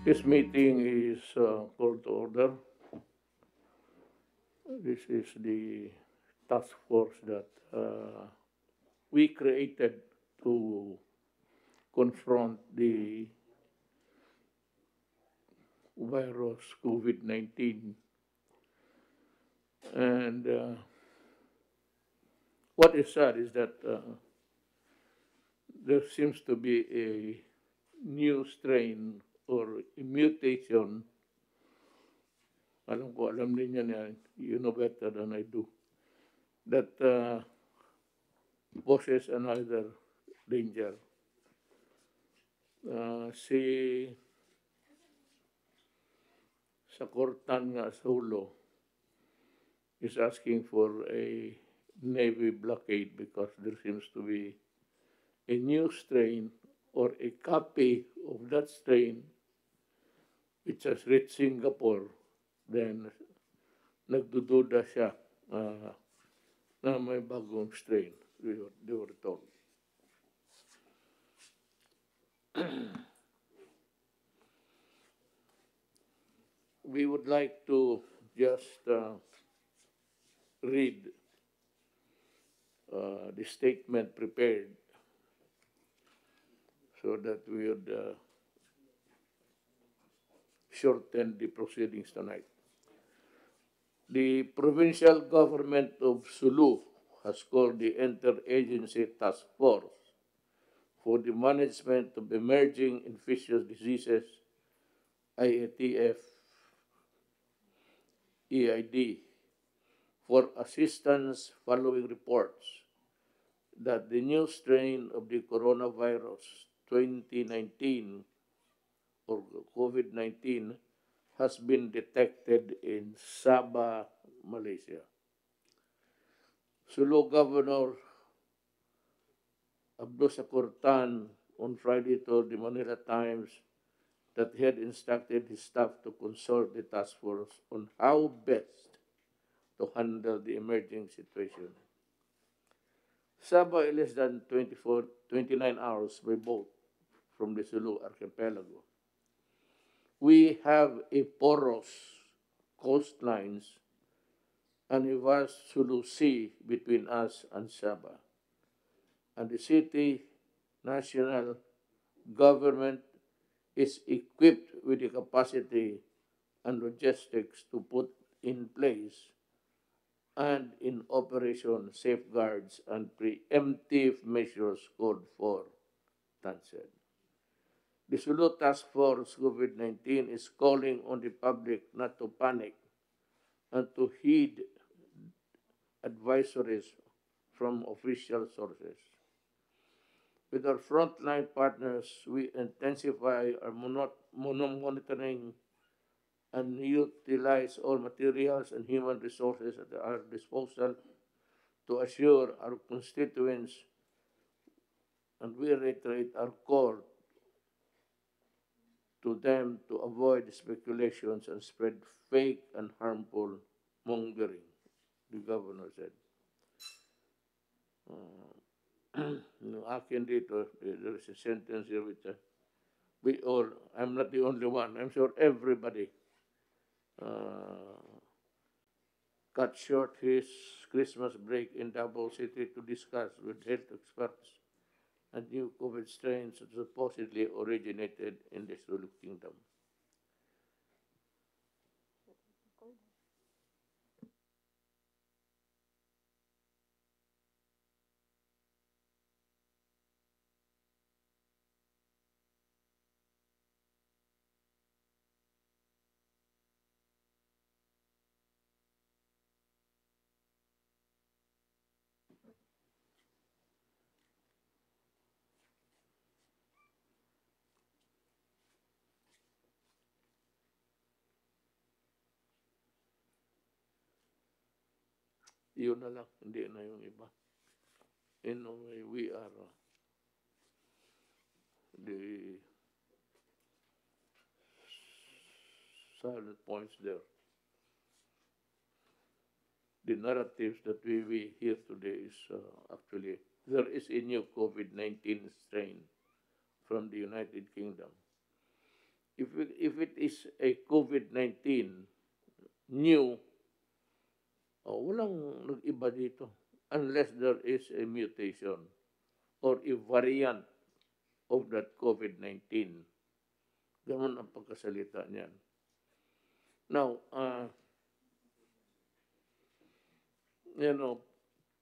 This meeting is called to order. This is the task force that we created to confront the virus COVID-19. And what is sad is that there seems to be a new strain or a mutation. Alam niyo yan, you know better than I do, that poses another danger. Si sa Kortan nga sa Hulo is asking for a Navy blockade because there seems to be a new strain or a copy of that strain which has reached Singapore. Then nagdududa siya na may bagong strain, they were told. We would like to just read the statement prepared so that we would shorten the proceedings tonight. The provincial government of Sulu has called the Interagency Task Force for the Management of Emerging Infectious Diseases, IATF EID, for assistance following reports that the new strain of the coronavirus 2019 or COVID-19 has been detected in Sabah, Malaysia. Sulu Governor Abdul Shakur Tan on Friday told the Manila Times that he had instructed his staff to consult the task force on how best to handle the emerging situation. Sabah is less than 29 hours by boat from the Sulu archipelago. We have a porous coastlines and a vast Sulu Sea between us and Sabah. And the city national government is equipped with the capacity and logistics to put in place and in operation safeguards and preemptive measures called for, Tan said. The Sulu Task Force COVID-19 is calling on the public not to panic and to heed advisories from official sources. With our frontline partners, we intensify our monitoring and utilize all materials and human resources at our disposal to assure our constituents, and we reiterate our call to them to avoid speculations and spread fake and harmful mongering, the governor said. Akin dito, there is a sentence here which we all, I'm not the only one, I'm sure everybody cut short his Christmas break in Davao City to discuss with health experts and new COVID strains that supposedly originated in the Sulu Kingdom. Yun na lang, hindi na yung iba. In a way, we are the silent points there. The narratives that we hear today is actually, there is a new COVID-19 strain from the United Kingdom. if it is a COVID-19 new, walang nag-iba dito unless there is a mutation or a variant of that COVID-19. Ganun ang pagkasalita niyan. Now,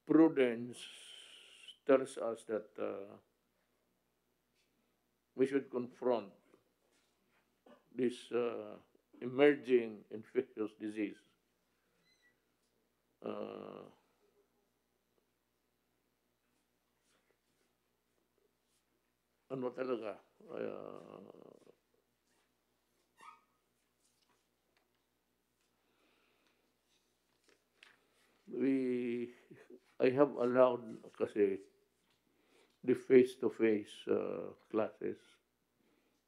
prudence tells us that we should confront this emerging infectious disease. Ano talaga? I have allowed kasi the face-to-face classes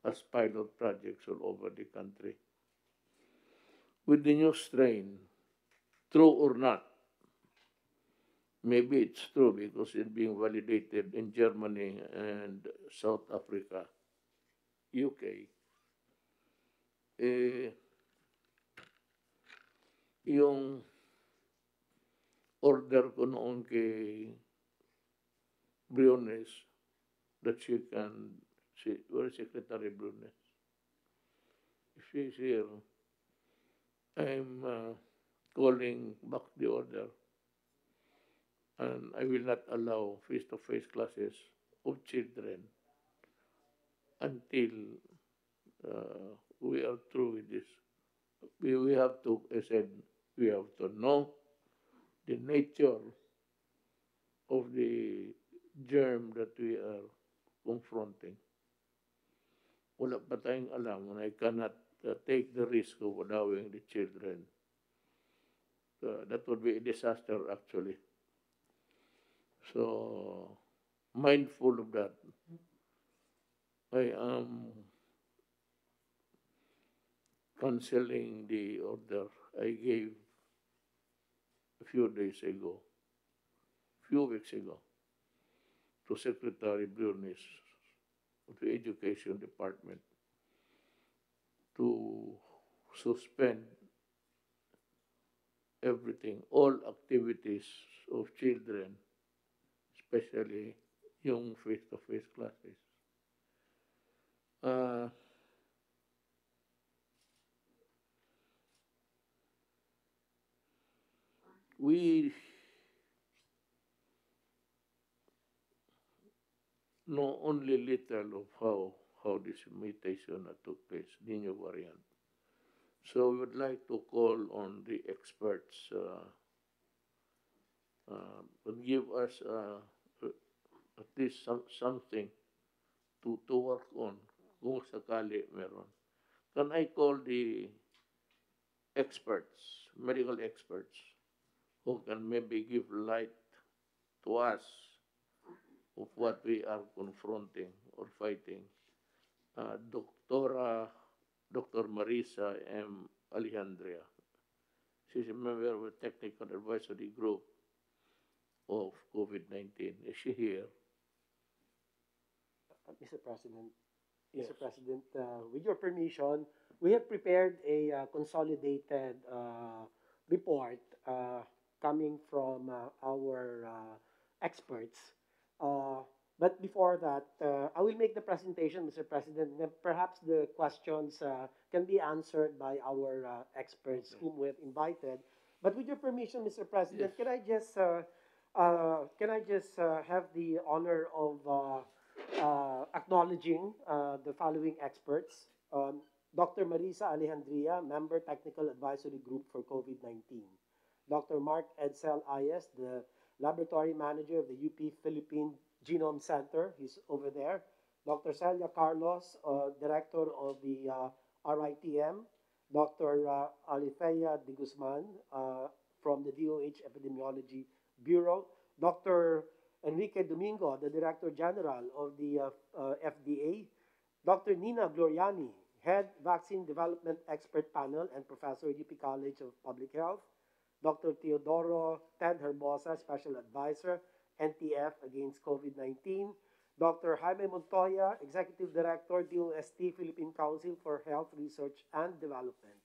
as pilot projects all over the country. With the new strain, true or not, maybe it's true because it's being validated in Germany and South Africa, UK. Yung order ko noon kay Briones that she can, where is Secretary Briones? If she's here, I'm calling back the order, and I will not allow face-to-face classes of children until we are through with this. We have to, I said, we have to know the nature of the germ that we are confronting. Wala pa tayong alam, and I cannot take the risk of allowing the children. That would be a disaster, actually. So, mindful of that, I am canceling the order I gave a few days ago, few weeks ago, to Secretary Briones of the Education Department to suspend everything, all activities of children, especially yung face-to-face classes. We know only little of how this mutation took place, the new variant. So we would like to call on the experts to give us at least something to work on kung sakali meron. Can I call the experts, medical experts, who can maybe give light to us of what we are confronting or fighting? Dr. Marisa M. Alejandria. She's a member of the Technical Advisory Group of COVID-19. Is she here? Mr. President, Yes. Mr. President, with your permission, we have prepared a consolidated report coming from our experts. But before that, I will make the presentation, Mr. President. And perhaps the questions can be answered by our experts whom we have invited. But with your permission, Mr. President, Yes. can I just have the honor of acknowledging the following experts. Dr. Marisa Alejandria, Member Technical Advisory Group for COVID-19. Dr. Mark Edsel Ayes, the Laboratory Manager of the UP Philippine Genome Center. He's over there. Dr. Celia Carlos, Director of the RITM. Dr. Alithea de Guzman from the DOH Epidemiology Bureau. Dr. Enrique Domingo, the Director General of the FDA. Dr. Nina Gloriani, Head Vaccine Development Expert Panel and Professor, UP College of Public Health. Dr. Teodoro Ted Herbosa, Special Advisor, NTF against COVID-19. Dr. Jaime Montoya, Executive Director, DOST Philippine Council for Health Research and Development.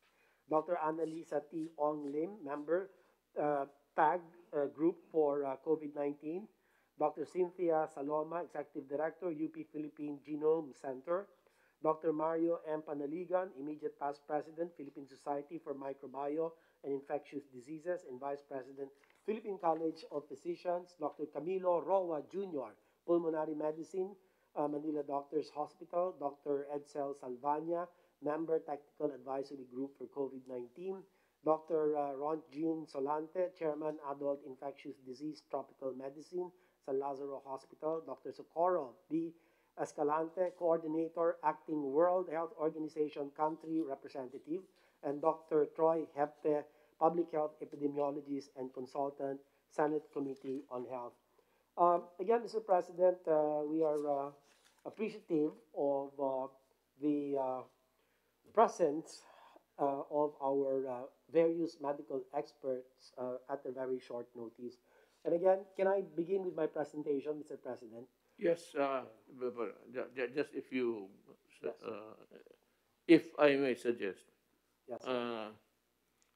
Dr. Annalisa T. Ong Lim, Member, TAG Group for COVID-19. Dr. Cynthia Saloma, Executive Director, UP Philippine Genome Center. Dr. Mario M. Panaligan, Immediate Past President, Philippine Society for Microbiome and Infectious Diseases, and Vice President, Philippine College of Physicians. Dr. Camilo Roa Jr., Pulmonary Medicine, Manila Doctors Hospital. Dr. Edsel Salvania, Member Technical Advisory Group for COVID-19. Dr. Ron Jean Solante, Chairman Adult Infectious Disease Tropical Medicine, San Lazaro Hospital. Dr. Socorro D. Escalante, Coordinator, Acting World Health Organization Country Representative, and Dr. Troy Hepte, Public Health Epidemiologist and Consultant, Senate Committee on Health. Again, Mr. President, we are appreciative of the presence of our various medical experts at a very short notice. And again, can I begin with my presentation, Mr. President? Yes, just if you, Yes. if I may suggest, Yes.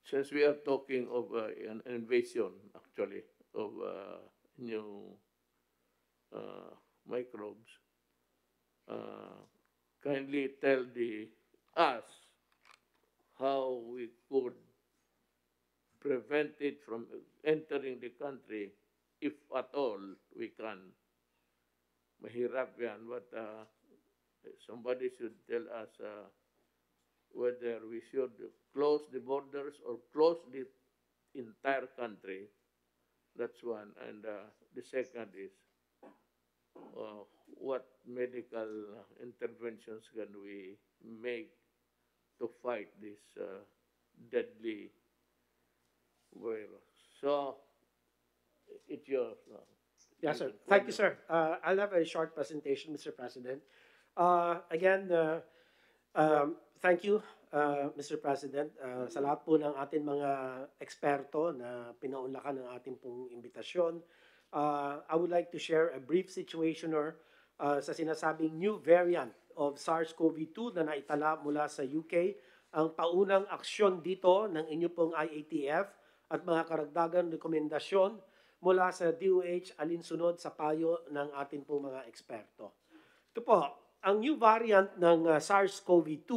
since we are talking of an invasion, actually, of new microbes, kindly tell us how we could prevent it from entering the country, if at all we can. Mahirap yan, but somebody should tell us whether we should close the borders or close the entire country. That's one. And the second is, what medical interventions can we make to fight this deadly virus? So, it's yours now. Yes, sir. Thank you, sir. I'll have a short presentation, Mr. President. Again, thank you, Mr. President, sa lahat po ng ating mga eksperto na pinaunlakan ng ating pong imbitasyon. I would like to share a brief situationer sa sinasabing new variant of SARS-CoV-2 na naitala mula sa UK. Ang paunang aksyon dito ng inyo pong IATF at mga karagdagang rekomendasyon mula sa DOH alinsunod sa payo ng ating pong mga eksperto. Ito po, ang new variant ng SARS-CoV-2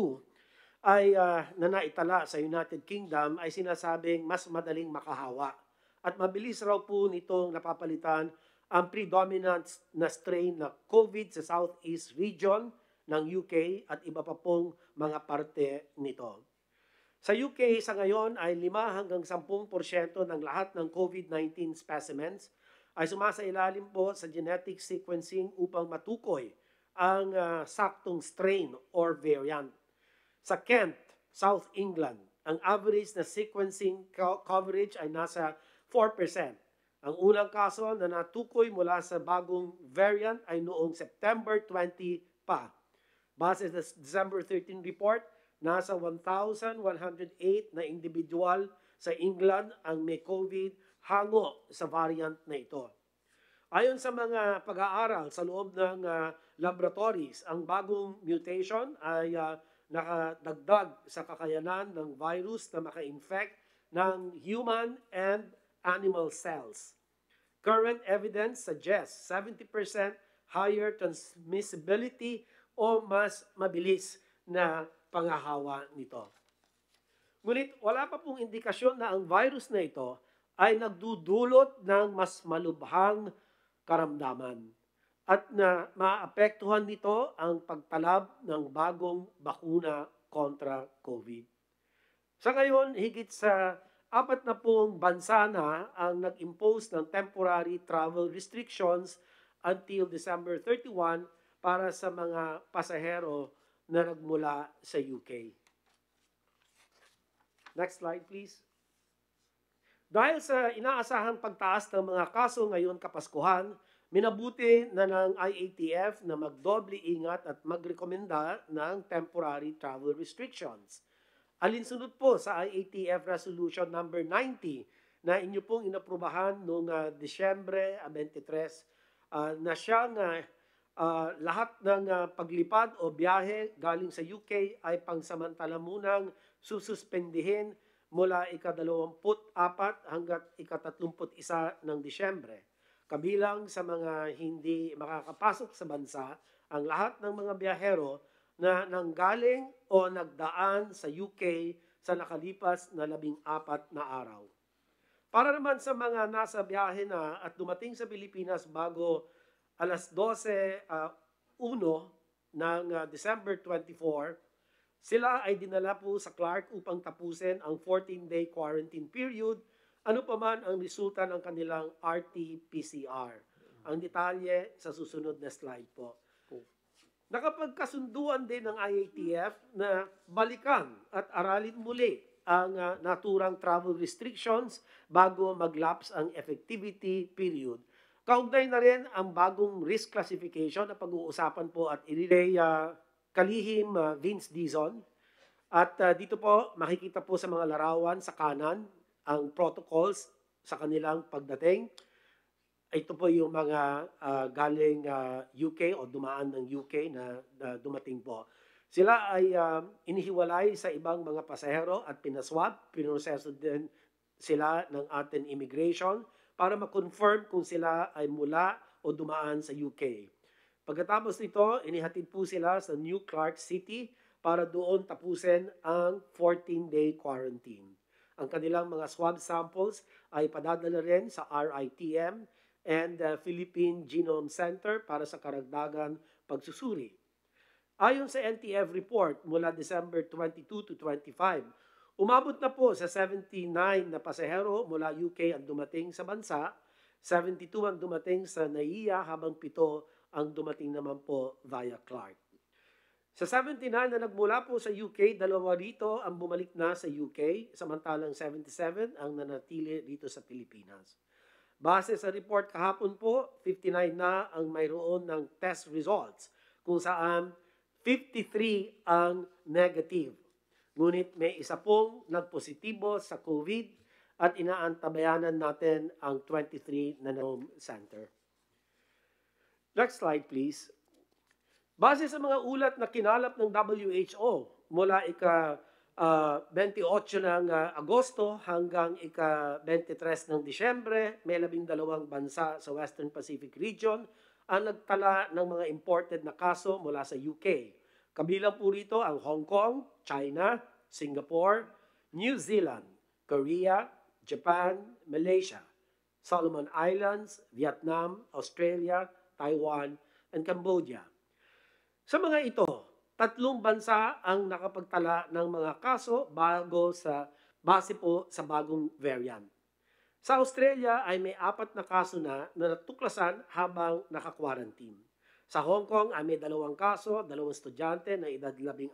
ay na naitala sa United Kingdom ay sinasabing mas madaling makahawa at mabilis raw po nitong napapalitan ang predominant na strain na COVID sa Southeast region ng UK at iba pa pong mga parte nito. Sa UK sa ngayon ay 5 hanggang 10% ng lahat ng COVID-19 specimens ay sumasailalim po sa genetic sequencing upang matukoy ang saktong strain or variant. Sa Kent, South England, ang average na sequencing coverage ay nasa 4%. Ang unang kaso na natukoy mula sa bagong variant ay noong September 20 pa. Base sa December 13 report, nasa 1,108 na individual sa England ang may COVID hango sa variant na ito. Ayon sa mga pag-aaral sa loob ng laboratories, ang bagong mutation ay nakadagdag sa kakayanan ng virus na maka-infect ng human and animal cells. Current evidence suggests 70% higher transmissibility o mas mabilis na pangahawa nito. Ngunit wala pa pong indikasyon na ang virus na ito ay nagdudulot ng mas malubhang karamdaman at na maapektuhan nito ang pagtalab ng bagong bakuna kontra COVID. Sa ngayon, higit sa 40 bansa na ang nag-impose ng temporary travel restrictions until December 31 para sa mga pasahero na nagmula sa UK. Next slide, please. Dahil sa inaasahang pagtaas ng mga kaso ngayon Kapaskuhan, minabuti na ng IATF na magdoble ingat at magrekomenda ng temporary travel restrictions. Alinsunod po sa IATF Resolution number 90 na inyo pong inaprubahan noong Disyembre 23 na siyang lahat ng paglipad o biyahe galing sa UK ay pangsamantala munang sususpendihin mula ika-24 hanggat ika-31 ng Disyembre. Kabilang sa mga hindi makakapasok sa bansa ang lahat ng mga biyahero na nanggaling o nagdaan sa UK sa nakalipas na 14 na araw. Para naman sa mga nasa biyahe na at dumating sa Pilipinas bago alas 12:01 ng December 24, sila ay dinala po sa Clark upang tapusin ang 14-day quarantine period, ano pa man ang resulta ng kanilang RT-PCR. Ang detalye sa susunod na slide po. Nakapagkasunduan din ng IATF na balikan at aralin muli ang naturang travel restrictions bago mag-lapse ang effectivity period. Kaugnay na rin ang bagong risk classification na pag-uusapan po at ililay kalihim Vince Dizon. At dito po makikita po sa mga larawan sa kanan ang protocols sa kanilang pagdating. Ito po yung mga galing UK o dumaan ng UK na dumating po. Sila ay inihiwalay sa ibang mga pasahero at pinaswab. Pinoseso din sila ng ating immigration para ma-confirm kung sila ay mula o dumaan sa UK. Pagkatapos nito, inihatid po sila sa New Clark City para doon tapusin ang 14-day quarantine. Ang kanilang mga swab samples ay padadala rin sa RITM and Philippine Genome Center para sa karagdagan pagsusuri. Ayon sa NTF report, mula December 22 to 25, umabot na po sa 79 na pasahero mula UK ang dumating sa bansa, 72 ang dumating sa NAIA habang 7 ang dumating naman po via Clark. Sa 79 na nagmula po sa UK, 2 rito ang bumalik na sa UK, samantalang 77 ang nanatili dito sa Pilipinas. Base sa report kahapon po, 59 na ang mayroon ng test results, kung saan 53 ang negative. Ngunit may isa pong nagpositibo sa COVID at inaantabayanan natin ang 23 na Genome Center. Next slide please. Base sa mga ulat na kinalap ng WHO mula ika-28 ng Agosto hanggang ika-23 ng Disyembre, may 12 bansa sa Western Pacific region ang nagtala ng mga imported na kaso mula sa UK. Kabilang po rito ang Hong Kong, China, Singapore, New Zealand, Korea, Japan, Malaysia, Solomon Islands, Vietnam, Australia, Taiwan, and Cambodia. Sa mga ito, 3 bansa ang nakapagtala ng mga kaso base po sa bagong variant. Sa Australia ay may 4 na kaso na natuklasan habang naka-quarantine. Sa Hong Kong ay may 2 kaso, 2 estudyante na edad 14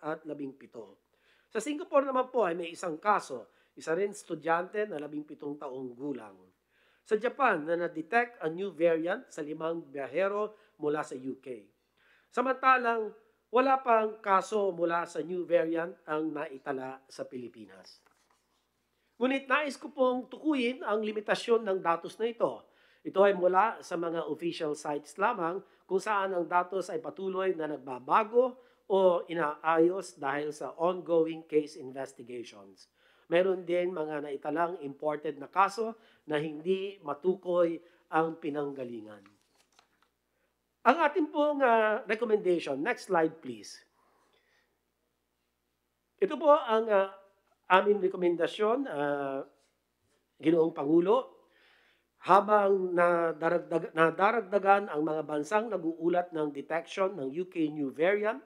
at 17. Sa Singapore naman po ay may 1 kaso, isa rin estudyante na 17 taong gulang. Sa Japan na na-detect ang new variant sa 5 biyahero mula sa UK. Samantalang wala pang kaso mula sa new variant ang naitala sa Pilipinas. Ngunit nais ko pong tukuyin ang limitasyon ng datos na ito. Ito ay mula sa mga official sites lamang kung saan ang datos ay patuloy na nagbabago o inaayos dahil sa ongoing case investigations. Meron din mga naitalang imported na kaso na hindi matukoy ang pinanggalingan. Ang ating pong recommendation, next slide please. Ito po ang aming rekomendasyon, Ginoong Pangulo, habang nadaragdagan ang mga bansang nag-uulat ng detection ng UK new variant,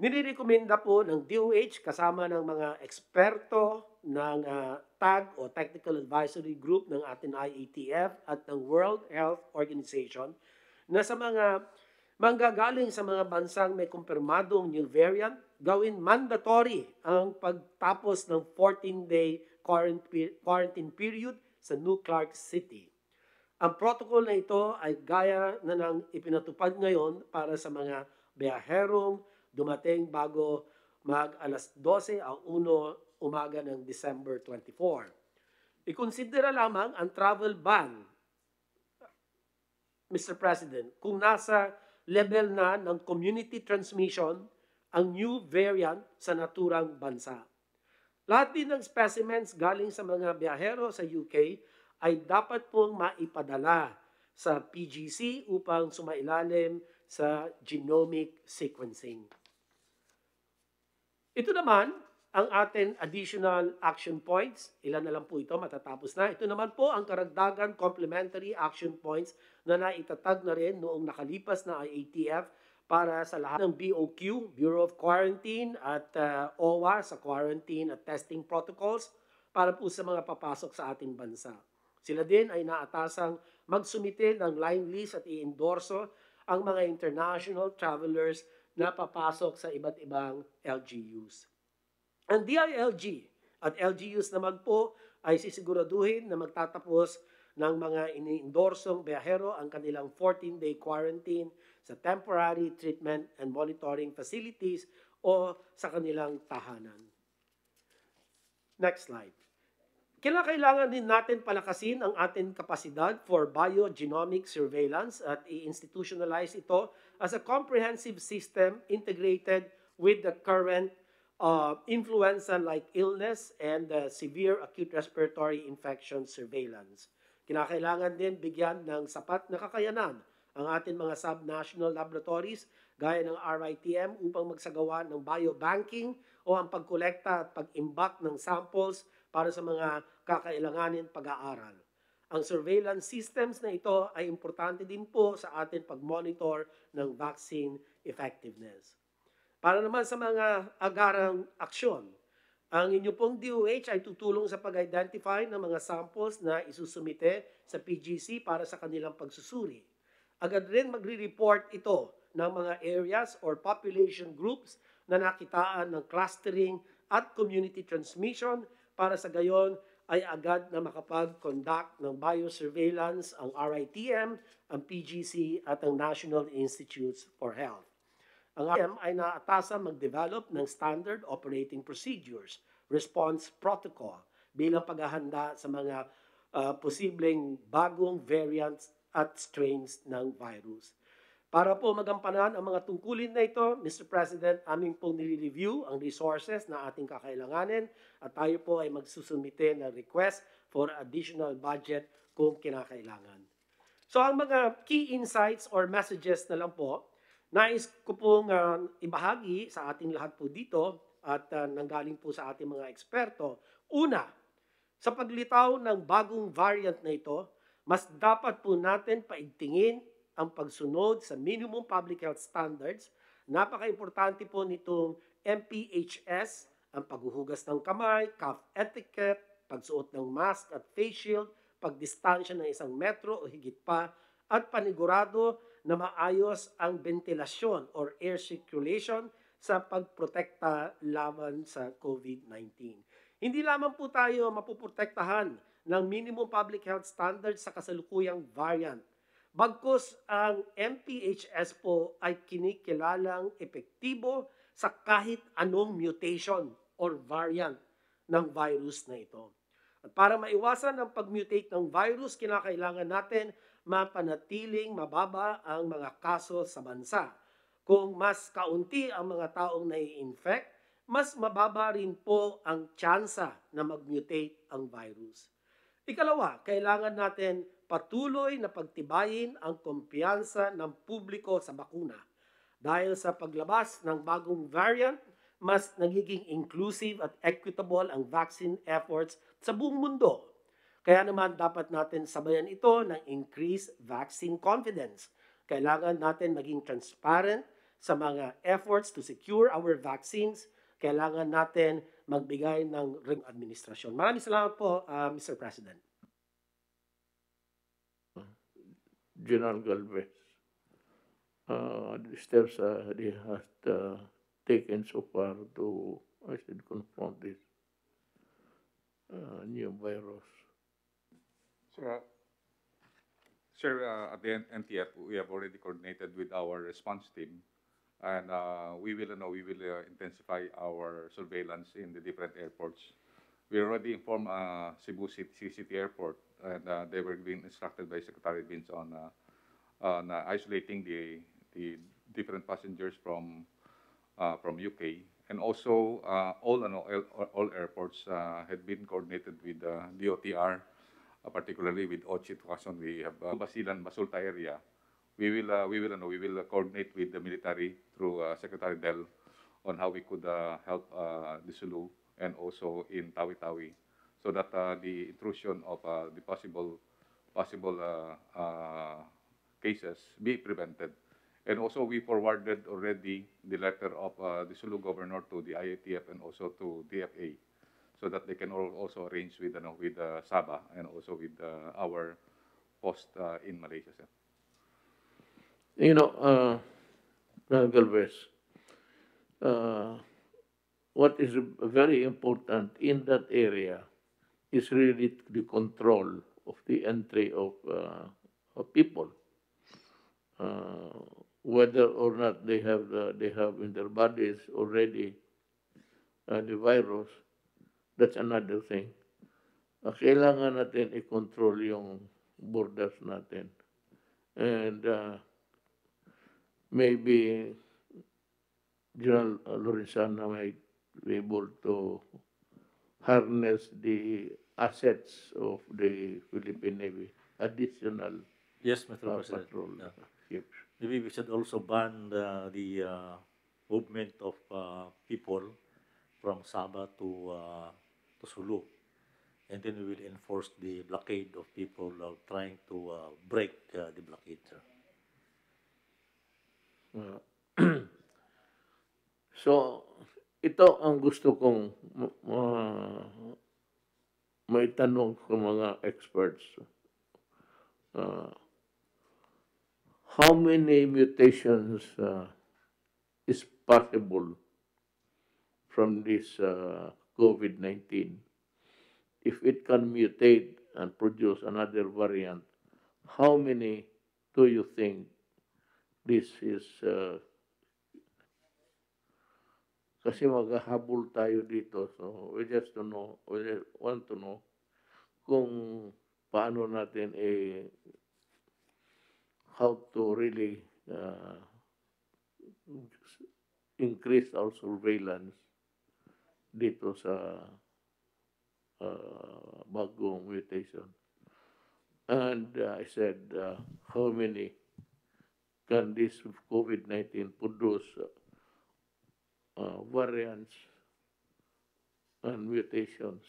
ninirekomenda po ng DOH kasama ng mga eksperto ng TAG o Technical Advisory Group ng ating IATF at ng World Health Organization na sa mga manggagaling sa mga bansang may kumpirmadong new variant, gawin mandatory ang pagtapos ng 14-day quarantine period sa New Clark City. Ang protocol na ito ay gaya na ng ipinatupad ngayon para sa mga biyaherong dumating bago mag-alas 12 o 1 umaga ng December 24. Ikonsidera lamang ang travel ban, Mr. President, kung nasa level na ng community transmission ang new variant sa naturang bansa. Lahat din ng specimens galing sa mga biyahero sa UK ay dapat pong maipadala sa PGC upang sumailalim sa genomic sequencing. Ito naman ang ating additional action points. Ilan na lang po ito, matatapos na. Ito naman po ang karagdagan complementary action points na naitatag na rin noong nakalipas na IATF para sa lahat ng BOQ, Bureau of Quarantine, at OWA sa quarantine at testing protocols para po sa mga papasok sa ating bansa. Sila din ay naatasang magsumite ng line list at i-endorso ang mga international travelers na papasok sa iba't ibang LGUs. Ang DILG at LGUs naman po ay sisiguraduhin na magtatapos ng mga ini-endorsong biyahero ang kanilang 14-day quarantine sa temporary treatment and monitoring facilities o sa kanilang tahanan. Next slide. Kailangan din natin palakasin ang ating kapasidad for biogenomic surveillance at i-institutionalize ito as a comprehensive system integrated with the current influenza-like illness and severe acute respiratory infection surveillance. Kinakailangan din bigyan ng sapat na kakayanan ang ating mga sub-national laboratories gaya ng RITM upang magsagawa ng biobanking o ang pagkolekta at pag-imbak ng samples para sa mga kakailanganin pag-aaral. Ang surveillance systems na ito ay importante din po sa ating pag-monitor ng vaccine effectiveness. Para naman sa mga agarang aksyon, ang inyo pong DOH ay tutulong sa pag-identify ng mga samples na isusumite sa PGC para sa kanilang pagsusuri. Agad rin magre-report ito ng mga areas or population groups na nakitaan ng clustering at community transmission para sa gayon ay agad na makapag-conduct ng biosurveillance ang RITM, ang PGC at ang National Institutes for Health. Ang RITM ay naatasan mag-develop ng standard operating procedures, response protocol bilang paghahanda sa mga posibleng bagong variants at strains ng virus. Para po magampanan ang mga tungkulin na ito, Mr. President, aming pong nire-review ang resources na ating kakailanganin at tayo po ay magsusumite ng request for additional budget kung kinakailangan. So ang mga key insights or messages na lang po, nais ko pong ibahagi sa ating lahat po dito at nanggaling po sa ating mga eksperto. Una, sa paglitaw ng bagong variant na ito, mas dapat po natin paigtingin ang pagsunod sa minimum public health standards. Napaka-importante po nitong MPHS, ang paghuhugas ng kamay, cough etiquette, pagsuot ng mask at face shield, pagdistansya ng 1 metro o higit pa, at panigurado na maayos ang ventilasyon or air circulation sa pagprotekta laban sa COVID-19. Hindi lamang po tayo mapuprotektahan ng minimum public health standards sa kasalukuyang variant. Bagkus ang MPHS po ay kinikilalang epektibo sa kahit anong mutation or variant ng virus na ito. At para maiwasan ang pag-mutate ng virus, kinakailangan natin mapanatiling mababa ang mga kaso sa bansa. Kung mas kaunti ang mga taong nai-infect, mas mababa rin po ang tsansa na mag-mutate ang virus. Ikalawa, kailangan natin patuloy na pagtibayin ang kumpiyansa ng publiko sa bakuna. Dahil sa paglabas ng bagong variant, mas nagiging inclusive at equitable ang vaccine efforts sa buong mundo. Kaya naman dapat natin sabayan ito ng increased vaccine confidence. Kailangan natin maging transparent sa mga efforts to secure our vaccines. Kailangan natin magbigay ng administrasyon. Maraming salamat po, Mr. President. General Galvez, the steps they have taken so far to, I said, confront this new virus. Sir, at the NTF, we have already coordinated with our response team, and we will intensify our surveillance in the different airports. We already informed Cebu City Airport, and they were being instructed by Secretary Vince on isolating the different passengers from UK. And also, all airports had been coordinated with DOTR, particularly with Ochit Tuason. We have Basilan, Basulta area. We will coordinate with the military through Secretary Del on how we could help the Sulu and also in Tawi-Tawi, so that the intrusion of the possible cases be prevented. And also, we forwarded already the letter of the Sulu governor to the IATF and also to DFA, so that they can also arrange with Sabah and also with our post in Malaysia, sir. You know, Galvez, what is very important in that area is really the control of the entry of people, whether or not they have in their bodies already the virus. That's another thing. Kailangan natin i-control yung borders natin, and maybe General Lorenzana might be able to harness the assets of the Philippine Navy, additional Yes, Mr. President. patrol ships. Maybe we should also ban the movement of people from Sabah to Sulu. And then we will enforce the blockade of people trying to break the blockade, sir. So, ito ang gusto kong may tanong sa mga experts. How many mutations is possible from this COVID-19? If it can mutate and produce another variant, how many do you think this is? Kasi maghahabol tayo dito, so we want to know kung paano natin how to really increase our surveillance dito sa bagong mutation. And I said, how many can this COVID-19 produce variants and mutations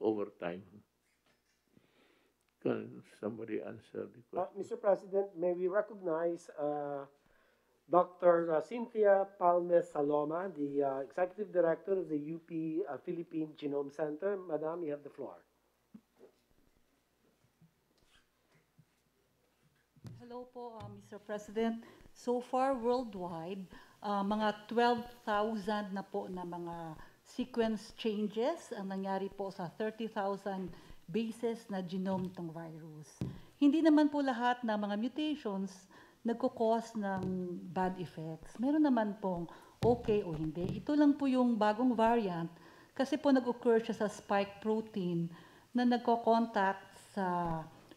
over time? Can somebody answer the question? Mr. President, may we recognize Dr. Cynthia Palmes Saloma, the Executive Director of the UP Philippine Genome Center. Madam, you have the floor. Hello po, Mr. President. So far, worldwide, mga 12,000 na po na mga sequence changes ang nangyari po sa 30,000 bases na genome ng virus. Hindi naman po lahat ng mga mutations nagkukos ng bad effects. Meron naman pong okay o hindi. Ito lang po yung bagong variant kasi po nag-occur siya sa spike protein na nagko-contact sa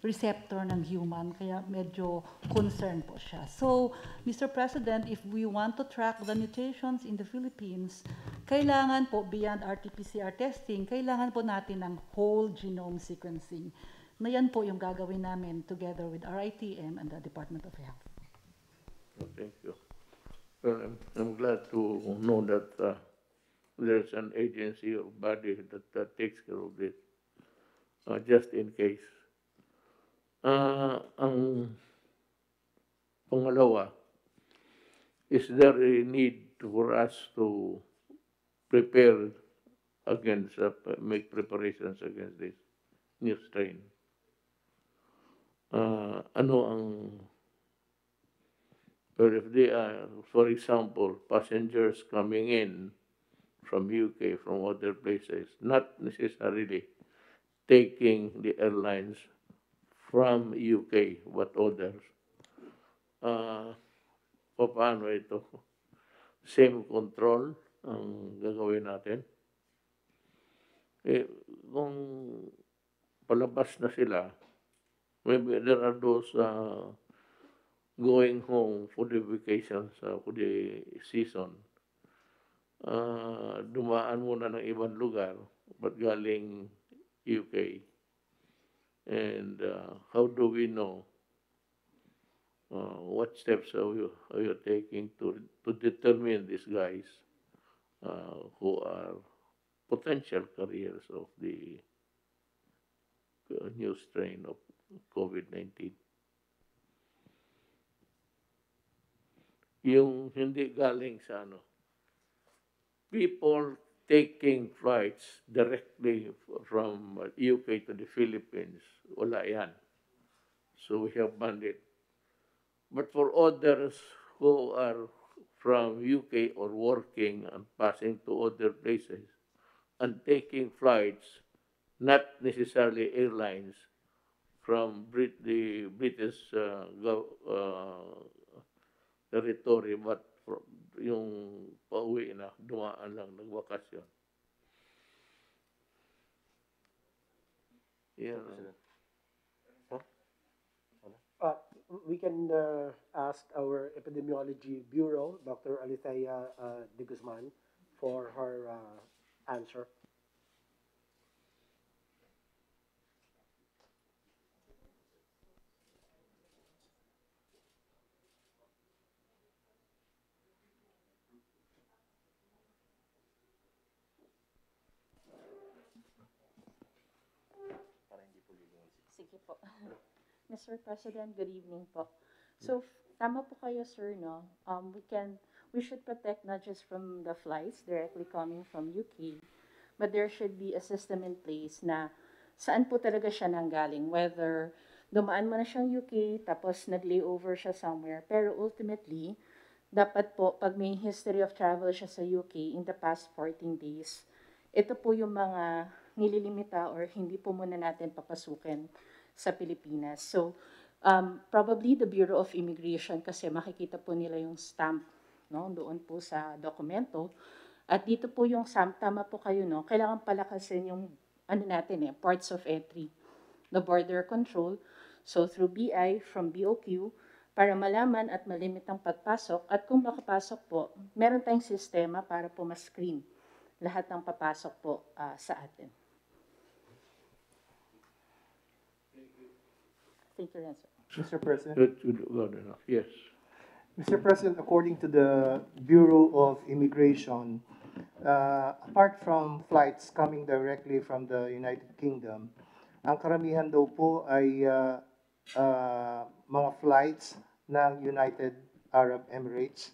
receptor ng human, kaya medyo concerned po siya. So, Mr. President, if we want to track the mutations in the Philippines, kailangan po, beyond RT-PCR testing, kailangan po natin ng whole genome sequencing. Na yan po yung gagawin namin together with RITM and the Department of Health. Thank you. Well, I'm glad to know that there's an agency or body that takes care of this, just in case. Ang pangalawa, is there a need for us to prepare against, make preparations against this new strain? Ano ang, or if they are, for example, passengers coming in from UK, from other places, not necessarily taking the airlines from UK, but others. Paano ito? Same control ang gagawin natin. Kung palabas na sila, maybe there are those going home for the vacations, for the season, dumaan muna ng ibang lugar, but galing UK. And how do we know what steps are you taking to determine these guys who are potential carriers of the new strain of COVID-19? Yung hindi galing sa people taking flights directly from UK to the Philippines, wala yan. So we have banned it. But for others who are from UK or working and passing to other places and taking flights, not necessarily airlines, from the British territory, but from yung pauwi na, dumaan lang, nagbakasyon. Yeah. We can ask our epidemiology bureau, Dr. Alithea de Guzman, for her answer. Sige po. Mr. President, good evening po. So, tama po kayo, sir, no? We should protect not just from the flights directly coming from UK, but there should be a system in place na saan po talaga siya nanggaling, whether dumaan mo na siyang UK, tapos nag-layover siya somewhere, pero ultimately, dapat po, pag may history of travel siya sa UK in the past 14 days, ito po yung mga nililimita or hindi po muna natin papasukin sa Pilipinas. So, probably the Bureau of Immigration kasi makikita po nila yung stamp, no, doon po sa dokumento. At dito po yung stamp, tama po kayo, no, kailangan palakasin yung ports of entry, the border control. So, through BI from BOQ, para malaman at malimit ang pagpasok. At kung makapasok po, meron tayong sistema para po ma-screen lahat ng papasok po sa atin. Thank you, sir. Mr. President. Good enough. Yes. Mr. President, according to the Bureau of Immigration, apart from flights coming directly from the United Kingdom, ang karamihan daw po ay mga flights ng United Arab Emirates.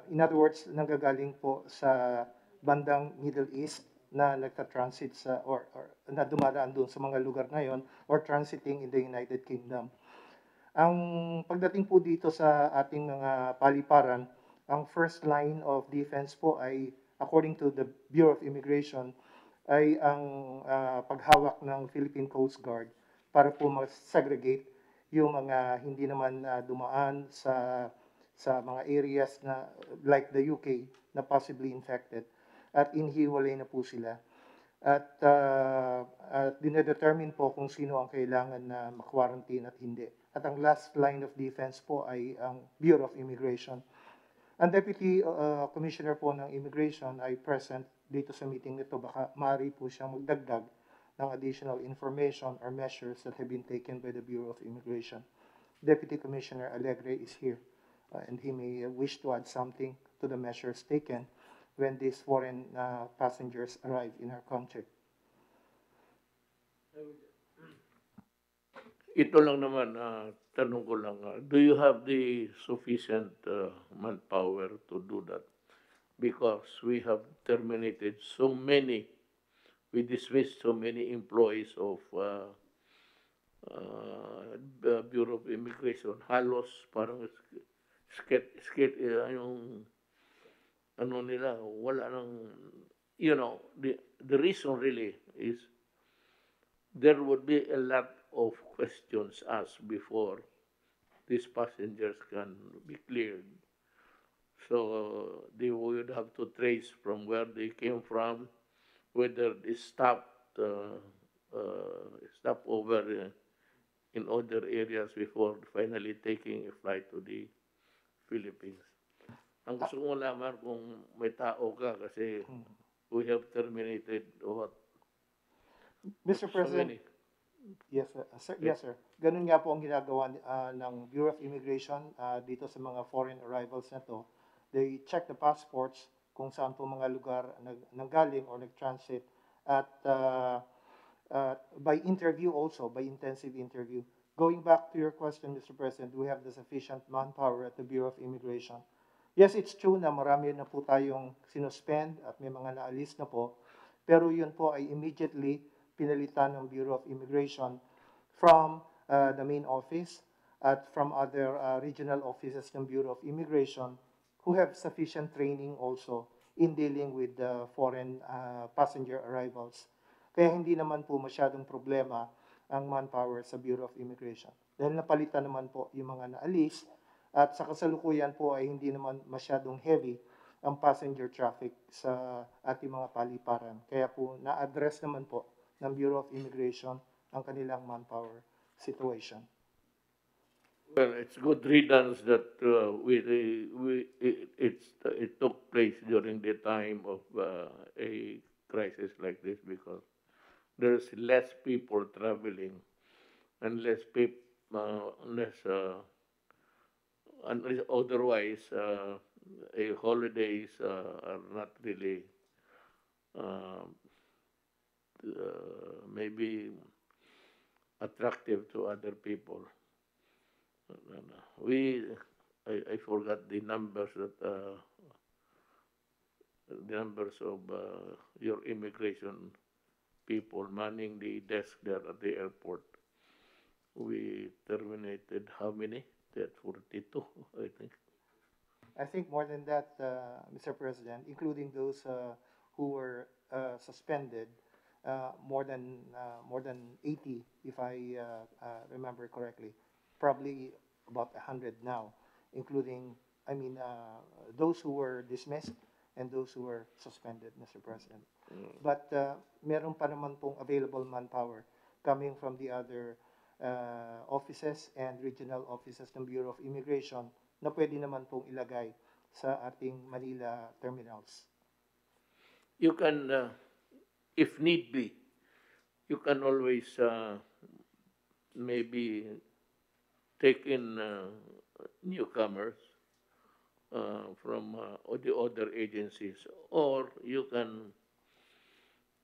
In other words, nanggagaling po sa bandang Middle East na nagta-transit sa or na dumadaan doon sa mga lugar na yon or transiting in the United Kingdom. Ang pagdating po dito sa ating mga paliparan, ang first line of defense po ay, according to the Bureau of Immigration, ay ang paghawak ng Philippine Coast Guard para po mag-segregate yung mga hindi naman dumaan sa mga areas na like the UK na possibly infected at inhiwalay na po sila. At dinedetermine po kung sino ang kailangan na ma-quarantine at hindi. At ang last line of defense po ay ang Bureau of Immigration. Ang Deputy Commissioner po ng Immigration ay present dito sa meeting nito. Baka maaari po siyang magdagdag ng additional information or measures that have been taken by the Bureau of Immigration. Deputy Commissioner Alegre is here, and he may wish to add something to the measures taken when these foreign passengers arrive in our country. Ito lang naman, tanong ko lang, do you have the sufficient manpower to do that? Because we have terminated so many, we dismissed so many employees of Bureau of Immigration. Halos parang yung ano nila, wala nang, you know, the reason really is there would be a lot of questions asked before these passengers can be cleared. So they would have to trace from where they came from, whether they stopped over in other areas before finally taking a flight to the Philippines. Ang gusto ko malaman kung may tao ka kasi we have terminated what? Mr. So President, many. yes, sir. Yes, sir. Ganun nga po ang ginagawa ng Bureau of Immigration dito sa mga foreign arrivals na to. They check the passports kung saan po mga lugar nanggaling or nag-transit at by interview also, by intensive interview. Going back to your question, Mr. President, do we have the sufficient manpower at the Bureau of Immigration? Yes, it's true na marami na po tayong sinuspend at may mga naalis na po. Pero yun po ay immediately pinalitan ng Bureau of Immigration from the main office at from other regional offices ng Bureau of Immigration who have sufficient training also in dealing with foreign passenger arrivals. Kaya hindi naman po masyadong problema ang manpower sa Bureau of Immigration. Dahil napalitan naman po yung mga naalis at sa kasalukuyan po ay hindi naman masyadong heavy ang passenger traffic sa ating mga paliparan. Kaya po na-address naman po ng Bureau of Immigration ang kanilang manpower situation. Well, it's good riddance that it took place during the time of a crisis like this because there's less people traveling and less otherwise holidays are not really maybe attractive to other people. I forgot the numbers that the numbers of your immigration people manning the desk there at the airport. We terminated how many? That 42, I think. I think more than that, Mr. President, including those who were suspended, more than 80, if I remember correctly. Probably about 100 now, including, those who were dismissed and those who were suspended, Mr. President. But meron pa naman pong available manpower coming from the other offices and regional offices ng Bureau of Immigration na pwede naman pong ilagay sa ating Manila terminals. You can, if need be, you can always maybe take in newcomers from the other agencies, or you can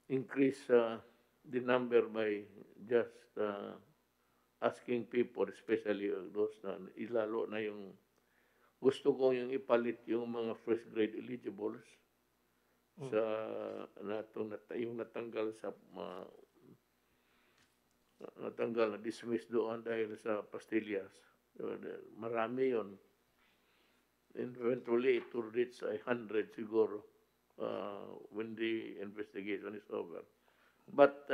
increase the number by just asking people, especially those na ilalo na yung gusto ko yung ipalit yung mga first grade eligibles sa yung natanggal sa natanggal na dismiss doon dahil sa pastillas. Marami yon. Eventually it will reach 100 siguro when the investigation is over. But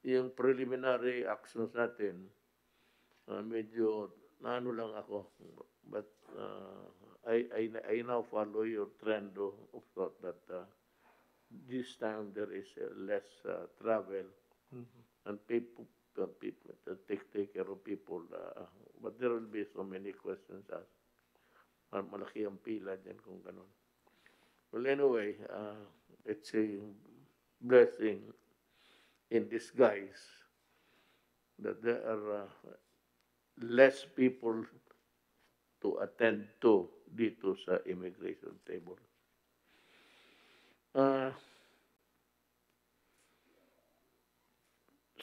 yung preliminary actions natin, medyo naano lang ako. But I now follow your trend of thought that this time there is less travel and people take care of people. But there will be so many questions asked. Malaki ang pila dyan kung ganun. Well, anyway, it's a blessing in disguise that there are less people to attend to dito sa immigration table.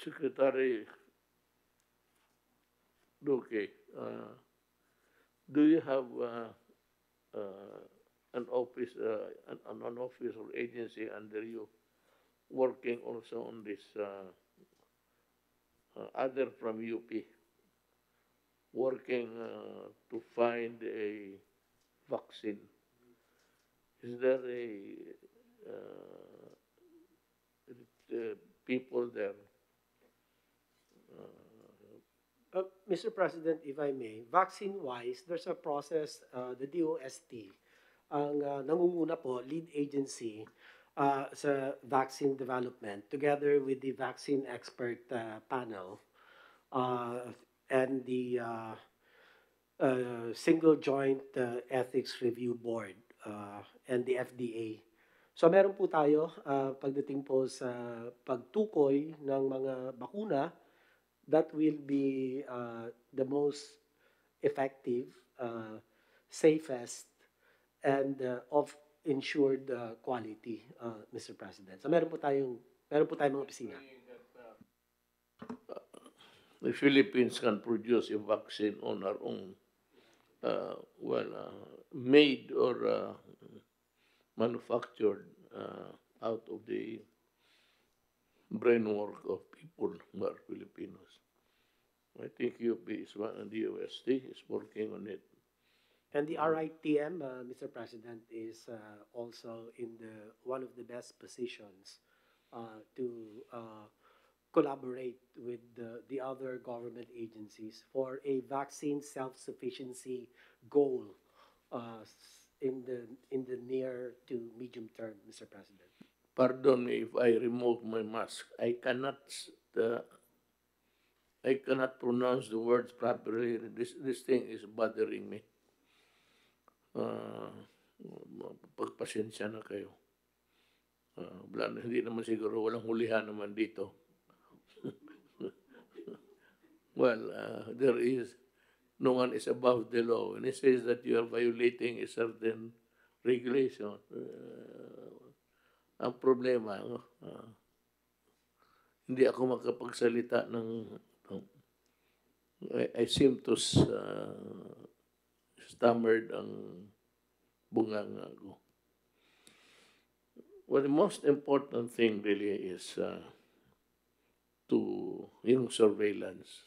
Secretary Duque, do you have an office, an office or agency under you working also on this, other from UP, working to find a vaccine? Is there people there? Mr. President, if I may, vaccine-wise, there's a process, the DOST, ang nangunguna po, lead agency sa vaccine development, together with the vaccine expert panel, the Single Joint Ethics Review Board and the FDA. So meron po tayo pagdating po sa pagtukoy ng mga bakuna that will be the most effective, safest, and of ensured quality, Mr. President. So meron po tayong mga opisina. The Philippines can produce a vaccine on our own, made or manufactured out of the brainwork of people who are Filipinos. I think UP is one, and the UST is working on it. And the RITM, Mr. President, is also in one of the best positions to collaborate with the other government agencies for a vaccine self-sufficiency goal in the near to medium term, Mr. President. Pardon me if I remove my mask. I cannot pronounce the words properly. This thing is bothering me. Pagpasensya na kayo. Hindi naman siguro, walang hulihan naman dito. Well, there is, no one is above the law. And it says that you are violating a certain regulation. Ang problema, hindi ako makapagsalita ng I seem to stammered ang bunganga ko. Well, the most important thing really is yung surveillance,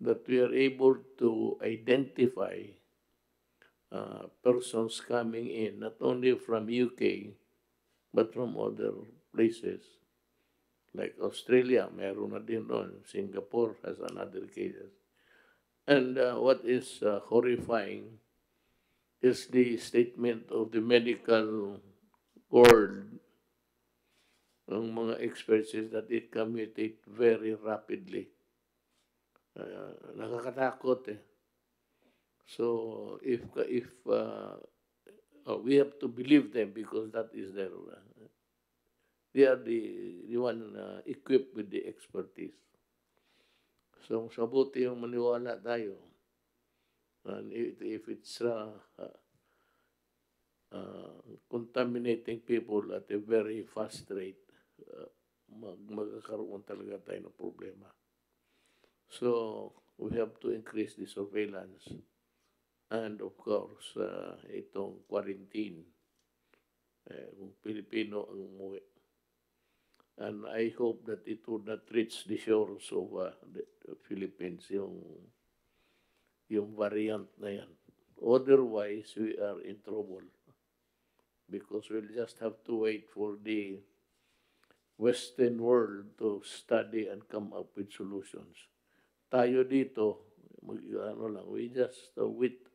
that we are able to identify persons coming in, not only from UK, but from other places. Like Australia, meron na din doon. Singapore has another cases. And what is horrifying is the statement of the medical world, ng mga experts, is that it can mutate very rapidly. Nakakatakot eh. So if we have to believe them because that is their they are the one equipped with the expertise. So sabuti yung maniwala tayo. And if it's contaminating people at a very fast rate, magkakaroon talaga tayo ng problema. So we have to increase the surveillance. And of course, itong quarantine, kung Pilipino ang umuwi. And I hope that it would not reach the shores of the Philippines, yung variant na yan. Otherwise, we are in trouble. Because we'll just have to wait for the Western world to study and come up with solutions. Tayo dito, we just wait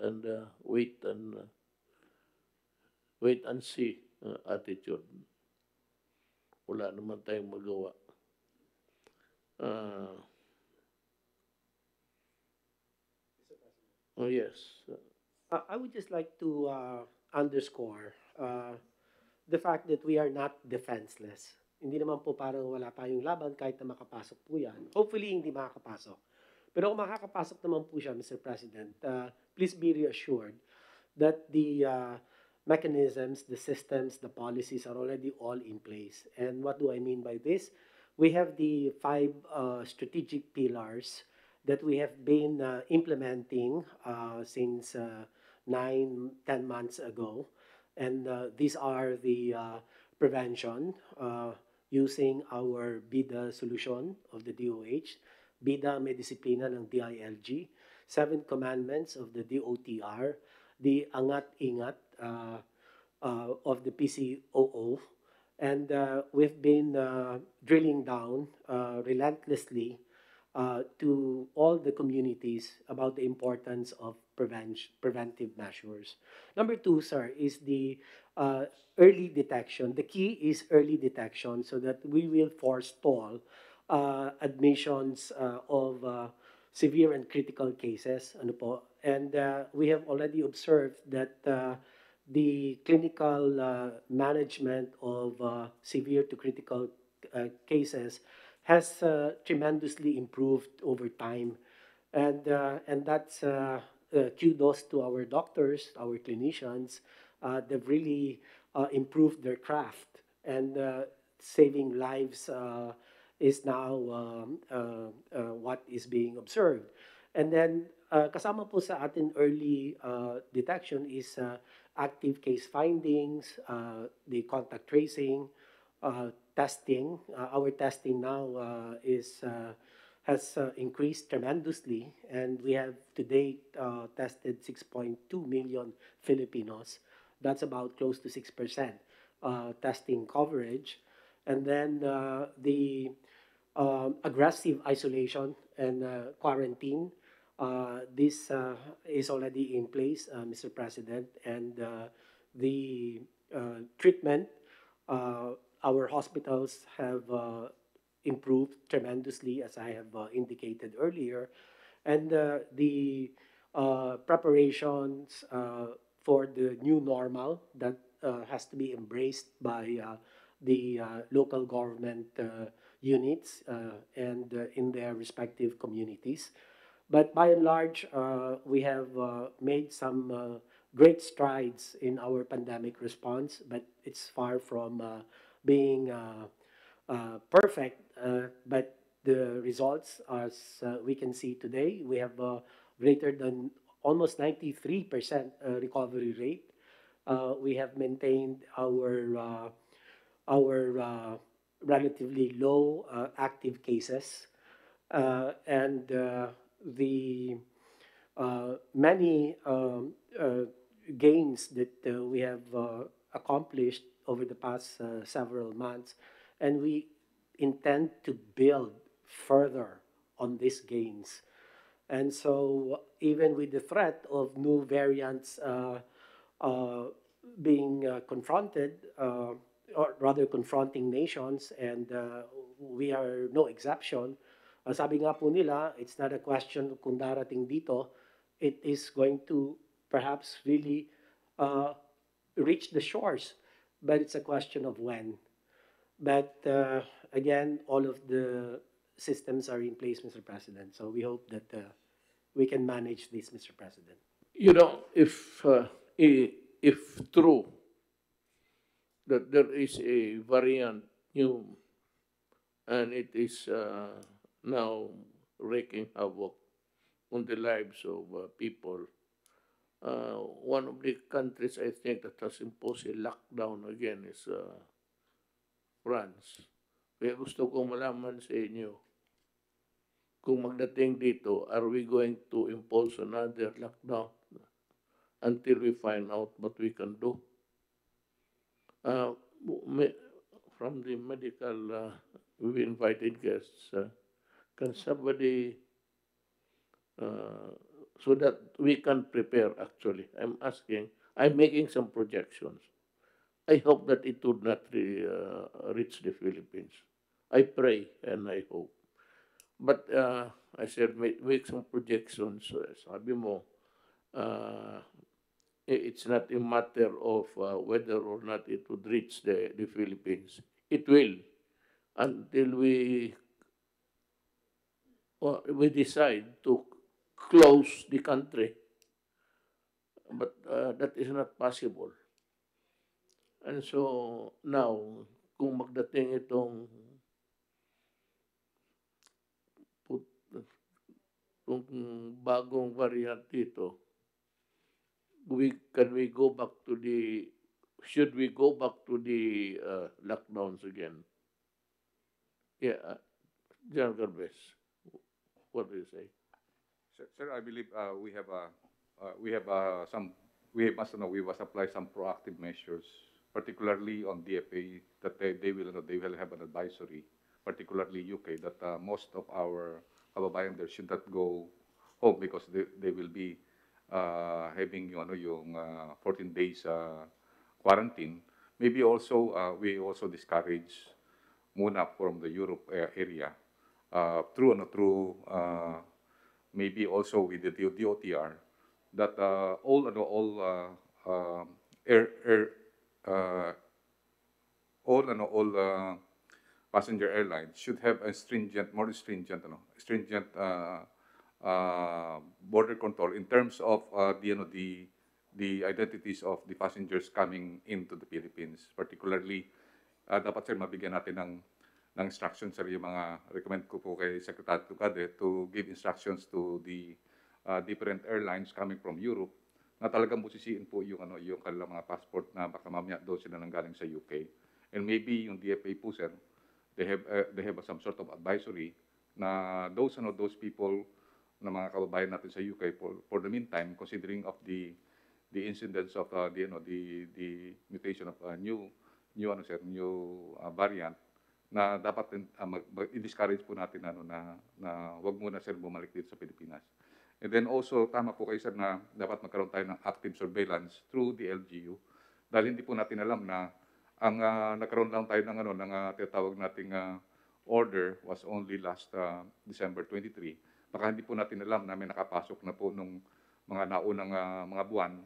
and see attitude. Wala naman tayong magawa. Oh yes. I would just like to underscore the fact that we are not defenseless. Hindi naman po parang wala tayong laban kahit na makapasok po yan. Hopefully, hindi makakapasok. Pero kung makakapasok naman po siya, Mr. President, please be reassured that the mechanisms, the systems, the policies are already all in place. And what do I mean by this? We have the 5 strategic pillars that we have been implementing since 9-10 months ago. And these are the prevention using our BIDA solution of the DOH, BIDA may disiplina ng DILG, 7 commandments of the DOTR, the Angat-Ingat of the PCOO, and we've been drilling down relentlessly to all the communities about the importance of preventive measures. Number 2, sir, is the early detection. The key is early detection so that we will forestall admissions of severe and critical cases. Ano po? And we have already observed that the clinical management of severe to critical cases has tremendously improved over time. And that's kudos to our doctors, our clinicians. They've really improved their craft, and saving lives is now what is being observed. And then kasama po sa atin early detection is active case findings, the contact tracing, testing. Our testing now has increased tremendously, and we have to date tested 6.2 million Filipinos. That's about close to 6% testing coverage. And then the aggressive isolation and quarantine. This is already in place, Mr. President, and the treatment, our hospitals have improved tremendously, as I have indicated earlier, and the preparations for the new normal that has to be embraced by the local government units and in their respective communities. But by and large, we have made some great strides in our pandemic response, but it's far from being perfect. But the results, as we can see today, we have greater than almost 93% recovery rate. We have maintained our relatively low active cases, and the many gains that we have accomplished over the past several months, and we intend to build further on these gains. And so, even with the threat of new variants being confronted, or rather confronting nations, and we are no exception. Sabi nga po nila, it's not a question kung darating dito, it is going to perhaps really reach the shores, but it's a question of when. But again, all of the systems are in place, Mr. President, so we hope that we can manage this, Mr. President. You know, if true that there is a variant new and it is now wreaking havoc on the lives of people. One of the countries I think that has imposed a lockdown again is France. Kaya gusto kong malaman sa inyo, kung magdating dito, are we going to impose another lockdown until we find out what we can do? From the medical, we invited guests. Can somebody, so that we can prepare actually? I'm making some projections. I hope that it would not reach the Philippines. I pray and I hope. But I said, make some projections. Sabi mo, it's not a matter of whether or not it would reach the Philippines. It will, until we decide to close the country. But that is not possible. And so now, kung magdating itong kung bagong variant dito, should we go back to the lockdowns again? Yeah, General Garbes, what do you say? Sir, I believe we must apply some proactive measures, particularly on DFA, that they will have an advisory, particularly UK, that most of our kababayan there should not go home because they will be having yung 14 days quarantine. Maybe also we also discourage muna from the Europe area through maybe also with the DOTR, that air uh, all passenger airlines should have a more stringent, border control in terms of the identities of the passengers coming into the Philippines. Particularly, dapat sir mabigyan natin ng instructions sir yung mga recommend ko po kay Secretary Tucade to give instructions to the different airlines coming from Europe na talagang busisiin po yung kanilang mga passport na baka mamaya doon sila nanggaling sa UK. And maybe yung DFA po sir, they have some sort of advisory na those people na mga kababayan natin sa UK for the meantime, considering of the incidence of the mutation of new variant, na dapat i-discourage po natin na wag muna sir bumalik dito sa Pilipinas. And then also tama po kayo sir na dapat magkaroon tayo ng active surveillance through the LGU, dahil hindi po natin alam na ang nagkaroon lang tayo ng tinatawag nating order was only last December 23. Baka hindi po natin alam na may nakapasok na po nung mga naunang mga buwan.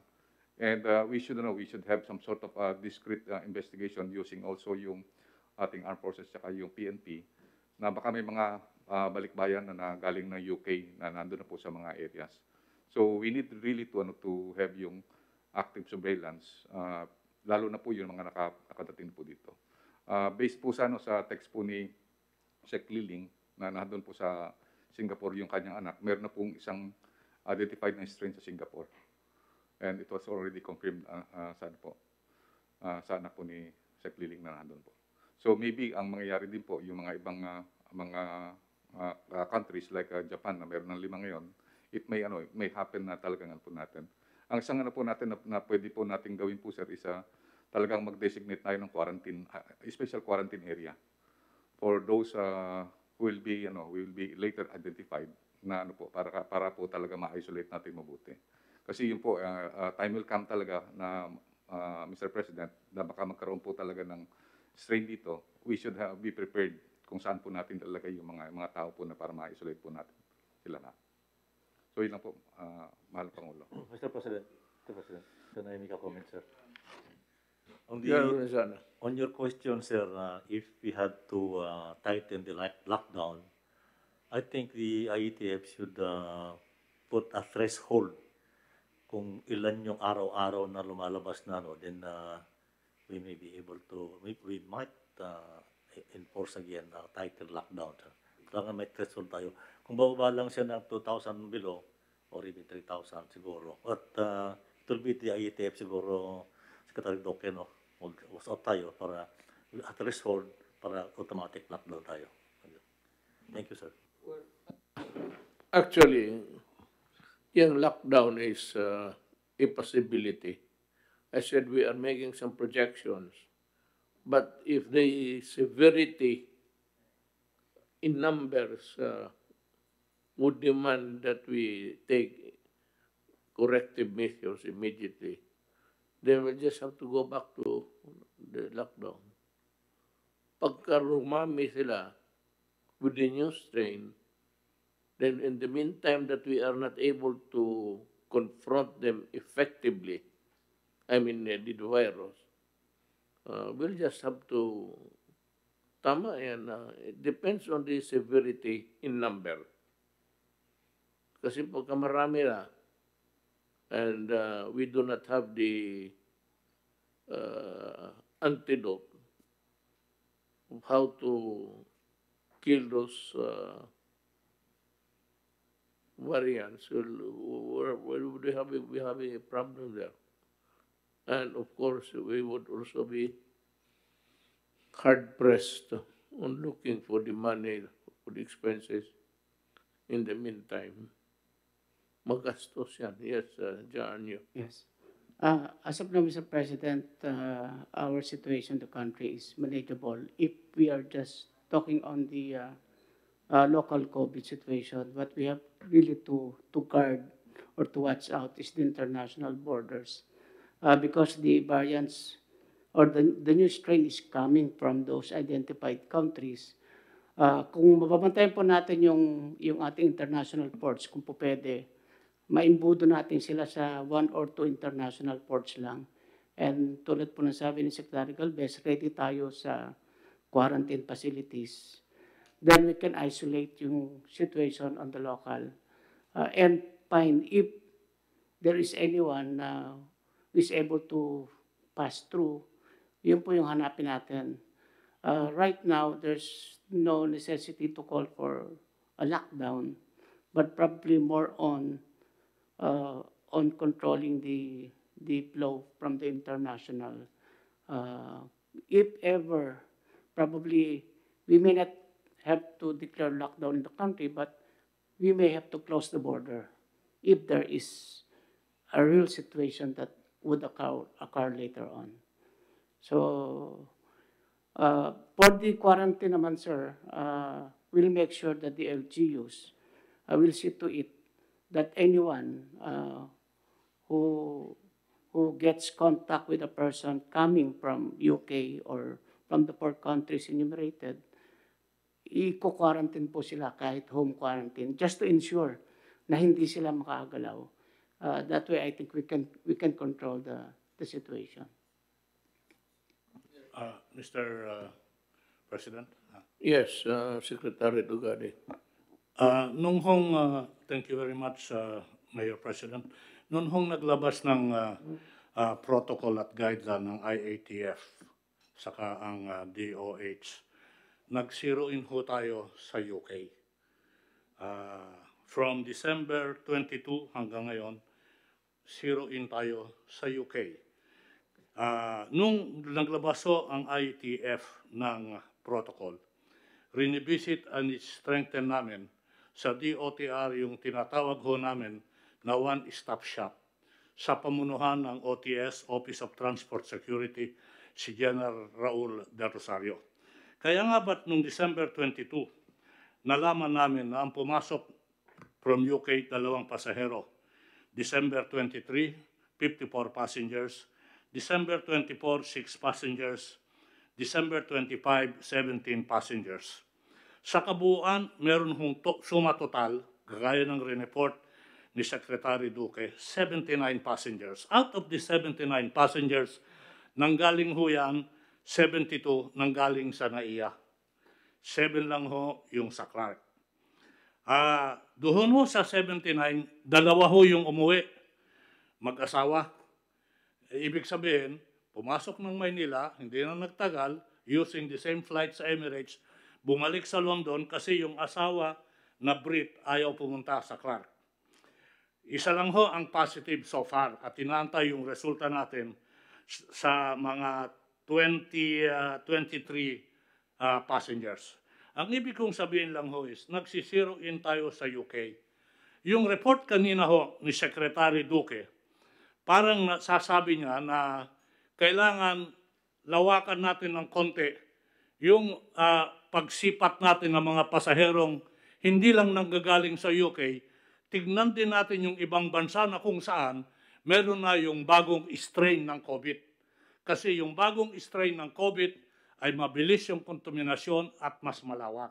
And we should have some sort of discrete investigation using also yung ating armed forces at yung PNP, na baka may mga balikbayan na galing ng UK na nandun na po sa mga areas. So we need really to have yung active surveillance, lalo na po yung mga nakadating po dito. Based po sa text po ni Sec Liling na nandun po sa Singapore yung kanyang anak, meron na pong isang identified na strain sa Singapore. And it was already confirmed sa anak po ni Sec Liling na nandun po. So maybe ang mangyayari din po yung mga ibang countries like Japan na meron ng 5 ngayon, it may happen na talagang po natin. Ang isang po natin na pwede po natin gawin po sir is talagang mag-designate tayo ng quarantine, special quarantine area for those who will be later identified na para po talaga ma-isolate natin mabuti. Kasi yun po, time will come talaga na Mr. President, na baka magkaroon po talaga ng strain dito. We should be prepared kung saan po natin ilalagay yung mga tao po na para ma-isolate po natin sila na. So yun lang po, mahal Pangulo. Mr. President, can I make a comment, sir? On your question, sir, if we had to tighten the lockdown, I think the IETF should put a threshold kung ilan yung araw-araw na lumalabas na, then we may be able to, we might enforce again a tighter lockdown. Kailangan may threshold tayo. Kung bababa lang siya ng 2,000 below, or even 3,000 siguro. But it will be the IETF siguro, Secretary Doke, mag-usap tayo para at threshold para automatic lockdown tayo. Thank you, sir. Actually, yung lockdown is a possibility. I said we are making some projections. But if the severity in numbers would demand that we take corrective measures immediately, then we'll just have to go back to the lockdown. Pagka rumami sila with the new strain, then in the meantime that we are not able to confront them effectively, the virus, we'll just have to, tama yan, it depends on the severity in number. Kasi pagka marami na, and we do not have the antidote of how to kill those variants, we have a problem there. And of course, we would also be hard-pressed on looking for the money, for the expenses in the meantime. Magastos yan. Yes, John. Yes. As of now, Mr. President, our situation in the country is manageable if we are just talking on the local COVID situation. What we have really to guard or to watch out is the international borders. Because the variants or the new strain is coming from those identified countries, Kung mababantayan po natin yung ating international ports, kung po pwede, maimbudo natin sila sa 1 or 2 international ports lang. And tulad po ng sabi ni Secretary Galvez, ready tayo sa quarantine facilities. Then we can isolate yung situation on the local and find if there is anyone who is able to pass through, yun po yung hanapin natin. Right now, there's no necessity to call for a lockdown, but probably more on controlling the flow from the international. If ever, probably we may not have to declare lockdown in the country, but we may have to close the border if there is a real situation that would occur later on. So, for the quarantine naman, sir, we'll make sure that the LGUs will see to it that anyone who gets contact with a person coming from UK or from the 4 countries enumerated, i-quarantine po sila kahit home quarantine just to ensure na hindi sila makagalaw. That way, I think we can control the situation. Mr. President. Yes, Secretary Dugade. Thank you very much, Mayor President. Noong hong naglabas ng protocol at guideline ng IATF, saka ang DOH, nag-zero in ho tayo sa UK. From December 22 hanggang ngayon, zero in tayo sa UK. Nung naglabas ho ang IATF ng protocol, rinivisit and strengthen namin sa DOTR yung tinatawag ho namin na one-stop shop sa pamunuhan ng OTS, Office of Transport Security, si General Raul de Rosario. Kaya nga ba't nung December 22, nalaman namin na ang pumasok from UK 2 pasahero. December 23, 54 passengers. December 24, 6 passengers. December 25, 17 passengers. Sa kabuuan, meron hong suma total, gaya ng report ni Secretary Duque, 79 passengers. Out of the 79 passengers, nanggaling ho yan, 72 nanggaling sa NAIA. 7 lang ho yung sa Clark. Doon ho sa 79, 2 ho yung umuwi, mag-asawa. Ibig sabihin, pumasok ng Maynila, hindi na nagtagal, using the same flight sa Emirates, bumalik sa London kasi yung asawa na Brit ayaw pumunta sa Clark. Isa lang ho ang positive so far at inaantay yung resulta natin sa mga 23 passengers. Ang ibig kong sabihin lang ho is, nagsisiro in tayo sa UK. Yung report kanina ho ni Secretary Duque, parang nasasabi niya na kailangan lawakan natin ng konti yung pagsipat natin ng mga pasaherong hindi lang nanggagaling sa UK, tignan din natin yung ibang bansa na kung saan meron na yung bagong strain ng COVID. Kasi yung bagong strain ng COVID ay mabilis yung kontaminasyon at mas malawak.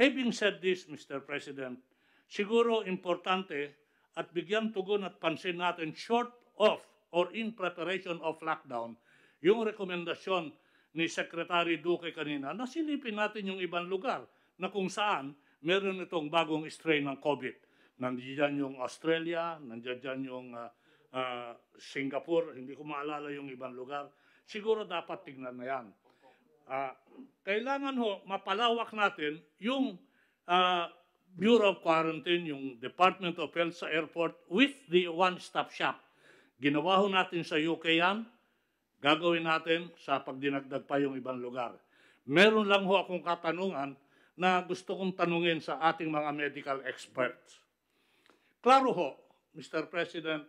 Having said this, Mr. President, siguro importante at bigyan tugon at pansin natin short of or in preparation of lockdown, yung rekomendasyon ni Secretary Duque kanina, nasilipin natin yung ibang lugar na kung saan meron itong bagong strain ng COVID. Nandiyan yung Australia, nandiyan yung Singapore, hindi ko maalala yung ibang lugar. Siguro dapat tignan na yan. Kailangan ho, mapalawak natin yung Bureau of Quarantine, yung Department of Health sa airport with the one-stop shop. Ginawa ho natin sa UK yan, gagawin natin sa pagdinagdag pa yung ibang lugar. Meron lang ho akong katanungan na gusto kong tanungin sa ating mga medical experts. Klaro ho, Mr. President,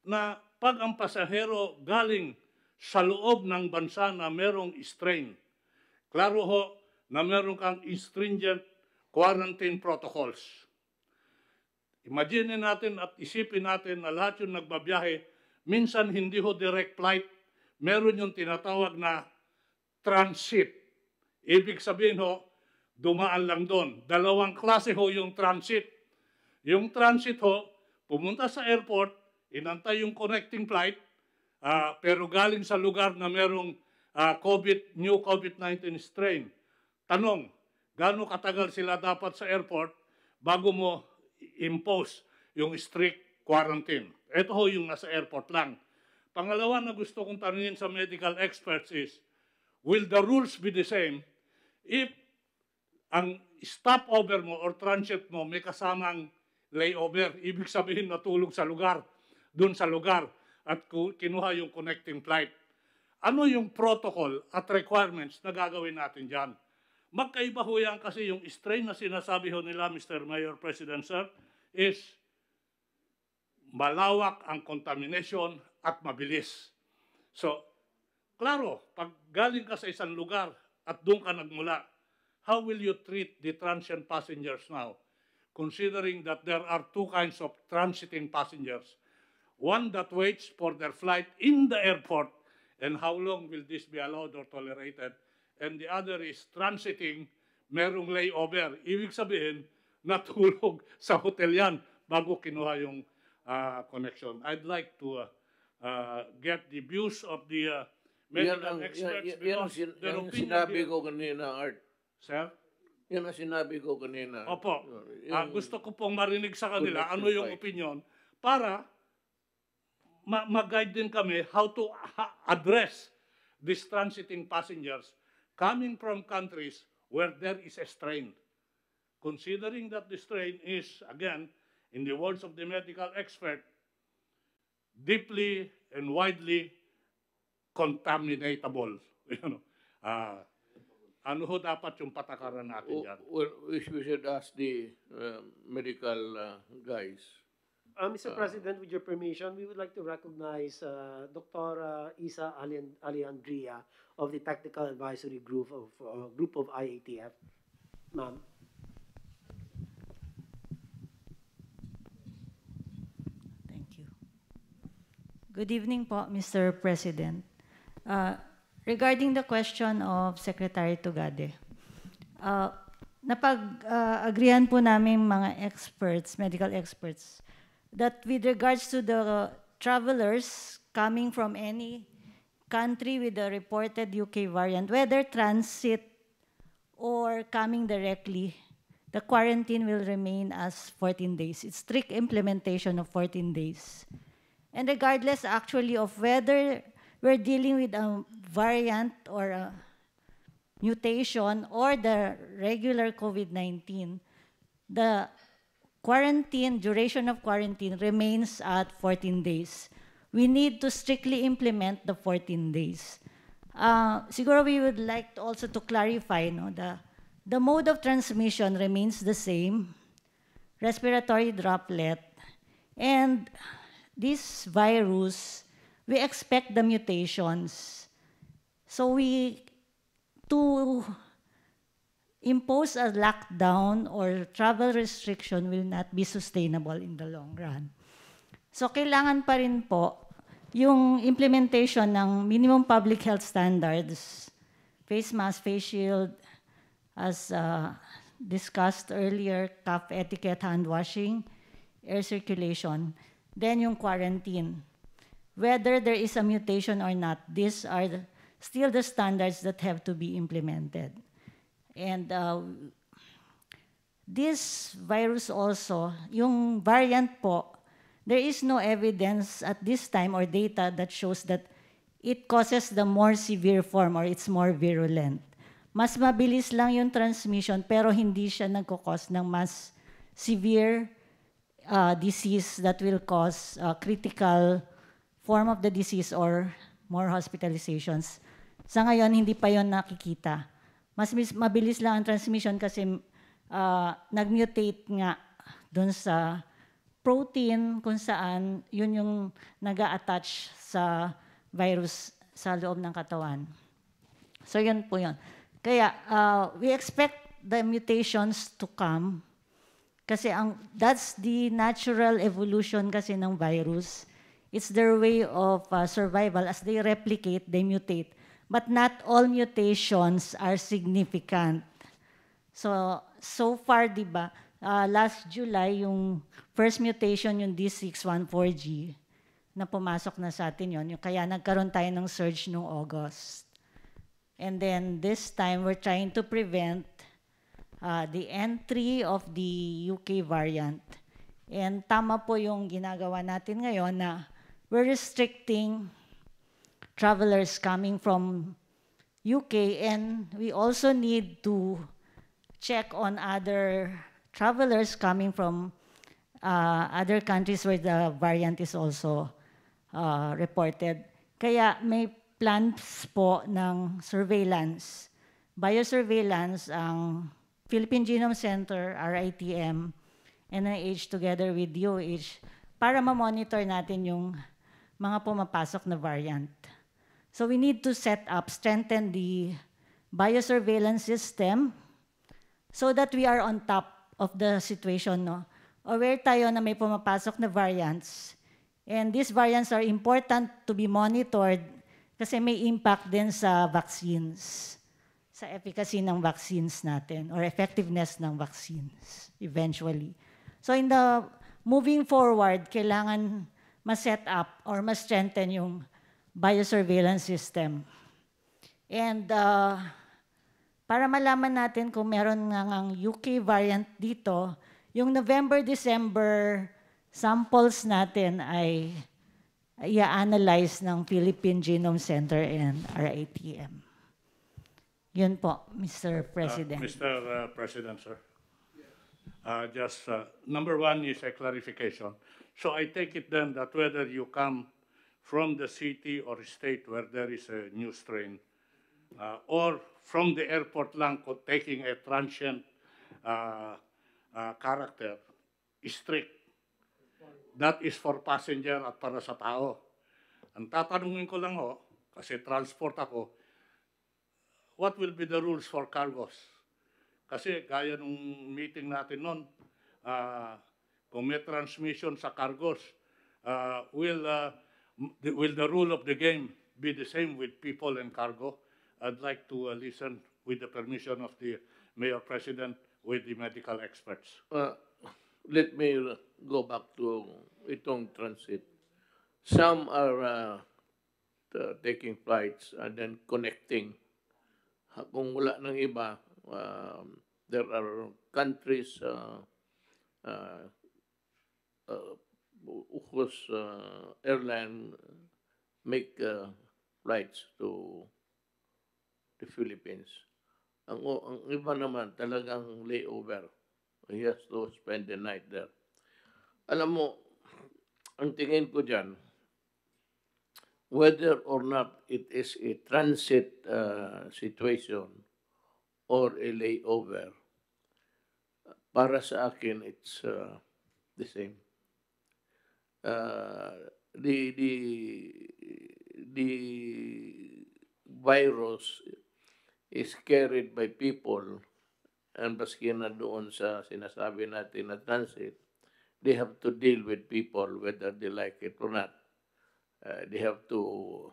na pag ang pasahero galing sa loob ng bansa na merong strain, klaro ho na meron kang stringent quarantine protocols. Imagine natin at isipin natin na lahat yung nagbabiyahe, minsan hindi ho direct flight, meron yung tinatawag na transit. Ibig sabihin ho, dumaan lang doon. Dalawang klase ho yung transit. Yung transit ho, pumunta sa airport, inantay yung connecting flight, pero galing sa lugar na merong new COVID-19 strain. Tanong, gaano katagal sila dapat sa airport bago mo impose yung strict quarantine? Ito ho yung nasa airport lang. Pangalawa na gusto kong tanungin sa medical experts is, will the rules be the same if ang stopover mo or transit mo may kasamang layover? Ibig sabihin natulog sa lugar, dun sa lugar, at kinuha yung connecting flight. Ano yung protocol at requirements na gagawin natin dyan? Magkaiba ho yan kasi yung strain na sinasabi ho nila, Mr. Mayor, President, Sir, is malawak ang contamination at mabilis. So, klaro, pag galing ka sa isang lugar at doon ka nagmula, how will you treat the transient passengers now? Considering that there are two kinds of transiting passengers. One that waits for their flight in the airport, and how long will this be allowed or tolerated? And the other is transiting, merong layover. Ibig sabihin, natulog sa hotel yan bago kinuha yung connection. I'd like to get the views of the medical experts because their Yan ang opinion sinabi here. ko kanina, Art. Sir? Yan ang sinabi ko kanina. Opo. Yung Gusto ko pong marinig sa kanila connection ano yung flight. opinion para mag-guide din kami how to address these transiting passengers coming from countries where there is a strain. Considering that the strain is, again, in the words of the medical expert, deeply and widely contaminatable. You know, ano ho dapat yung patakaran natin dyan? Well, we should ask the medical guys. Mr. President, with your permission, we would like to recognize Dr. Isa Alejandria of the Technical Advisory Group of IATF. Ma'am. Thank you. Good evening po, Mr. President. Regarding the question of Secretary Tugade, napag-agreehan po namin mga experts, medical experts, that with regards to the travelers coming from any country with the reported UK variant, whether transit or coming directly, the quarantine will remain as 14 days. It's strict implementation of 14 days. And regardless actually of whether we're dealing with a variant or a mutation or the regular COVID-19, the quarantine, duration of quarantine remains at 14 days. We need to strictly implement the 14 days. Siguro we would like to also to clarify, no, the mode of transmission remains the same, respiratory droplet, and this virus, we expect the mutations. So to impose a lockdown or travel restriction will not be sustainable in the long run. So kailangan pa rin po yung implementation ng minimum public health standards, face mask, face shield, as discussed earlier, cough etiquette, hand washing, air circulation, then yung quarantine. Whether there is a mutation or not, these are still the standards that have to be implemented. And this virus also, yung variant po, there is no evidence at this time or data that shows that it causes the more severe form or it's more virulent. Mas mabilis lang yung transmission pero hindi siya nagkukos ng mas severe disease that will cause critical form of the disease or more hospitalizations. Sa ngayon, hindi pa yon nakikita. Mas mabilis lang ang transmission kasi nag-mutate nga dun sa protein kung saan yun yung nag-a-attach sa virus sa loob ng katawan. So yun po yun. Kaya we expect the mutations to come kasi that's the natural evolution kasi ng virus. It's their way of survival. As they replicate, they mutate. But not all mutations are significant. So far, di ba, last July, yung first mutation, yung D614G, na pumasok na sa atin yon. Kaya nagkaroon tayo ng surge noong August. And then this time, we're trying to prevent the entry of the UK variant. And tama po yung ginagawa natin ngayon na we're restricting travelers coming from UK, and we also need to check on other travelers coming from other countries where the variant is also reported. Kaya may plans po ng surveillance, biosurveillance ang Philippine Genome Center, RITM, NIH together with DOH para ma-monitor natin yung mga pumapasok na variant. So we need to strengthen the biosurveillance system so that we are on top of the situation, no? Aware tayo na may pumapasok na variants, and these variants are important to be monitored kasi may impact din sa vaccines, sa efficacy ng vaccines natin or effectiveness ng vaccines eventually. So in the moving forward, kailangan ma-set up or ma-strengthen yung biosurveillance system. And para malaman natin kung meron ng UK variant dito, yung November-December samples natin ay i-analyze ng Philippine Genome Center and RITM. Yun po, Mr. President. Mr. President, sir. Number one is a clarification. So I take it then that whether you come from the city or state where there is a new strain, or from the airport lang taking a transient character, strict. That is for passenger at para sa tao. Ang tatanungin ko lang kasi transport ako, what will be the rules for cargos? Kasi gaya nung meeting natin noon, kung may transmission sa cargos, will the rule of the game be the same with people and cargo? I'd like to listen with the permission of the Mayor President with the medical experts. Let me go back to itong transit. Some are taking flights and then connecting. Kung wala ng iba, there are countries whose airline make flights to the Philippines. Ang iba naman talagang layover. He has to spend the night there. Alam mo, ang tingin ko dyan, whether or not it is a transit situation or a layover, para sa akin, it's the same. The virus is carried by people, and baski na doon sa sinasabi natin na transit, they have to deal with people whether they like it or not. They have to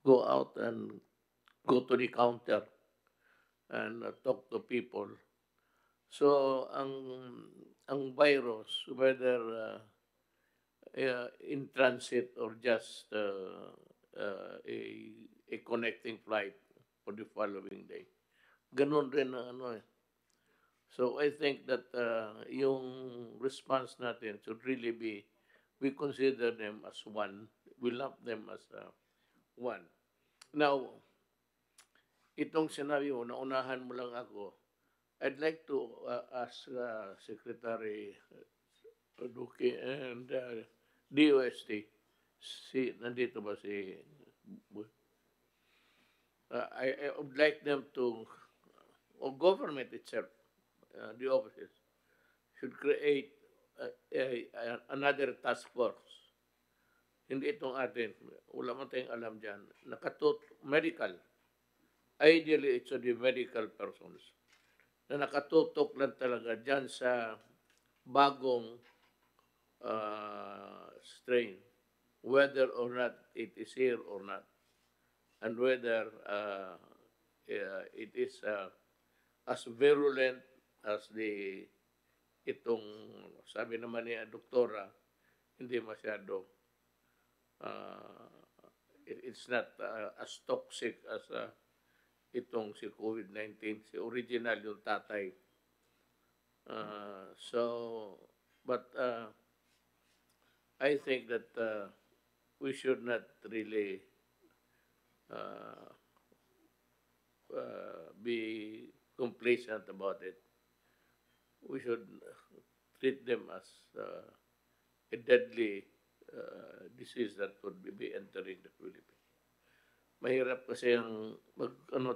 go out and go to the counter and talk to people. So ang virus, whether in transit or just a connecting flight for the following day, ganun rin na So I think that yung response natin should really be, we consider them as one. We love them as one. Now, itong scenario, naunahan mo lang ako, I'd like to ask Secretary Duque and DOST, nandito ba si... I would like them to, or government itself, the offices, should create another task force. Hindi itong atin, wala man tayong alam dyan, medical. Ideally, it's the medical persons na nakatutok lang talaga dyan sa bagong strain, whether or not it is here or not, and whether it is as virulent as itong, sabi naman ni doktora, hindi masyado, it's not as toxic as itong si COVID-19, si original yung tatay. But I think that we should not really be complacent about it. We should treat them as a deadly disease that could be entering the Philippines. Mahirap kasi ang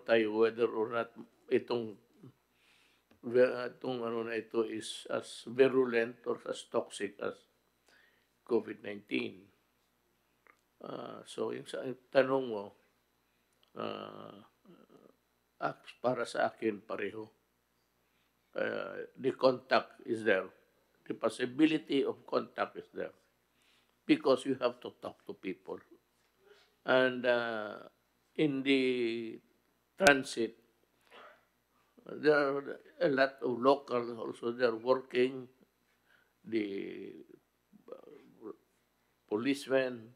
tayo whether or not itong ano na ito is as virulent or as toxic as COVID-19. So yung tanong mo, para sa akin pareho. The contact is there. The possibility of contact is there. Because you have to talk to people. And in the transit, there are a lot of locals also. They're working. The policemen,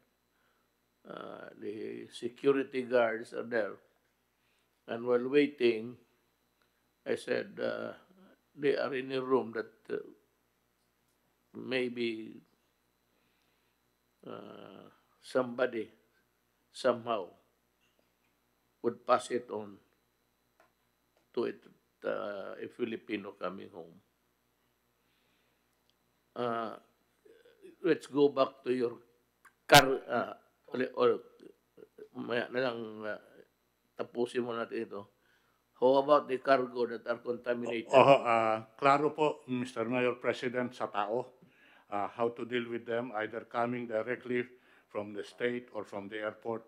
the security guards are there. And while waiting, I said they are in a room that maybe somebody somehow would pass it on to a Filipino coming home. Let's go back to your maya na lang tapusin mo natin ito. How about the cargo that are contaminated? Klaro po, Mr. Mayor President, sa tao, how to deal with them, either coming directly from the state or from the airport,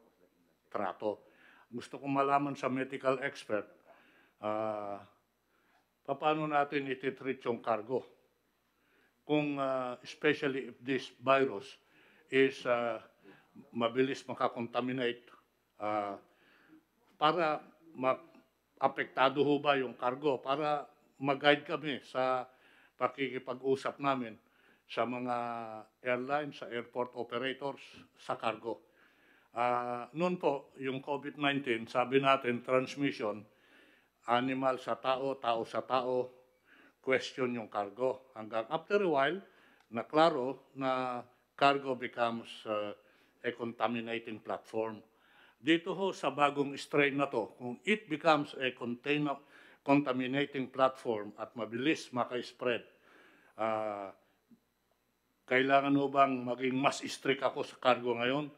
trato. Gusto kong malaman sa medical expert, paano natin ititreat yung cargo? Kung, especially if this virus is mabilis makakontaminate, para apektado ho ba yung cargo? Para mag-guide kami sa pakikipag-usap namin sa mga airlines, sa airport operators, sa cargo. Noon po, yung COVID-19, sabi natin, transmission, animal sa tao, tao sa tao, question yung cargo. Hanggang after a while, naklaro na cargo becomes a contaminating platform. Dito ho sa bagong strain na to, kung it becomes a contaminating platform at mabilis maka-spread, kailangan ho bang maging mas strict ako sa cargo ngayon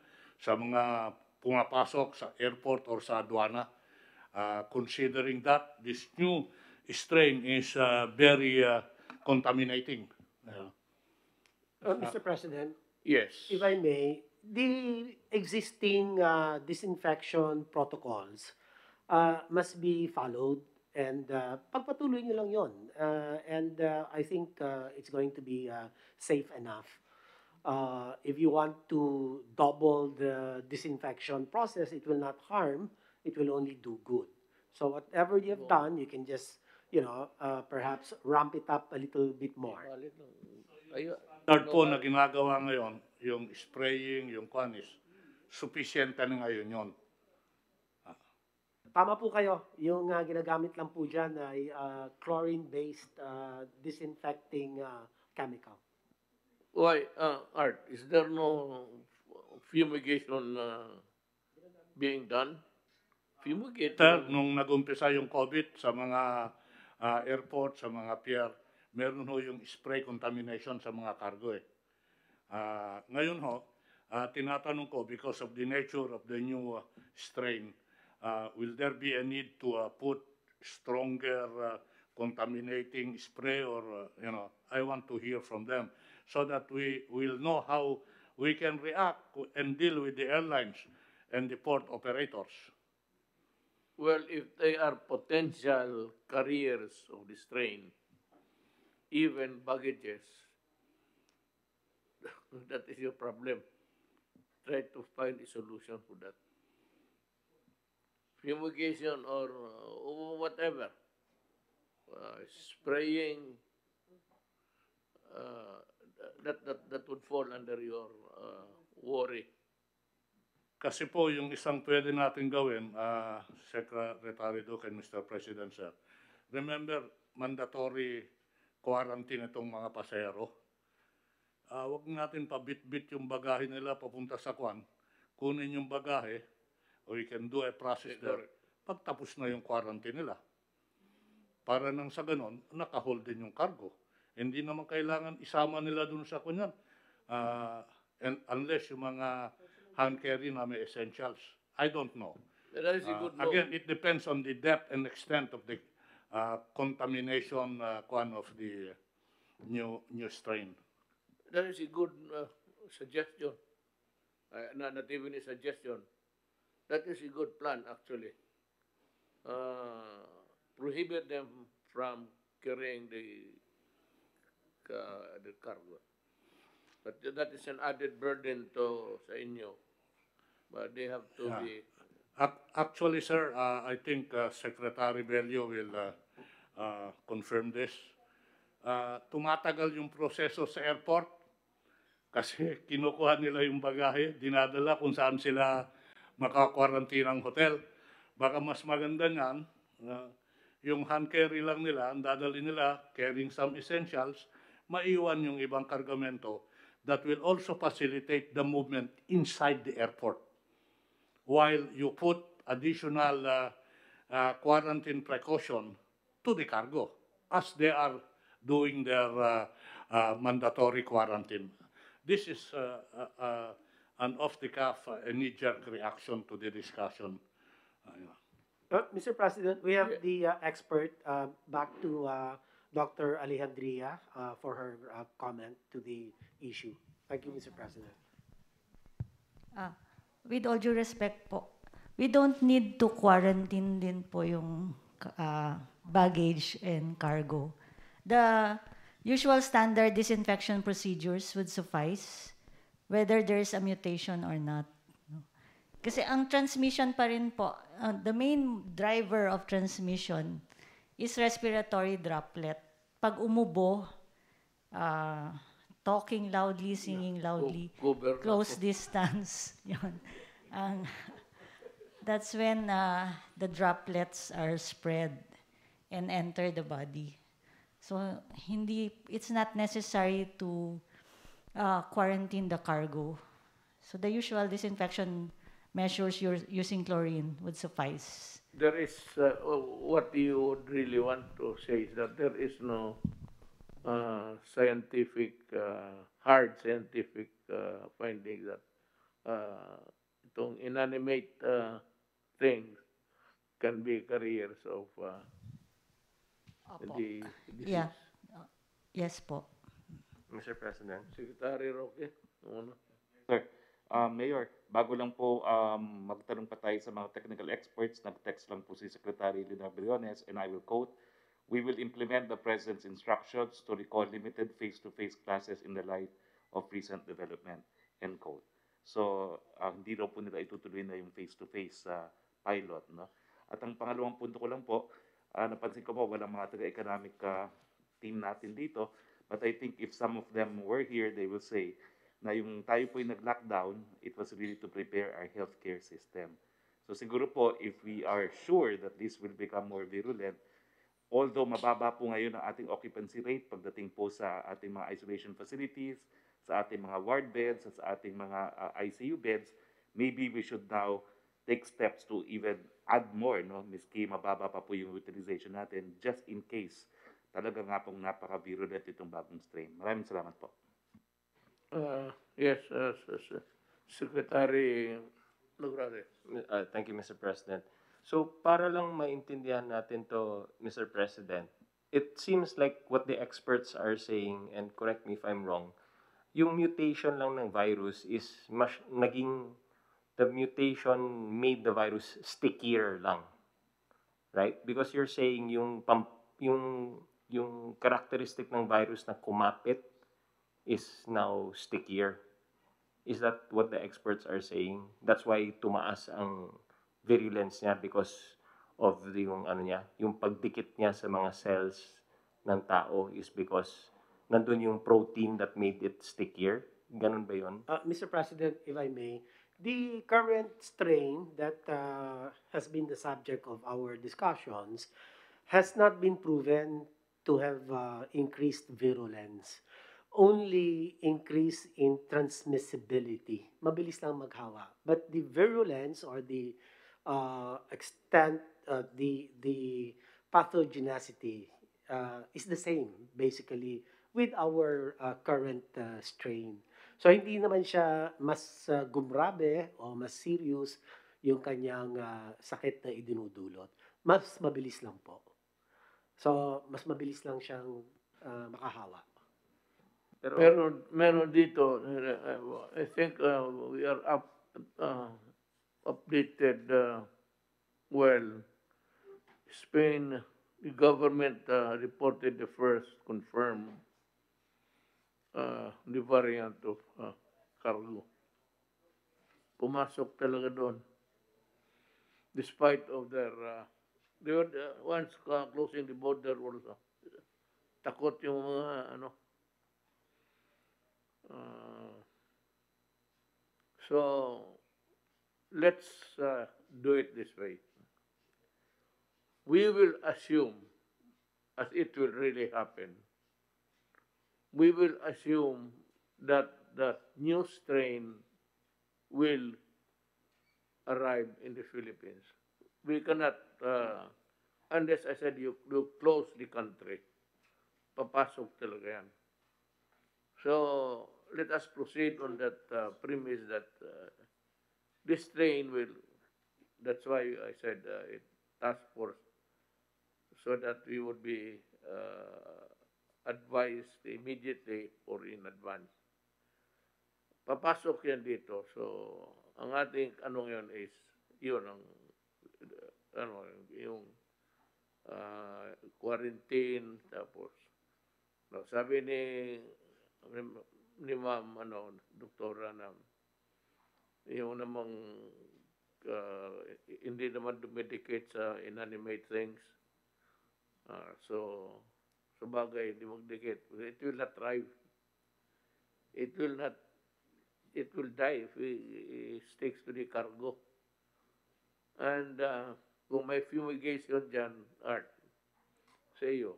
sa mga pumapasok sa airport or sa aduana, considering that this new strain is very contaminating. Mr. President, Yes. if I may, the existing disinfection protocols must be followed, and pagpatuloy nyo lang yon. And I think it's going to be safe enough. If you want to double the disinfection process, it will not harm, it will only do good. So whatever you have done, you can just, perhaps ramp it up a little bit more. Third po na ginagawa ngayon, yung spraying, yung kwanis, sufficient na ngayon yun. Tama po kayo. Yung ginagamit lang po dyan ay chlorine-based disinfecting chemical. Why, Art, is there no fumigation being done? Fumigate. Sir, nung nag-umpisa yung COVID sa mga airport, sa mga pier, meron ho yung spray contamination sa mga cargo eh. Ngayon ho, tinatanong ko, because of the nature of the new strain, will there be a need to put stronger contaminating spray, or, I want to hear from them so that we will know how we can react and deal with the airlines and the port operators. Well, if they are potential carriers of the strain, even baggages, that is your problem. Try to find a solution for that. Fumigation or whatever. spraying, that would fall under your worry. Kasi po, yung isang pwede natin gawin, Secretary Duque and Mr. President, sir, remember, mandatory quarantine itong mga pasero. Huwag natin pabit-bit yung bagahe nila papunta sa Kwan. Kunin yung bagahe, or we can do a process there. Pagtapos na yung quarantine nila. Para nang sa ganon, nakahold din yung cargo. Hindi naman kailangan isama nila dun sa kunyan. Unless yung mga hand carry na may essentials. I don't know. That is a good law. Again, it depends on the depth and extent of the contamination of the new strain. That is a good suggestion. Not even a suggestion. That is a good plan, actually. Prohibit them from carrying the cargo. But that is an added burden to sa inyo. But they have to be... Actually, sir, I think Secretary Bello will confirm this. Tumatagal yung proseso sa airport kasi kinukuha nila yung bagahe, dinadala kung saan sila makakwarantinang hotel. Baka mas maganda niyan, yung hand carry lang nila, ang dadali nila, carrying some essentials, maiwan yung ibang kargamento that will also facilitate the movement inside the airport. While you put additional quarantine precaution to the cargo as they are doing their mandatory quarantine. This is an off-the-cuff, a knee-jerk reaction to the discussion. Mr. President, we have the expert back to Dr. Alejandria for her comment to the issue. Thank you, Mr. President. With all due respect po, we don't need to quarantine din po yung baggage and cargo. The usual standard disinfection procedures would suffice, whether there's a mutation or not. Kasi ang transmission pa rin po, the main driver of transmission is respiratory droplet. Pag umubo, talking loudly, singing loudly, close distance, yun. That's when the droplets are spread and enter the body. So it's not necessary to quarantine the cargo. So the usual disinfection measures using chlorine would suffice. There is, what you would really want to say is that there is no hard scientific finding that itong inanimate things can be carriers of the disease. Yeah. Yes po. Mr. President. Secretary Roque, ano? Sir, Mayor, bago lang po magtanong pa tayo sa mga technical experts, nag-text lang po si Secretary Leonardo Briones, and I will quote, "We will implement the President's instructions to recall limited face-to-face classes in the light of recent development," end quote. So, hindi raw po nila itutuloy na yung face-to-face pilot. No? At ang pangalawang punto ko lang po, napansin ko po, walang mga taga-economic team natin dito, but I think if some of them were here, they will say na yung tayo po yung nag-lockdown, it was really to prepare our healthcare system. So siguro po, if we are sure that this will become more virulent, although mababa po ngayon ang ating occupancy rate pagdating po sa ating mga isolation facilities, sa ating mga ward beds, sa ating mga ICU beds, maybe we should now take steps to even add more, no? Miski mababa pa po yung utilization natin, just in case talaga nga pong napaka-virulent itong bagong strain. Maraming salamat po. Yes, Secretary Lograde. Thank you, Mr. President. So, para lang maintindihan natin to, Mr. President, it seems like what the experts are saying, and correct me if I'm wrong, yung mutation lang ng virus is the mutation made the virus stickier lang. Right? Because you're saying yung characteristic ng virus na kumapit is now stickier. Is that what the experts are saying? That's why tumaas ang virulence niya because of yung ano niya, yung pagdikit niya sa mga cells ng tao is because nandun yung protein that made it stickier? Ganun ba yun? Mr. President, if I may, the current strain that has been the subject of our discussions has not been proven to have increased virulence. Only increase in transmissibility. Mabilis lang maghawa. But the virulence or the extent, the pathogenicity is the same basically with our current strain. So hindi naman siya mas gumrabe o mas serious yung kanyang sakit na idinudulot. Mas mabilis lang po. So mas mabilis lang siyang makahawa. Meron dito, I think we are updated well. Spain, the government reported the first confirmed the variant of cargo. Pumasok talaga doon. Despite of their, they were once closing the border also. Takot yung mga so let's do it this way. We will assume, as it will really happen, we will assume that the new strain will arrive in the Philippines. We cannot, unless I said you close the country, papasok talaga yan. So let us proceed on that premise that this strain will, that's why I said task force, so that we would be advised immediately or in advance. Papasok yan dito. So ang ating yun is, yun ang, yung quarantine, tapos, sabi ni ma'am, doktora na, yung namang, hindi naman dumedicate sa inanimate things. So, sa bagay, hindi magdikit. It will not thrive. It will die if it sticks to the cargo. And kung may fumigation dyan, Art, sa iyo,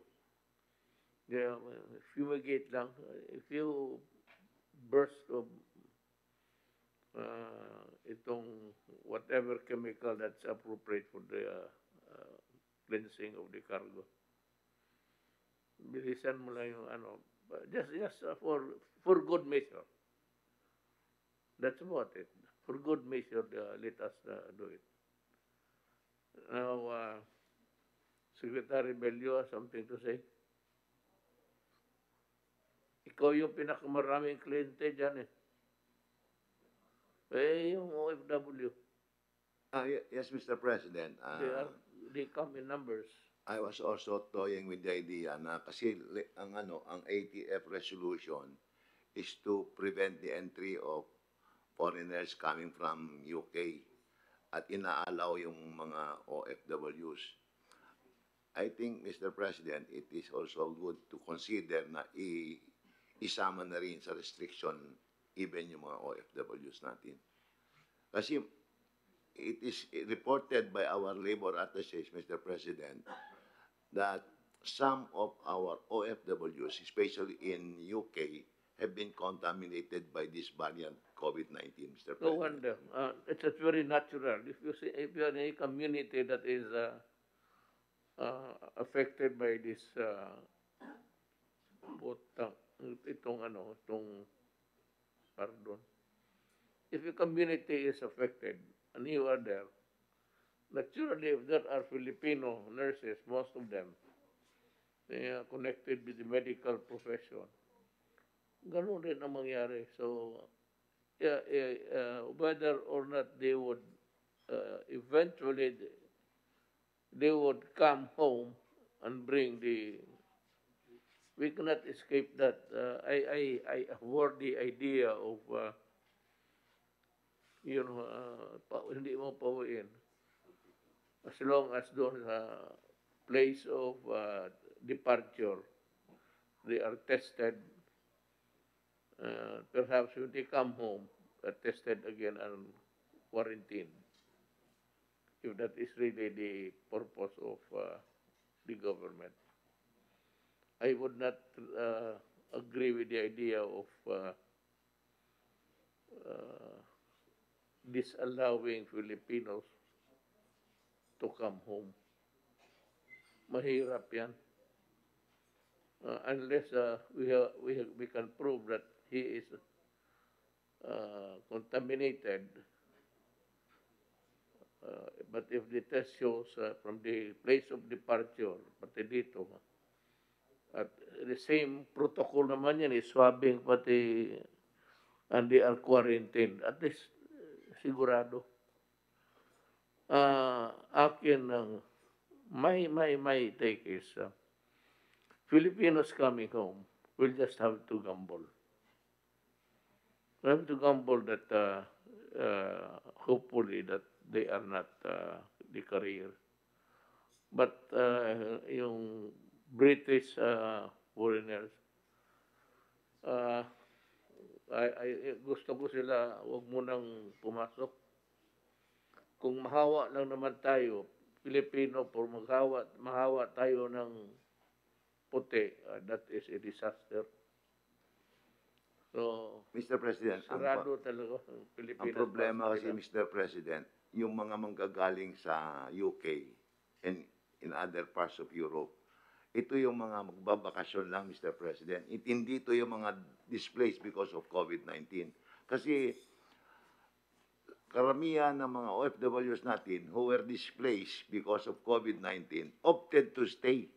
fumigate lang. If you burst of itong whatever chemical that's appropriate for the cleansing of the cargo, bilisan mo lang yung just for good measure. That's about it. For good measure, let us do it. Now, Secretary Bello has something to say. Ikaw yung pinakamaraming kliyente dyan yung OFW. Yes, Mr. President. They come in numbers. I was also toying with the idea na kasi ang ATF resolution is to prevent the entry of foreigners coming from UK at inaalaw yung mga OFWs. I think, Mr. President, it is also good to consider na isama na rin sa restriction even yung mga OFWs natin. Kasi it is reported by our labor attachés, Mr. President, that some of our OFWs, especially in UK, have been contaminated by this variant COVID-19, Mr. President. No wonder. It's very natural. If you are in a community that is affected by this if a community is affected and you are there, naturally, if there are Filipino nurses, most of them, they are connected with the medical profession. Ganun rin ang mangyari. So, whether or not they would eventually, they would come home and bring we cannot escape that. I avoid the idea of, hindi mo pauwiin. as long as those place of departure, they are tested, perhaps when they come home, are tested again and quarantined. If that is really the purpose of the government. I would not agree with the idea of disallowing Filipinos to come home. Mahirap yan. Unless we can prove that he is contaminated. But if the test shows from the place of departure, pati dito, at the same protocol naman yan, is swabbing pati, and they are quarantined. At least, sigurado. Akin, my take is, Filipinos coming home will just have to gamble. We have to gamble that hopefully that they are not the carrier. But yung British foreigners, gusto ko sila, wag munang pumasok. Kung mahawa lang naman tayo, Pilipino, por mahawa tayo ng puti, that is a disaster. So, Mr. President, sarado talaga ang Pilipinas. ang problema kasi, Mr. President, yung mga manggagaling sa UK and in other parts of Europe, ito yung mga magbabakasyon lang, Mr. President. Hindi ito yung mga displaced because of COVID-19. Kasi karamihan ng mga OFWs natin who were displaced because of COVID-19 opted to stay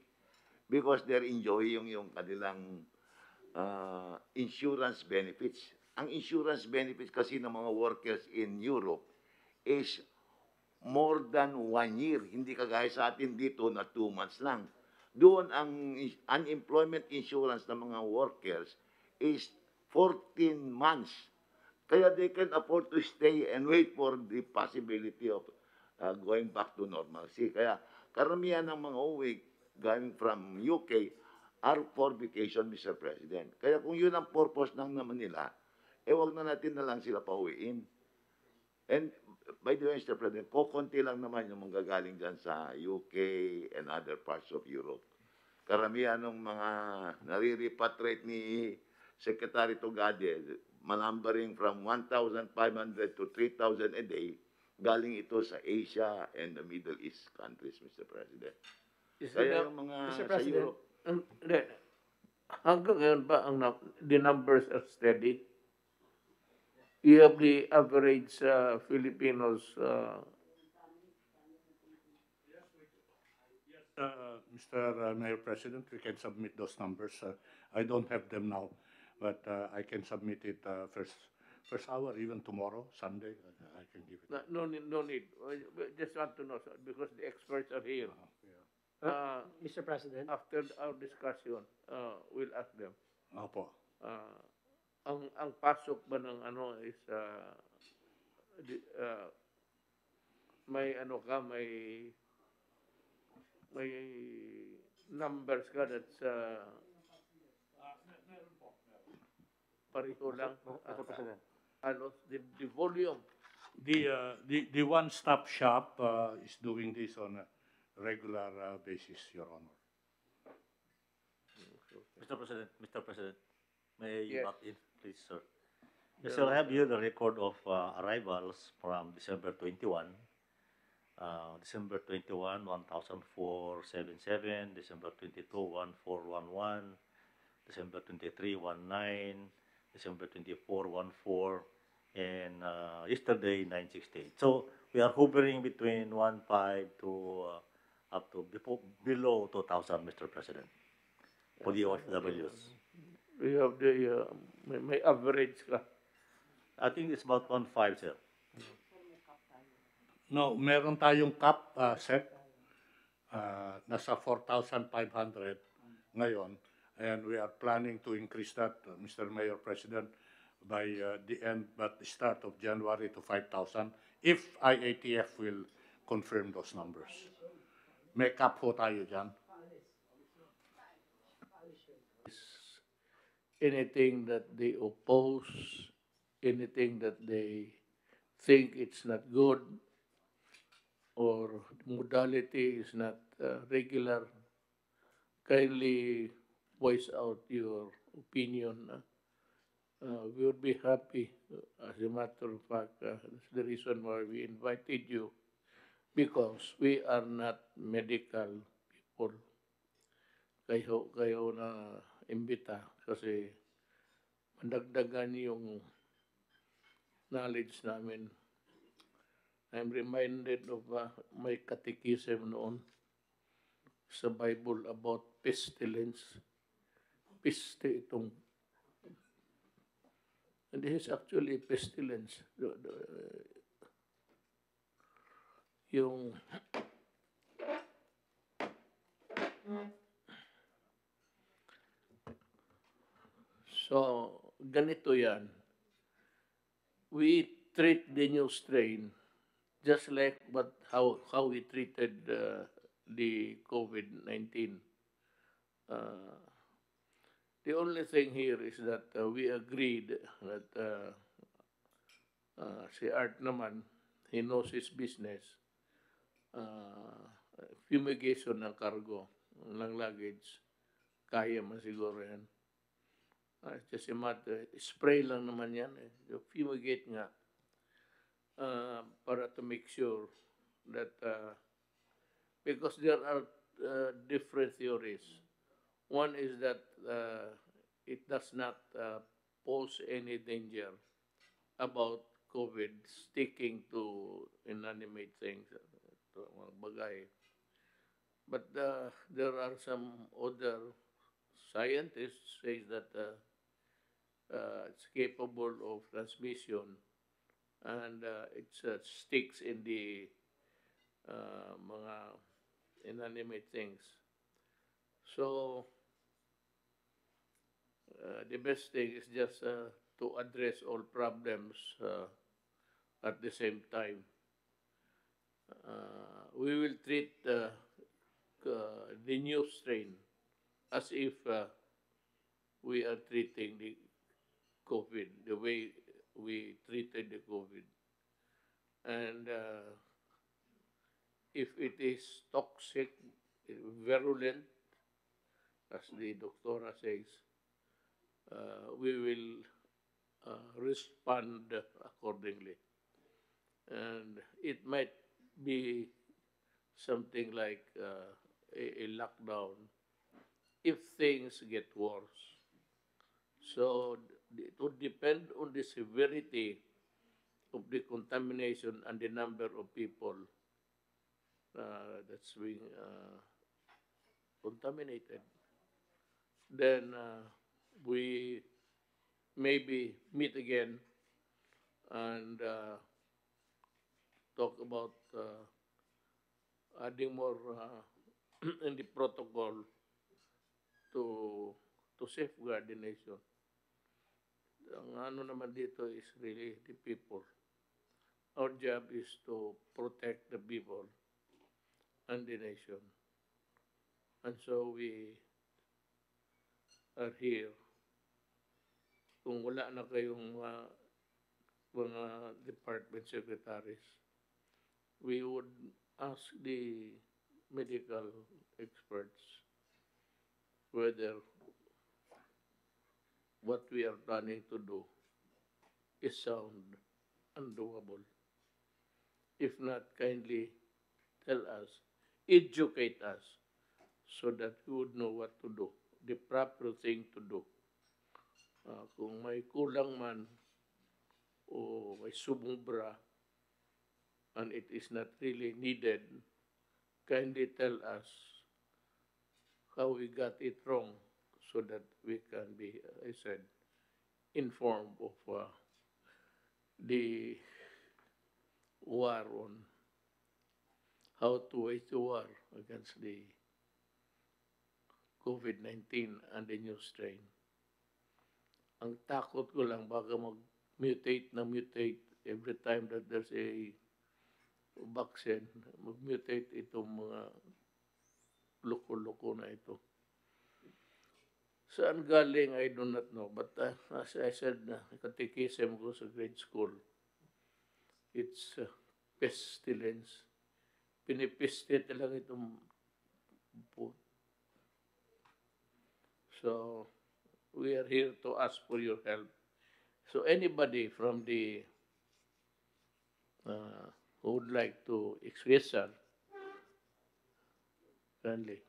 because they're enjoying yung kanilang insurance benefits. Ang insurance benefits kasi ng mga workers in Europe is more than 1 year. Hindi kagaya sa atin dito na 2 months lang. Doon ang unemployment insurance ng mga workers is 14 months. Kaya they can afford to stay and wait for the possibility of going back to normalcy. Kaya karamihan ng mga uwi going from UK are for vacation, Mr. President. Kaya kung yun ang purpose ng naman nila, wag na natin na lang sila pauwiin. And by the way, Mr. President, kukunti lang naman yung manggagaling dyan sa UK and other parts of Europe. Karamihan ng mga nare-repatriate ni Secretary Togade, manumbering from 1,500 to 3,000 a day, galing ito sa Asia and the Middle East countries, Mr. President. Kaya yung mga Mr. sa President, Europe, hanggang ngayon ba the numbers are steady? You have the average Filipinos. Mr. Mayor President, we can submit those numbers. I don't have them now, but I can submit it first hour, even tomorrow, Sunday. I can give it. No need. I just want to know, sir, because the experts are here. Mr. President, After our discussion, we'll ask them. Opo. Ang pasok ba ng is may may numbers ka that's pareho lang. Mr. President. The volume. The one-stop shop is doing this on a regular basis, Your Honor. Mr. President, may you Yes. back in, please, sir? Yes, sir, I have here the record of arrivals from December 21. December 21, 1,477. December 22, 1,411. December 23, 19. December 24, 14. And yesterday, 968. So we are hovering between 1,500 to up to below 2,000, Mr. President, for the OFWs. We have the may average ka. I think it's about 1,500, sir. No, meron tayong cap set. Nasa 4,500 ngayon. And we are planning to increase that, Mr. Mayor President, by the start of January to 5,000, if IATF will confirm those numbers. May cap ho tayo dyan. Anything that they oppose, anything that they think it's not good, or modality is not regular, kindly voice out your opinion. We would be happy. As a matter of fact, that's the reason why we invited you, because we are not medical people. Kayo na imbita kasi mandagdagan yung knowledge namin. I'm reminded of my catechism noon sa Bible about pestilence. Peste itong. And this is actually pestilence. Yung so, ganito yan. We treat the new strain just like how we treated the COVID-19. The only thing here is that we agreed that si Art naman, he knows his business. Fumigation ng cargo, ng luggage, kaya man siguro yan. It's just a matter, spray lang naman yan. Fumigate nga para to make sure that, because there are different theories. One is that it does not pose any danger about COVID sticking to inanimate things, to mga bagay. But there are some other scientists say that it's capable of transmission, and it sticks in the mga inanimate things. So the best thing is just to address all problems at the same time. We will treat the new strain as if we are treating the COVID, the way we treated the COVID. And if it is toxic, virulent, as the doctora says, we will respond accordingly. And it might be something like a lockdown if things get worse. So it would depend on the severity of the contamination and the number of people that's being contaminated. Then we maybe meet again and talk about adding more in the protocol to safeguard the nation. Ang ano naman dito is really the people. Our job is to protect the people and the nation. And so we are here. Kung wala na kayong mga department secretaries, we would ask the medical experts whether what we are planning to do is sound and doable. If not, kindly tell us, educate us, so that we would know what to do, the proper thing to do. Kung may kulang man o may sumubra and it is not really needed, kindly tell us how we got it wrong, so that we can be, I said, informed of the war on how to wage the war against the COVID-19 and the new strain. Ang takot ko lang baka mag-mutate na mutate every time that there's a vaccine, mag-mutate itong mga loko-loko na ito. Saan galing, I do not know. But as I said, katikism ko sa grade school, it's pestilence. Pinipiste talaga itong po. So, we are here to ask for your help. So, anybody from the who would like to express, sir, kindly.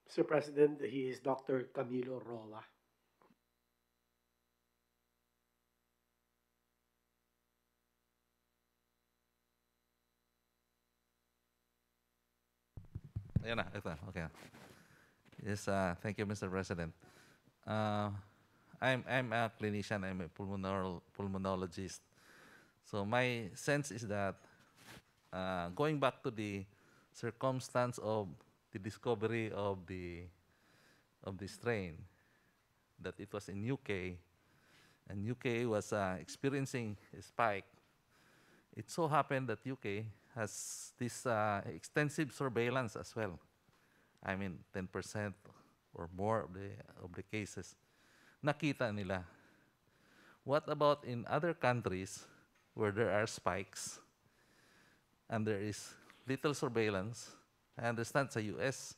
Mr. President, he is Dr. Camilo Roa. Ayan na, ito. Okay. Yes, thank you, Mr. President. I'm a clinician. I'm a pulmonologist. So my sense is that going back to the circumstance of the discovery of the strain, that it was in UK, and UK was experiencing a spike. It so happened that UK has this extensive surveillance as well. I mean, 10% or more of the cases nakita nila. What about in other countries where there are spikes and there is little surveillance? I understand sa US,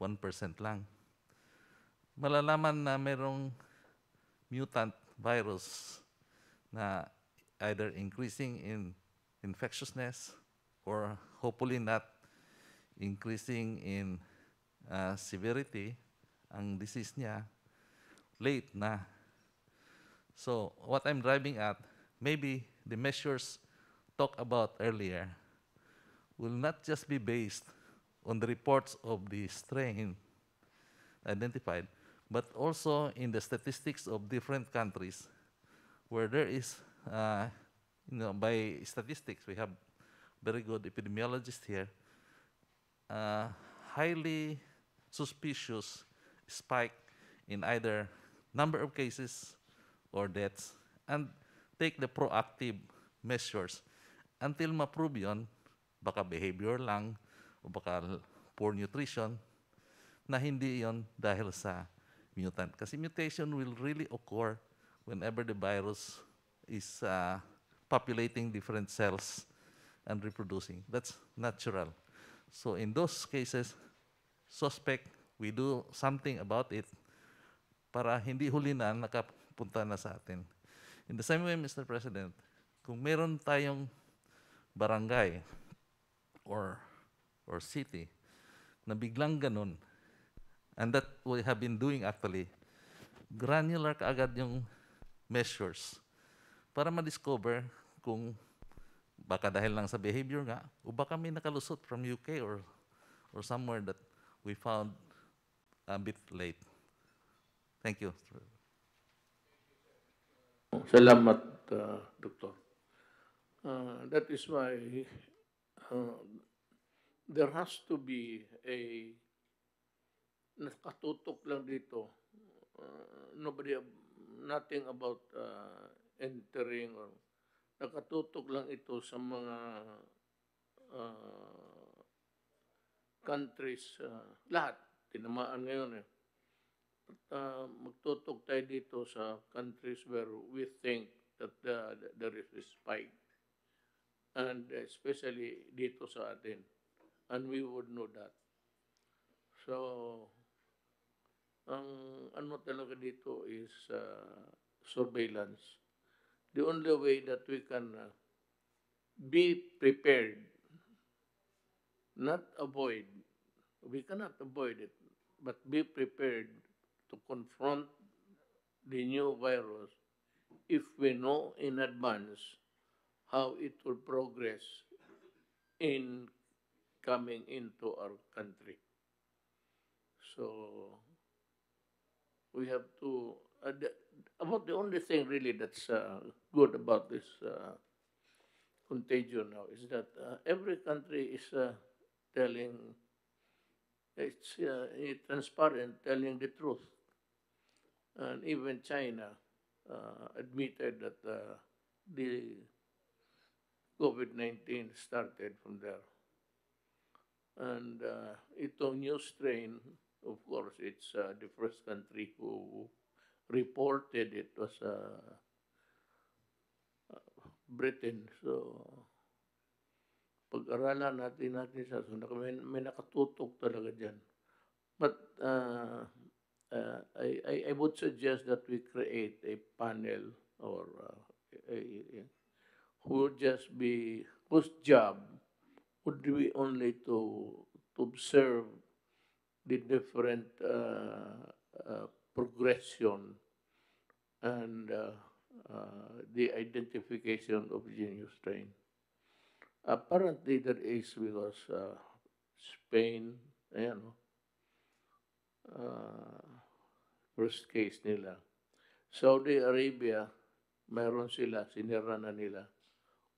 1% lang. Malalaman na merong mutant virus na either increasing in infectiousness or hopefully not increasing in severity ang disease niya, late na. So what I'm driving at, maybe the measures talked about earlier will not just be based on the reports of the strain identified, but also in the statistics of different countries where there is, by statistics, we have very good epidemiologists here, highly suspicious spike in either number of cases or deaths, and take the proactive measures until ma-prove yun, baka behavior lang, o baka poor nutrition, na hindi yon dahil sa mutant. Kasi mutation will really occur whenever the virus is populating different cells and reproducing. That's natural. So in those cases, suspect, we do something about it para hindi huli na nakapunta na sa atin. In the same way, Mr. President, kung meron tayong barangay or city na biglang ganun, and that we have been doing actually, granular kaagad yung measures para ma-discover kung baka dahil lang sa behavior nga, o baka may nakalusot from UK or somewhere that we found a bit late. Thank you. Salamat, Doktor. That is why there has to be a nakatutok lang dito. Nothing about entering or nakatutok lang ito sa mga countries, lahat, tinamaan ngayon eh. Magtutok tayo dito sa countries where we think that there is a spike. And especially dito sa atin. And we would know that. So, ang ano talaga dito is surveillance. The only way that we can be prepared, not avoid, we cannot avoid it, but be prepared to confront the new virus if we know in advance how it will progress in coming into our country. So, we have to, about the only thing really that's good about this contagion now is that every country is telling It's transparent, telling the truth. And even China admitted that the COVID-19 started from there. And itong new strain, of course, it's the first country who reported it was Britain. So, pag-aralan natin siya. So, may nakatutok talaga dyan. But I would suggest that we create a panel or whose job would be only to observe the different progression and the identification of the new strain. Apparently, there is because Spain, ayan, first case nila. Saudi Arabia, mayroon sila, sinira na nila.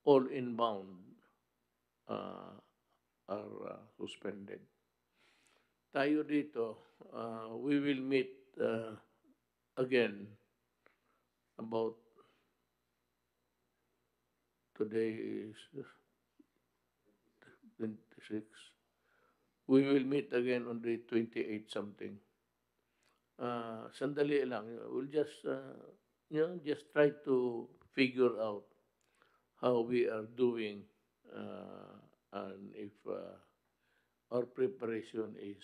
All inbound are suspended. Tayo dito, we will meet again about today is 26. We will meet again on the 28 something. Sandali lang. We'll just, just try to figure out how we are doing and if our preparation is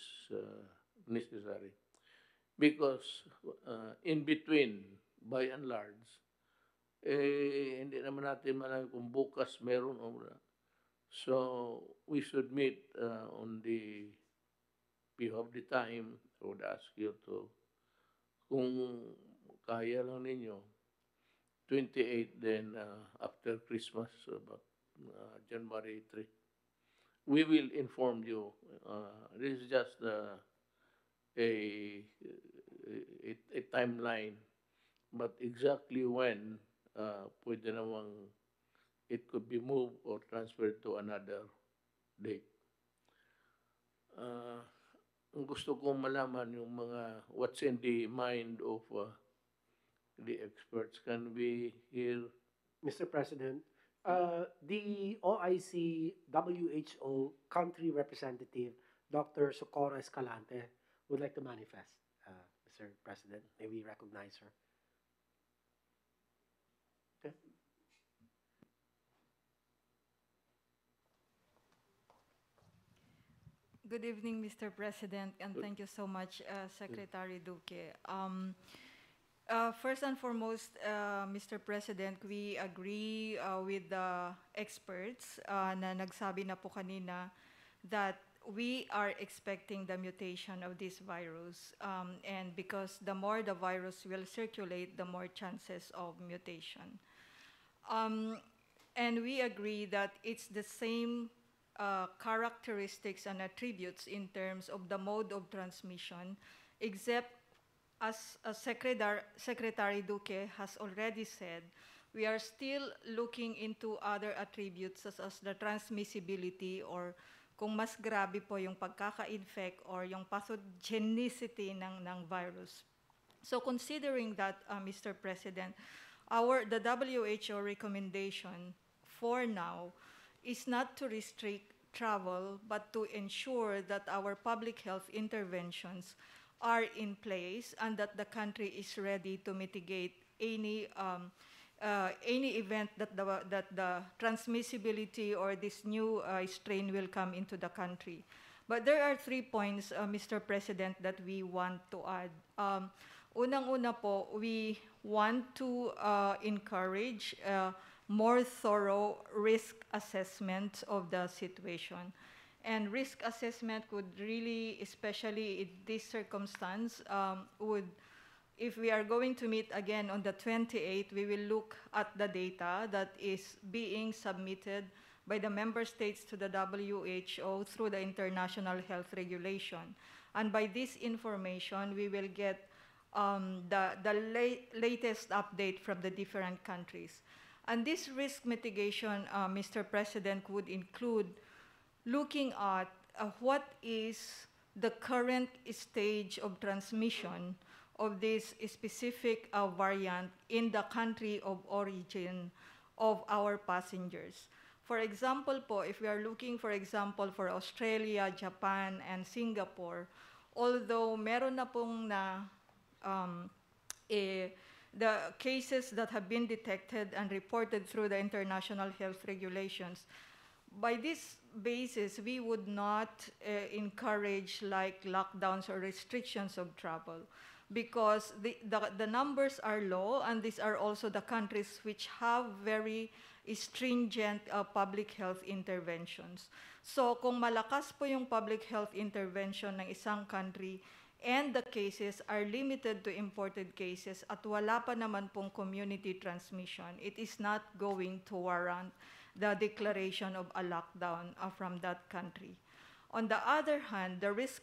necessary. Because in between, by and large, hindi naman natin malaman kung bukas meron o wala. So, we should meet on the, if you have the time, I would ask you to, kung kaya lang ninyo, 28 then after Christmas, about January 3. We will inform you. This is just a timeline, but exactly when pwede namang it could be moved or transferred to another date. Ang gusto kong malaman yung mga what's in the mind of the experts. Can we hear? Mr. President, the OIC WHO country representative, Dr. Socorro Escalante, would like to manifest. Mr. President, may we recognize her? Okay. Good evening, Mr. President, and thank you so much, Secretary Duque. First and foremost, Mr. President, we agree with the experts na nagsabi na po kanina that we are expecting the mutation of this virus. And because the more the virus will circulate, the more chances of mutation. And we agree that it's the same characteristics and attributes in terms of the mode of transmission, except as Secretary Duque has already said, we are still looking into other attributes such as the transmissibility or kung mas grabe po yung pagkaka-infect or yung pathogenicity ng virus. So considering that, Mr. President, the WHO recommendation for now is not to restrict travel, but to ensure that our public health interventions are in place and that the country is ready to mitigate any event that the transmissibility or this new strain will come into the country. But there are 3 points, Mr. President, that we want to add. Unang-una po, we want to encourage more thorough risk assessment of the situation. And risk assessment would really, especially in this circumstance, if we are going to meet again on the 28th, we will look at the data that is being submitted by the member states to the WHO through the International Health Regulation. And by this information, we will get the latest update from the different countries. And this risk mitigation, Mr. President, would include looking at what is the current stage of transmission of this specific variant in the country of origin of our passengers. For example po, if we are looking, for example, for Australia, Japan, and Singapore, although meron na pong the cases that have been detected and reported through the international health regulations, by this basis, we would not encourage like lockdowns or restrictions of travel, because the numbers are low, and these are also the countries which have very stringent public health interventions. So kung malakas po yung public health intervention ng isang country, and the cases are limited to imported cases at wala pa naman pong community transmission, it is not going to warrant the declaration of a lockdown from that country. On the other hand, the risk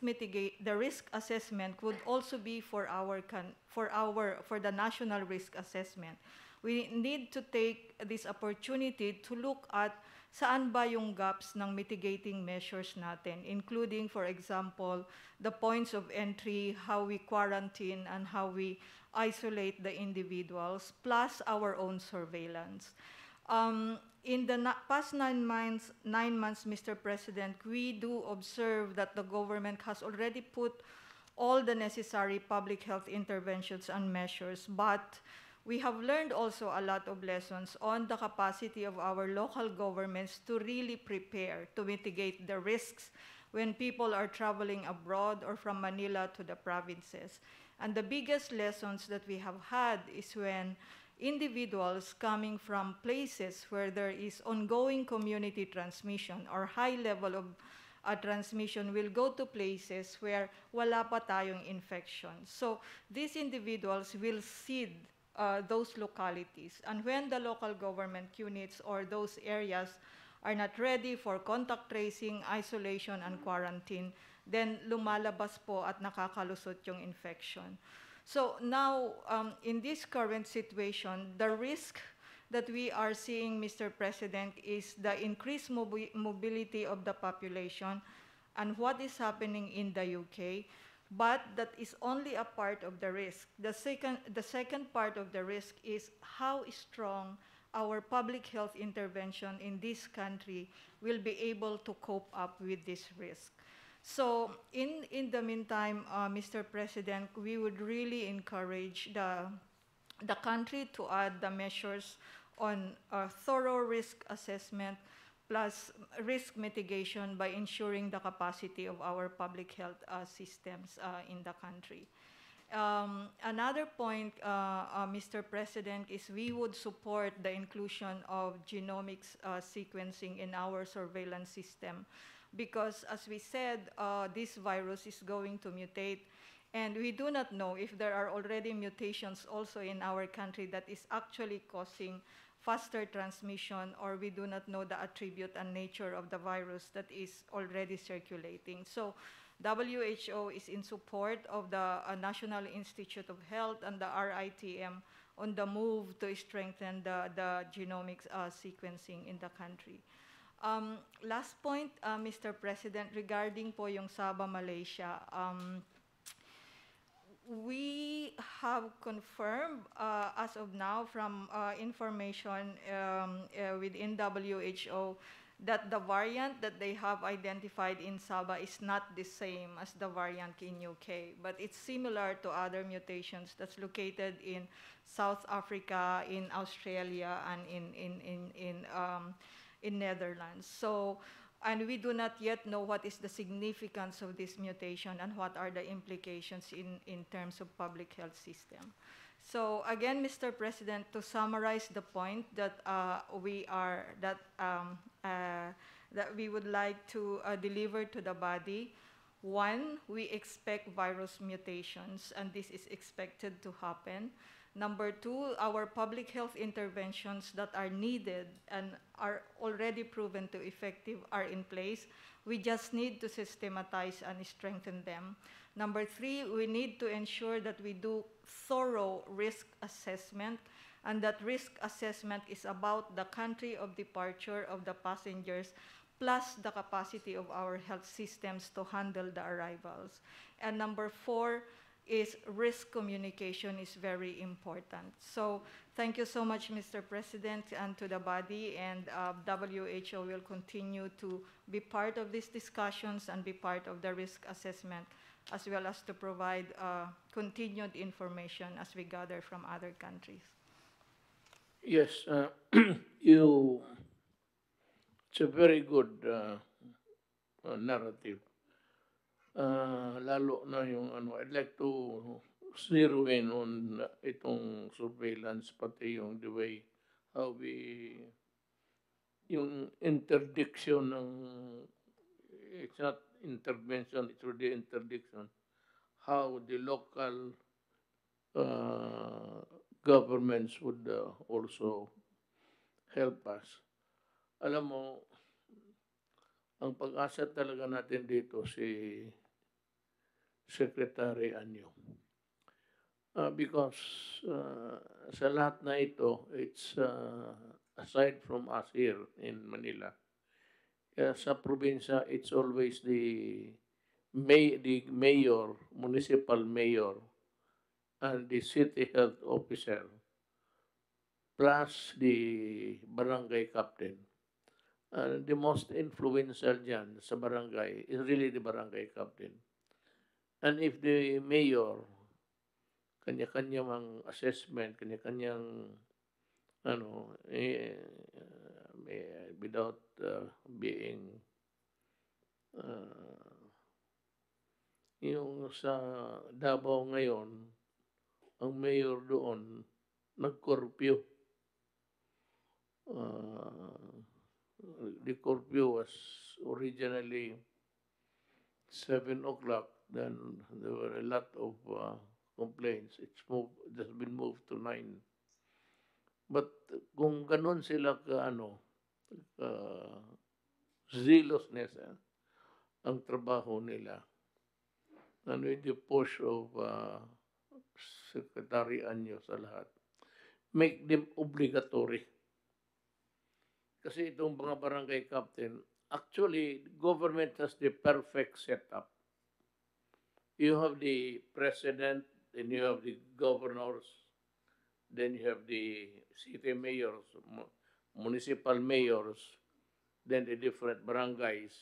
assessment would also be for the national risk assessment. We need to take this opportunity to look at saan ba yung gaps ng mitigating measures natin, including, for example, the points of entry, how we quarantine and how we isolate the individuals, plus our own surveillance. In the past 9 months, Mr. President, we do observe that the government has already put all the necessary public health interventions and measures, but we have learned also a lot of lessons on the capacity of our local governments to really prepare to mitigate the risks when people are traveling abroad or from Manila to the provinces. And the biggest lessons that we have had is when individuals coming from places where there is ongoing community transmission or high level of transmission will go to places where wala pa tayong infection. So these individuals will seed those localities. And when the local government units or those areas are not ready for contact tracing, isolation, and quarantine, then lumalabas po at nakakalusot yung infection. So now, in this current situation, the risk that we are seeing, Mr. President, is the increased mobility of the population and what is happening in the UK. But that is only a part of the risk. The second part of the risk is how strong our public health intervention in this country will be able to cope up with this risk. So in the meantime, Mr. President, we would really encourage the country to add the measures on a thorough risk assessment plus risk mitigation by ensuring the capacity of our public health systems in the country. Another point, Mr. President, is we would support the inclusion of genomics sequencing in our surveillance system, because as we said, this virus is going to mutate, and we do not know if there are already mutations also in our country that is actually causing faster transmission, or we do not know the attribute and nature of the virus that is already circulating. So WHO is in support of the National Institute of Health and the RITM on the move to strengthen the genomics sequencing in the country. Last point, Mr. President, regarding po yung Sabah, Malaysia. We have confirmed as of now from information within WHO that the variant that they have identified in Sabah is not the same as the variant in UK, but it's similar to other mutations that's located in South Africa, in Australia, and in Netherlands. So, and we do not yet know what is the significance of this mutation and what are the implications in terms of public health system. So again, Mr. President, to summarize the point that that we would like to deliver to the body. One, we expect virus mutations, and this is expected to happen. Number two, our public health interventions that are needed and are already proven to effective are in place. We just need to systematize and strengthen them. Number three, we need to ensure that we do thorough risk assessment, and that risk assessment is about the country of departure of the passengers, plus the capacity of our health systems to handle the arrivals. And number 4 is risk communication is very important. So thank you so much, Mr. President, and to the body, and WHO will continue to be part of these discussions and be part of the risk assessment, as well as to provide continued information as we gather from other countries. Yes, you, it's a very good narrative. Lalo na yung ano, I'd like to zero in on itong surveillance, pati yung the way how we, yung interdiction ng, it's not intervention, it's really interdiction, how the local governments would also help us. Alam mo, ang pag-asa talaga natin dito si Secretary Anyo. Because sa lahat na ito, it's aside from us here in Manila, sa probinsya, it's always the mayor, municipal mayor, and the city health officer, plus the barangay captain. The most influential dyan sa barangay is really the barangay captain. And if the mayor, kanya-kanya mang assessment, kanya-kanyang ano, without being yung sa Davao ngayon, ang mayor doon nag-curfew. The curfew was originally 7 o'clock. Then there were a lot of complaints. It has been moved to 9. But kung ganun sila zealousness, ang trabaho nila, and with the push of Secretary Anyo sa lahat, make them obligatory. Kasi itong mga barangay captain, actually, government has the perfect setup. You have the president, then you have the governors, then you have the city mayors, municipal mayors, then the different barangays.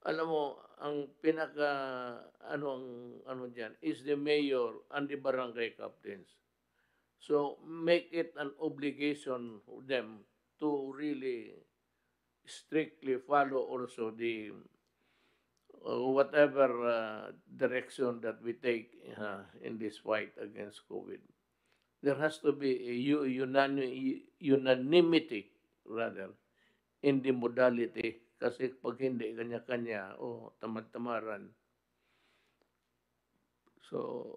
Alam mo, ang pinaka, ano dyan, is the mayor and the barangay captains. So, make it an obligation for them to really strictly follow also the whatever direction that we take in this fight against COVID. There has to be a unanimity rather in the modality, kasi pag hindi kanya-kanya o tamad-tamaran. So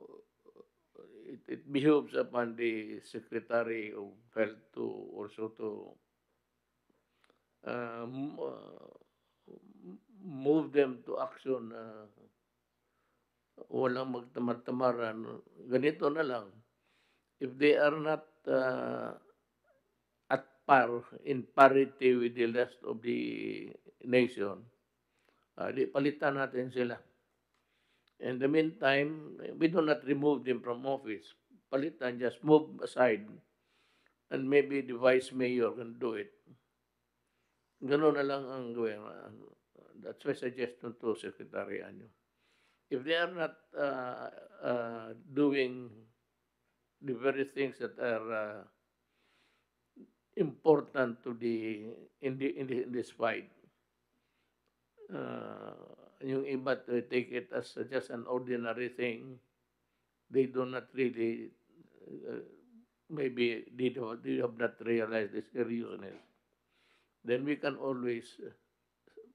it behoves upon the Secretary of Health to also to move them to action. Walang magtamad-tamaran. Ganito na lang. If they are not at par, in parity with the rest of the nation, di palitan natin sila. In the meantime, we do not remove them from office. Palitan, just move aside. And maybe the vice mayor can do it. Ganun na lang ang gawin. That's my suggestion to Secretary Anyo. If they are not doing the very things that are important to in this fight, yung iba to take it as just an ordinary thing, they do not really, maybe they have not realized the seriousness. Then we can always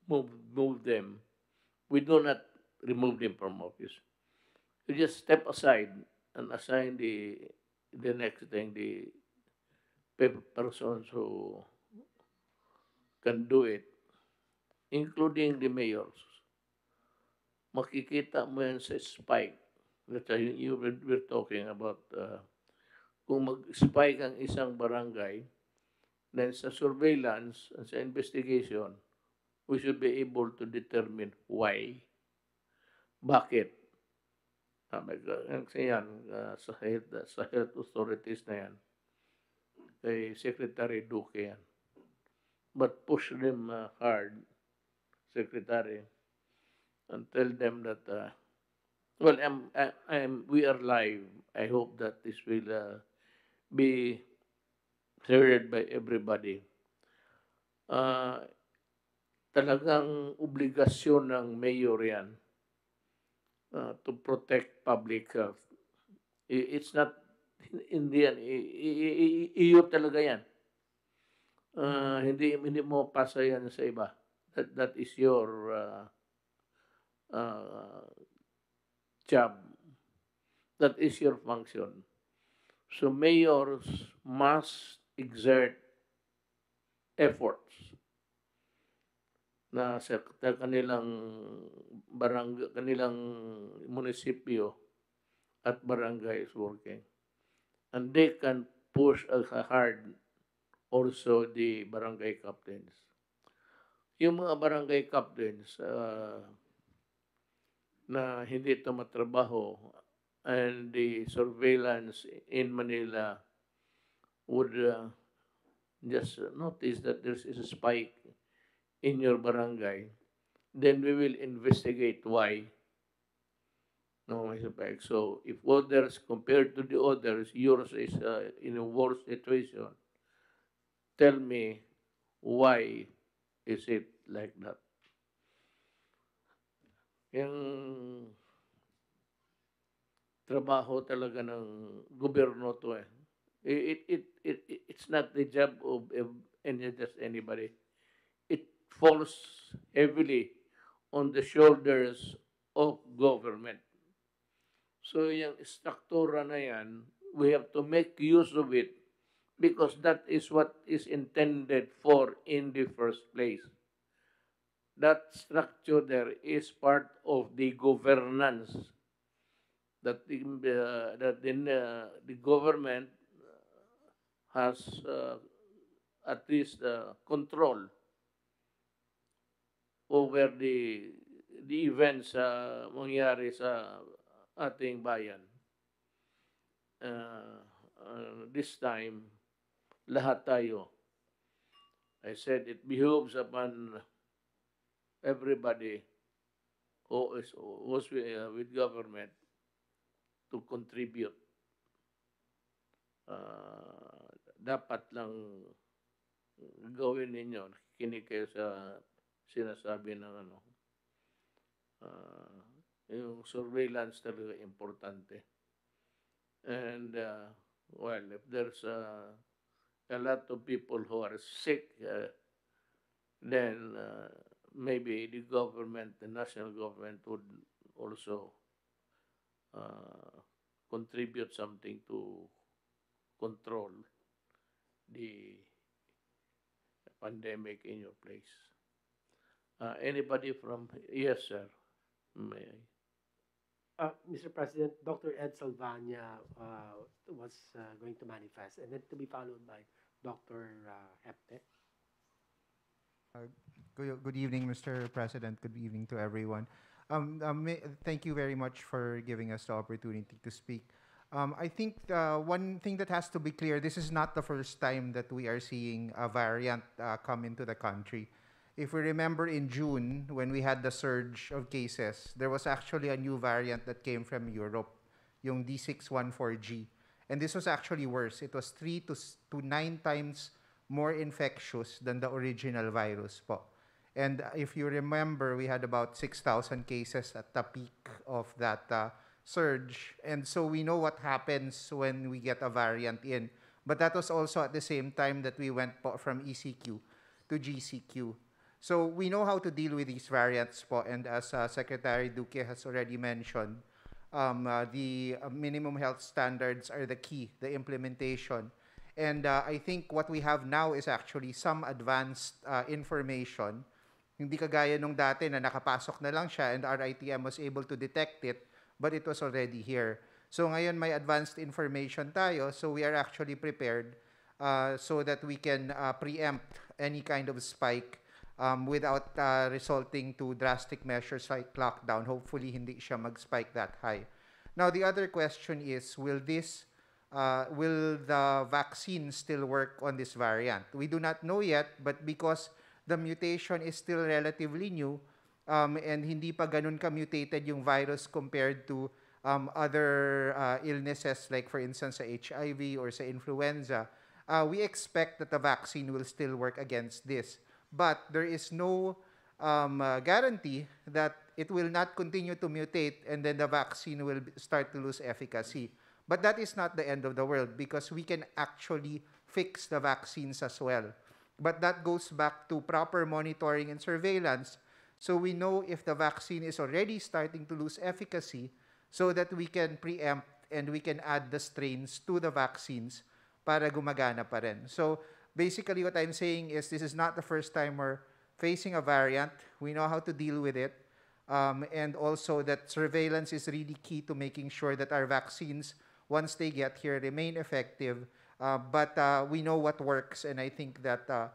move them. We do not remove them from office. You just step aside and assign the next thing, the persons who can do it, including the mayors. Makikita mo yan sa spike. That's you were talking about. Kung mag-spike ang isang barangay, then sa surveillance and sa investigation, we should be able to determine why, bakit. Kasi yan, sa health authorities na yan, kay Secretary Duque yan. But push them hard, Secretary, and tell them that, well, we are live. I hope that this will be heard by everybody. Talagang obligasyon ng mayor yan to protect public health. It's not Indian, iyo talaga yan. Hindi mo pasa yan sa iba. That is your job. That is your function. So mayors must exert efforts na sa kanilang kanilang munisipyo at barangay is working. And they can push hard also the barangay captains. Yung mga barangay captains na hindi ito matrabaho and the surveillance in Manila would just notice that there is a spike in your barangay, then we will investigate why. No, Mr. Peg. So if others, compared to the others, yours is in a worse situation, tell me why is it like that? Yung trabaho talaga ng gobyerno to eh. It's not the job of just anybody. It falls heavily on the shoulders of government. So yung struktura na yan, we have to make use of it because that is what is intended for in the first place. That structure there is part of the governance that the government has at least control over the events mangyari sa ating bayan. This time, lahat tayo. I said it behooves upon everybody who was with government to contribute. Dapat lang gawin ninyo, kinig kayo sa sinasabi ng yung surveillance talaga importante. And well, if there's a lot of people who are sick, then maybe the government, the national government would also contribute something to control the pandemic in your place. Anybody from, yes, sir, may I? Mr. President, Dr. Ed Salvania was going to manifest, and then to be followed by Dr. Hepte. Good evening, Mr. President. Good evening to everyone. Thank you very much for giving us the opportunity to speak. I think one thing that has to be clear, this is not the first time that we are seeing a variant come into the country. If we remember in June, when we had the surge of cases, there was actually a new variant that came from Europe, yung D614G. And this was actually worse. It was 3 to 9 times more infectious than the original virus po. And if you remember, we had about 6,000 cases at the peak of that surge. And so we know what happens when we get a variant in. But that was also at the same time that we went po from ECQ to GCQ. So we know how to deal with these variants po. And as Secretary Duque has already mentioned, the minimum health standards are the key, the implementation. And I think what we have now is actually some advanced information. Hindi kagaya nung dati na nakapasok na lang siya and RITM was able to detect it, but it was already here. So ngayon may advanced information tayo, so we are actually prepared so that we can preempt any kind of spike without resulting to drastic measures like lockdown. Hopefully, hindi siya mag-spike that high. Now, the other question is, will the vaccine still work on this variant? We do not know yet, but because the mutation is still relatively new, and hindi pa ganun ka-mutated yung virus compared to other illnesses like for instance sa HIV or sa influenza, we expect that the vaccine will still work against this. But there is no guarantee that it will not continue to mutate and then the vaccine will start to lose efficacy. But that is not the end of the world because we can actually fix the vaccines as well. But that goes back to proper monitoring and surveillance so we know if the vaccine is already starting to lose efficacy so that we can preempt and we can add the strains to the vaccines para gumagana pa rin. So basically what I'm saying is this is not the first time we're facing a variant. We know how to deal with it. And also that surveillance is really key to making sure that our vaccines, once they get here, remain effective. But we know what works, and I think that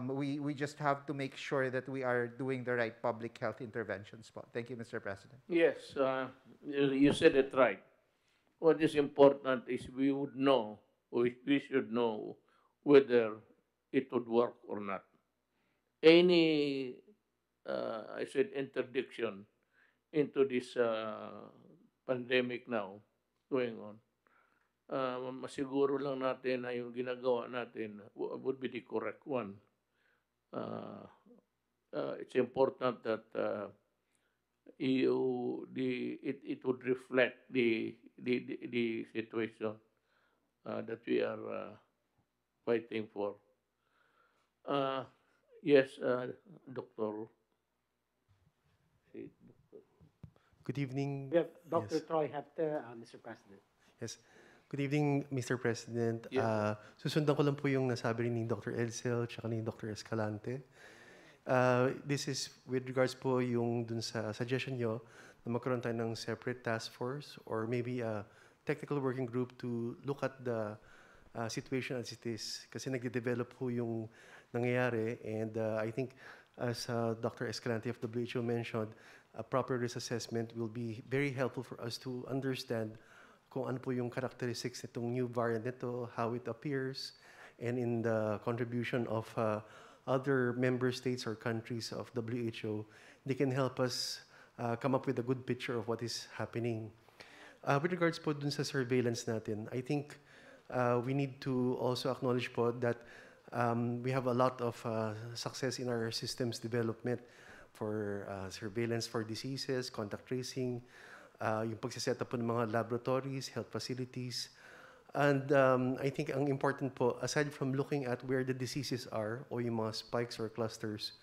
we just have to make sure that we are doing the right public health interventions. Thank you, Mr. President. Yes, you said it right. What is important is we would know, we should know whether it would work or not. Any, I said, interdiction into this pandemic now going on, masiguro lang natin na yung ginagawa natin would be the correct one. It's important that it would reflect the situation that we are fighting for. Yes, Doctor. Good evening. We have Dr. Yes. Troy Hepter, Mr. President. Yes. Good evening, Mr. President. Yes. Susundan ko lang po yung nasabi rin ni Dr. Edsel at ni Dr. Escalante. This is with regards po yung dun sa suggestion nyo na magkaroon tayo ng separate task force or maybe a technical working group to look at the situation as it is. Kasi nagde-develop po yung nangyayari and I think as Dr. Escalante of WHO mentioned, a proper risk assessment will be very helpful for us to understand kung ano po yung characteristics nitong new variant nito, how it appears, and in the contribution of other member states or countries of WHO, they can help us come up with a good picture of what is happening. With regards po dun sa surveillance natin, I think we need to also acknowledge po that we have a lot of success in our systems development for surveillance for diseases, contact tracing, yung pagsiset up po ng mga laboratories, health facilities. And I think ang important po, aside from looking at where the diseases are o yung mga spikes or clusters,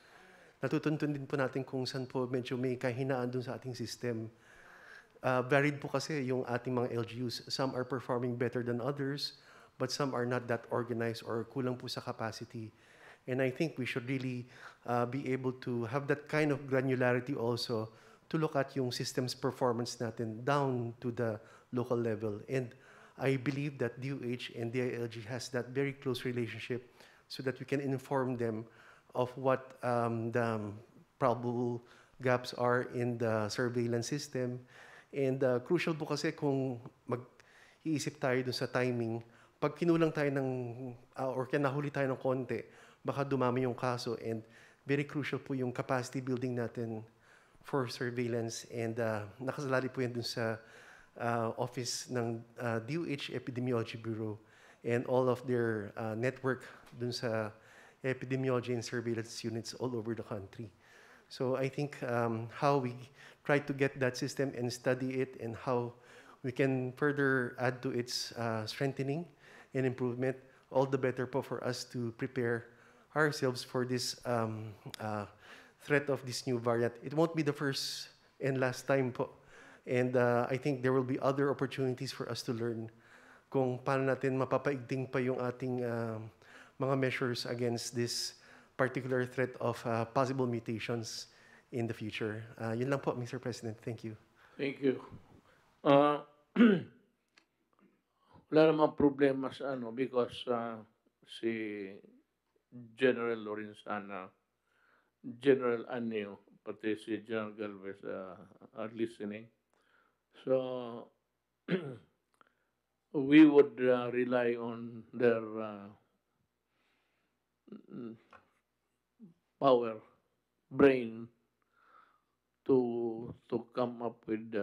natutuntun din po natin kung saan po medyo may kahinaan dun sa ating system. Varied po kasi yung ating mga LGUs. Some are performing better than others, but some are not that organized or kulang po sa capacity. And I think we should really be able to have that kind of granularity also to look at yung system's performance natin down to the local level. And I believe that DOH and DILG has that very close relationship so that we can inform them of what the probable gaps are in the surveillance system. And crucial po kasi kung mag-iisip tayo dun sa timing, pag kinulang tayo ng, or kinahuli tayo ng konti, baka dumami yung kaso. And very crucial po yung capacity building natin for surveillance. And nakasalali po yan dun sa office ng DOH Epidemiology Bureau and all of their network dun sa epidemiology and surveillance units all over the country. So I think how we try to get that system and study it and how we can further add to its strengthening and improvement, all the better po for us to prepare ourselves for this threat of this new variant. It won't be the first and last time po. And I think there will be other opportunities for us to learn kung paano natin mapapaigting pa yung ating mga measures against this particular threat of possible mutations in the future. Yun lang po, Mr. President. Thank you. Thank you. Wala namang problema sa ano because si General Lorenzana General Anyo, pati si General Galvez are listening. So we would rely on their power, brain to come up with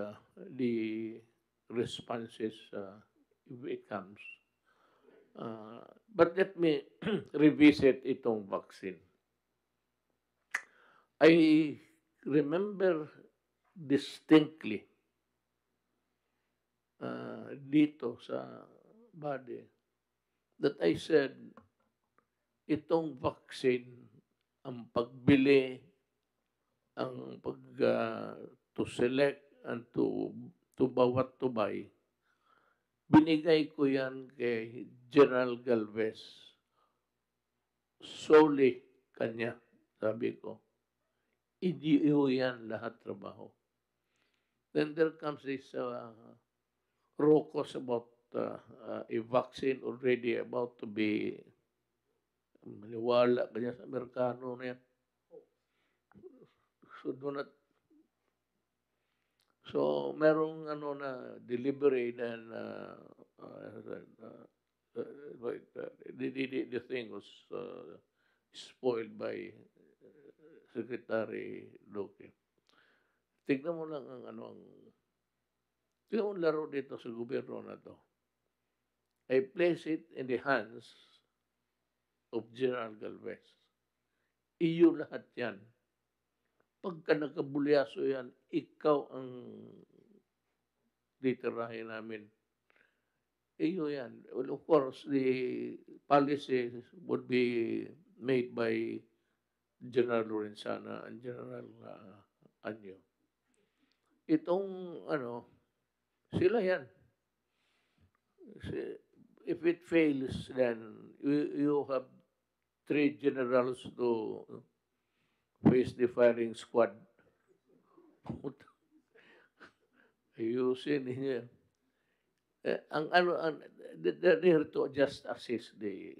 the responses if it comes. But let me revisit itong vaccine. I remember distinctly dito sa body that I said itong vaccine, ang pagbili, ang pag to select and to bawat to buy, binigay ko yan kay General Galvez. Solely kanya, sabi ko. Idiyo yan lahat trabaho. Then there comes this rokos about a vaccine already about to be maniwala kanya sa Amerikano na yan. So do not. So merong na deliberate and the thing was spoiled by Secretary Duque. Tignan mo lang tignan mo laro dito sa gobyerno na to. I place it in the hands of General Galvez. Iyo lahat yan. Pagka nagkabulyaso yan, ikaw ang titirahin namin. Iyo yan. Well, of course, the policy would be made by General Lorenzana and General Anyo. Itong sila yan. If it fails, then you have 3 generals to face the firing squad. Ayusin niya. They're here to just assist they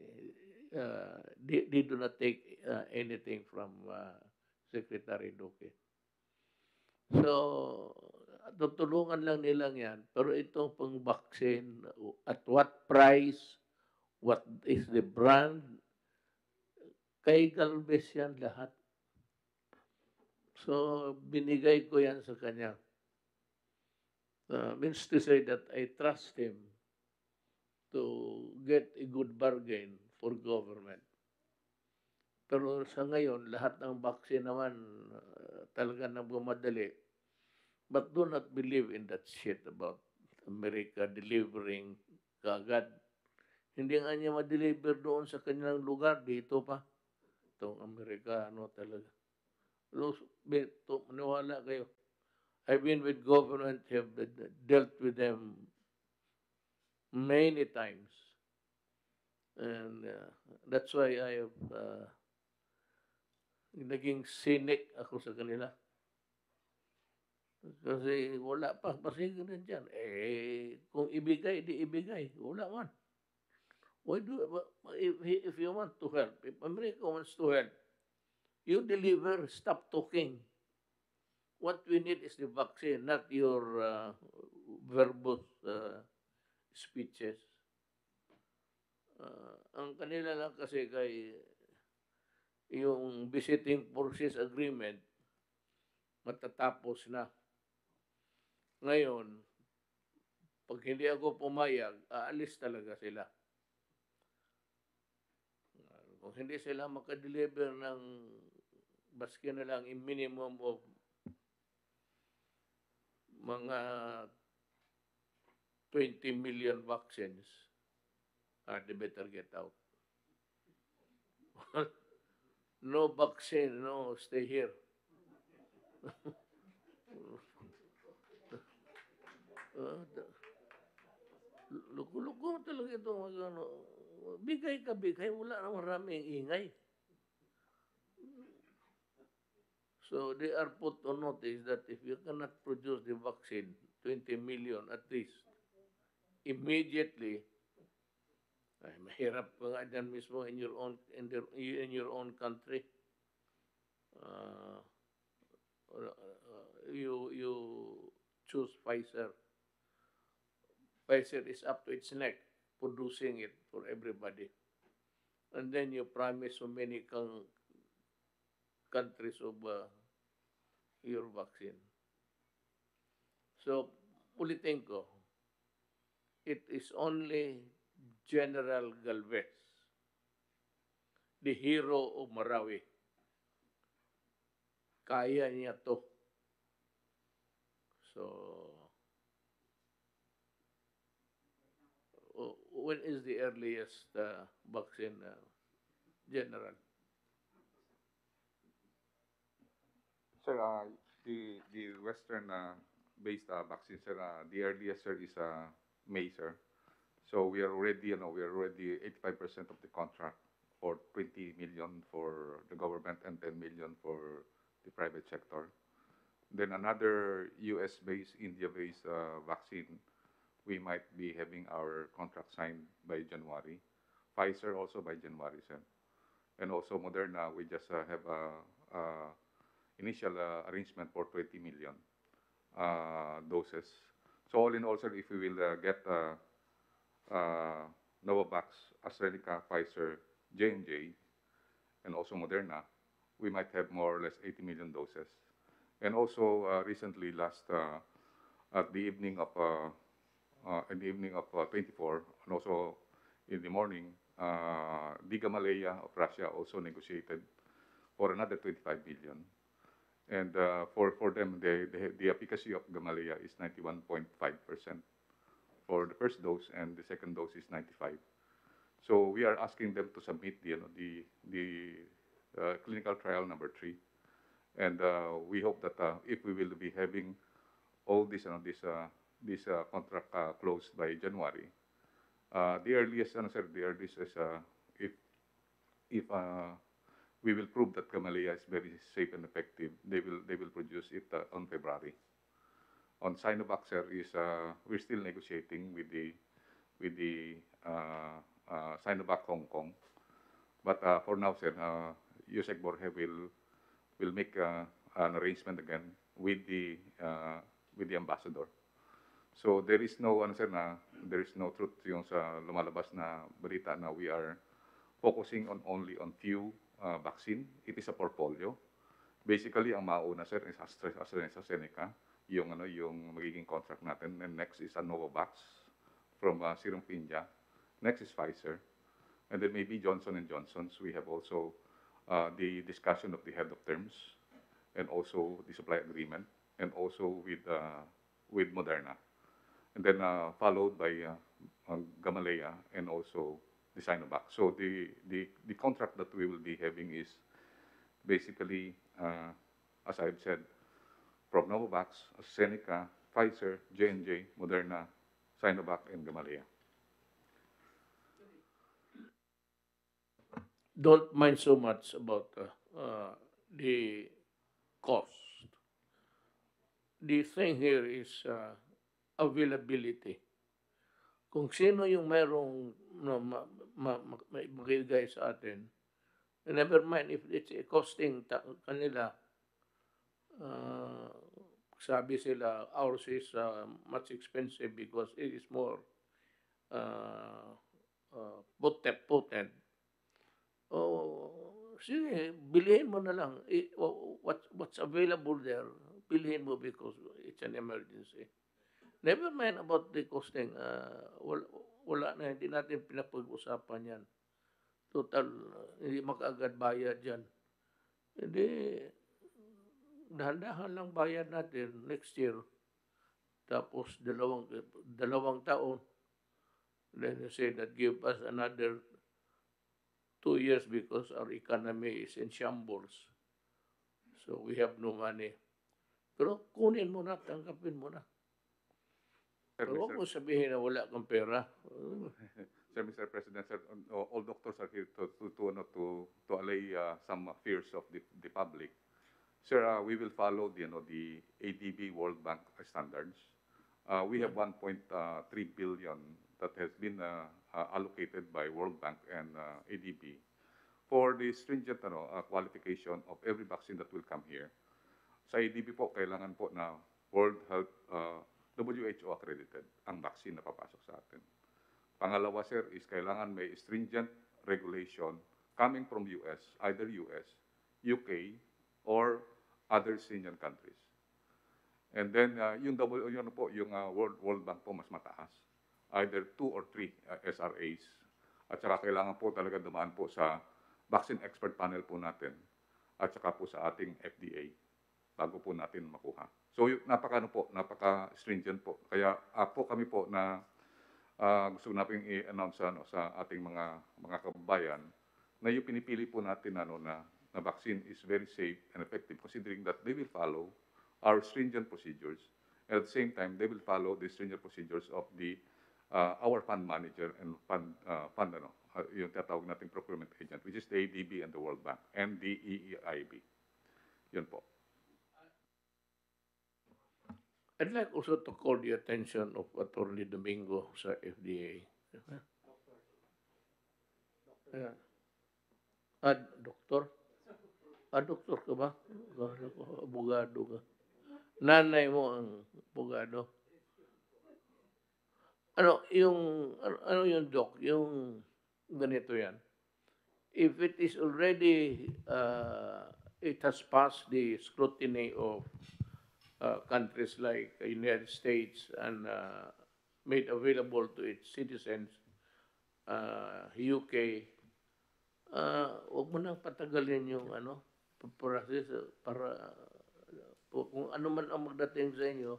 do not take anything from Secretary Duque. So, tutulungan lang nilang yan. Pero itong pang vaccine, at what price, what is the brand, kay Galvez yan lahat. So, binigay ko yan sa kanya. Means to say that I trust him to get a good bargain for government. Pero sa ngayon, lahat ng vaccine naman talaga nang bumadali. But do not believe in that shit about America delivering kagad. Hindi nga niya ma-deliver doon sa kanilang lugar. Dito pa. Itong Amerikano talaga. Maniwala kayo. I've been with government, have dealt with them many times. And that's why I have naging cynic ako sa kanila. Kasi wala pa, pasigan din dyan. Kung ibigay, di ibigay. Wala man. Why do, if you want to help, if America wants to help, you deliver, stop talking. What we need is the vaccine, not your verbose speeches. Ang kanila lang kasi kay yung visiting forces agreement, matatapos na. Ngayon, pag hindi ako pumayag, aalis talaga sila. Kung hindi sila makadeliver ng baski na lang in minimum of mga 20 million vaccines, they better get out. No vaccine, no, stay here. Luko-luko talaga ito. Bigay ka, bigay. Wala na maraming ingay. So they are put on notice that if you cannot produce the vaccine, 20 million at least, immediately, mahirap ka nga dyan mismo in your own country. uh, you choose Pfizer. Pfizer is up to its neck producing it for everybody. And then you promise so many countries of your vaccine. So, ulitin ko, it is only General Galvez, the hero of Marawi. Kaya niya to. So, when is the earliest vaccine, General? Sir, the Western based vaccine, sir, the earliest, sir, is May, sir. So we are already, 85% of the contract, or 20 million for the government and 10 million for the private sector. Then another US-based, India-based vaccine, we might be having our contract signed by January. Pfizer also by January, sir. And also Moderna, we just have initial arrangement for 20 million doses. So all in all, sir, if we will get Novavax, AstraZeneca, Pfizer, J&J, and also Moderna, we might have more or less 80 million doses. And also recently, at the evening of 24, and also in the morning, the Gamaleya of Russia also negotiated for another 25 billion. And for them, the efficacy of Gamaleya is 91.5% for the first dose, and the second dose is 95. So we are asking them to submit the clinical trial number 3, and we hope that if we will be having all this contract closed by January, the earliest, the earliest is if we will prove that Gamaleya is very safe and effective, they will produce it on February. On Sinovac, sir, we're still negotiating with the Sinovac Hong Kong, but for now, sir, Yusek Borge will make an arrangement again with the ambassador. So there is no there is no truth yung sa lumalabas na balita na we are focusing only on few vaccine. It is a portfolio. Basically, ang mauna, sir, is AstraZeneca, yung magiging contract natin. And next is a Novavax from Serum India. Next is Pfizer. And then maybe Johnson & Johnson's. We have also the discussion of the head of terms and also the supply agreement, and also with Moderna. And then followed by Gamaleya and also the Sinovac. So the contract that we will be having is basically, as I've said, from Novavax, AstraZeneca, Pfizer, J&J, Moderna, Sinovac, and Gamaleya. Don't mind so much about the cost. The thing here is availability. Kung sino yung merong magigay sa atin, never mind if it's costing kanila, sabi sila, ours is much expensive because it is more potent. Sige, bilhin mo na lang. What's available there, bilhin mo because it's an emergency. Never mind about the costing. Wala na, hindi natin pinapag-usapan yan. Total, hindi makaagad bayad yan. Hindi, dahan-dahan lang bayad natin next year. Tapos, dalawang taon. Then you say that give us another 2 years because our economy is in shambles. So we have no money. Pero kunin mo na, tanggapin mo na. Pero huwag mo sabihin na wala kang pera. Sir, Mr. President, sir, all doctors are here to allay some fears of the public. Sir, we will follow the ADB World Bank standards. We have 1.3 billion that has been allocated by World Bank and ADB for the stringent qualification of every vaccine that will come here, sa ADB po, kailangan po na World Health, WHO accredited ang vaccine na papasok sa atin. Pangalawa, sir, is kailangan may stringent regulation coming from US, either US, UK, or other Indian countries. And then, yung World Bank po mas mataas. Either 2 or 3 SRAs. At saka kailangan po talaga dumaan po sa vaccine expert panel po natin. At saka po sa ating FDA bago po natin makuha. So, napaka-stringent po. Kaya po kami po na gusto natin i-announce sa ating mga kababayan na yung pinipili po natin na vaccine is very safe and effective considering that they will follow our stringent procedures. At the same time, they will follow the stringent procedures of our fund manager and yung tatawag nating procurement agent, which is the ADB and the World Bank and the EEIB. Yun po. I'd like also to call the attention of Attorney Domingo sa FDA. Doktor? Doktor ka ba? Abogado ka. Nanay mo ang abogado. Ano yung doc? Yung ganito yan. If it is already, it has passed the scrutiny of countries like the United States and made available to its citizens, UK, huwag mo nang patagalin yung process para kung ano man ang magdating sa inyo,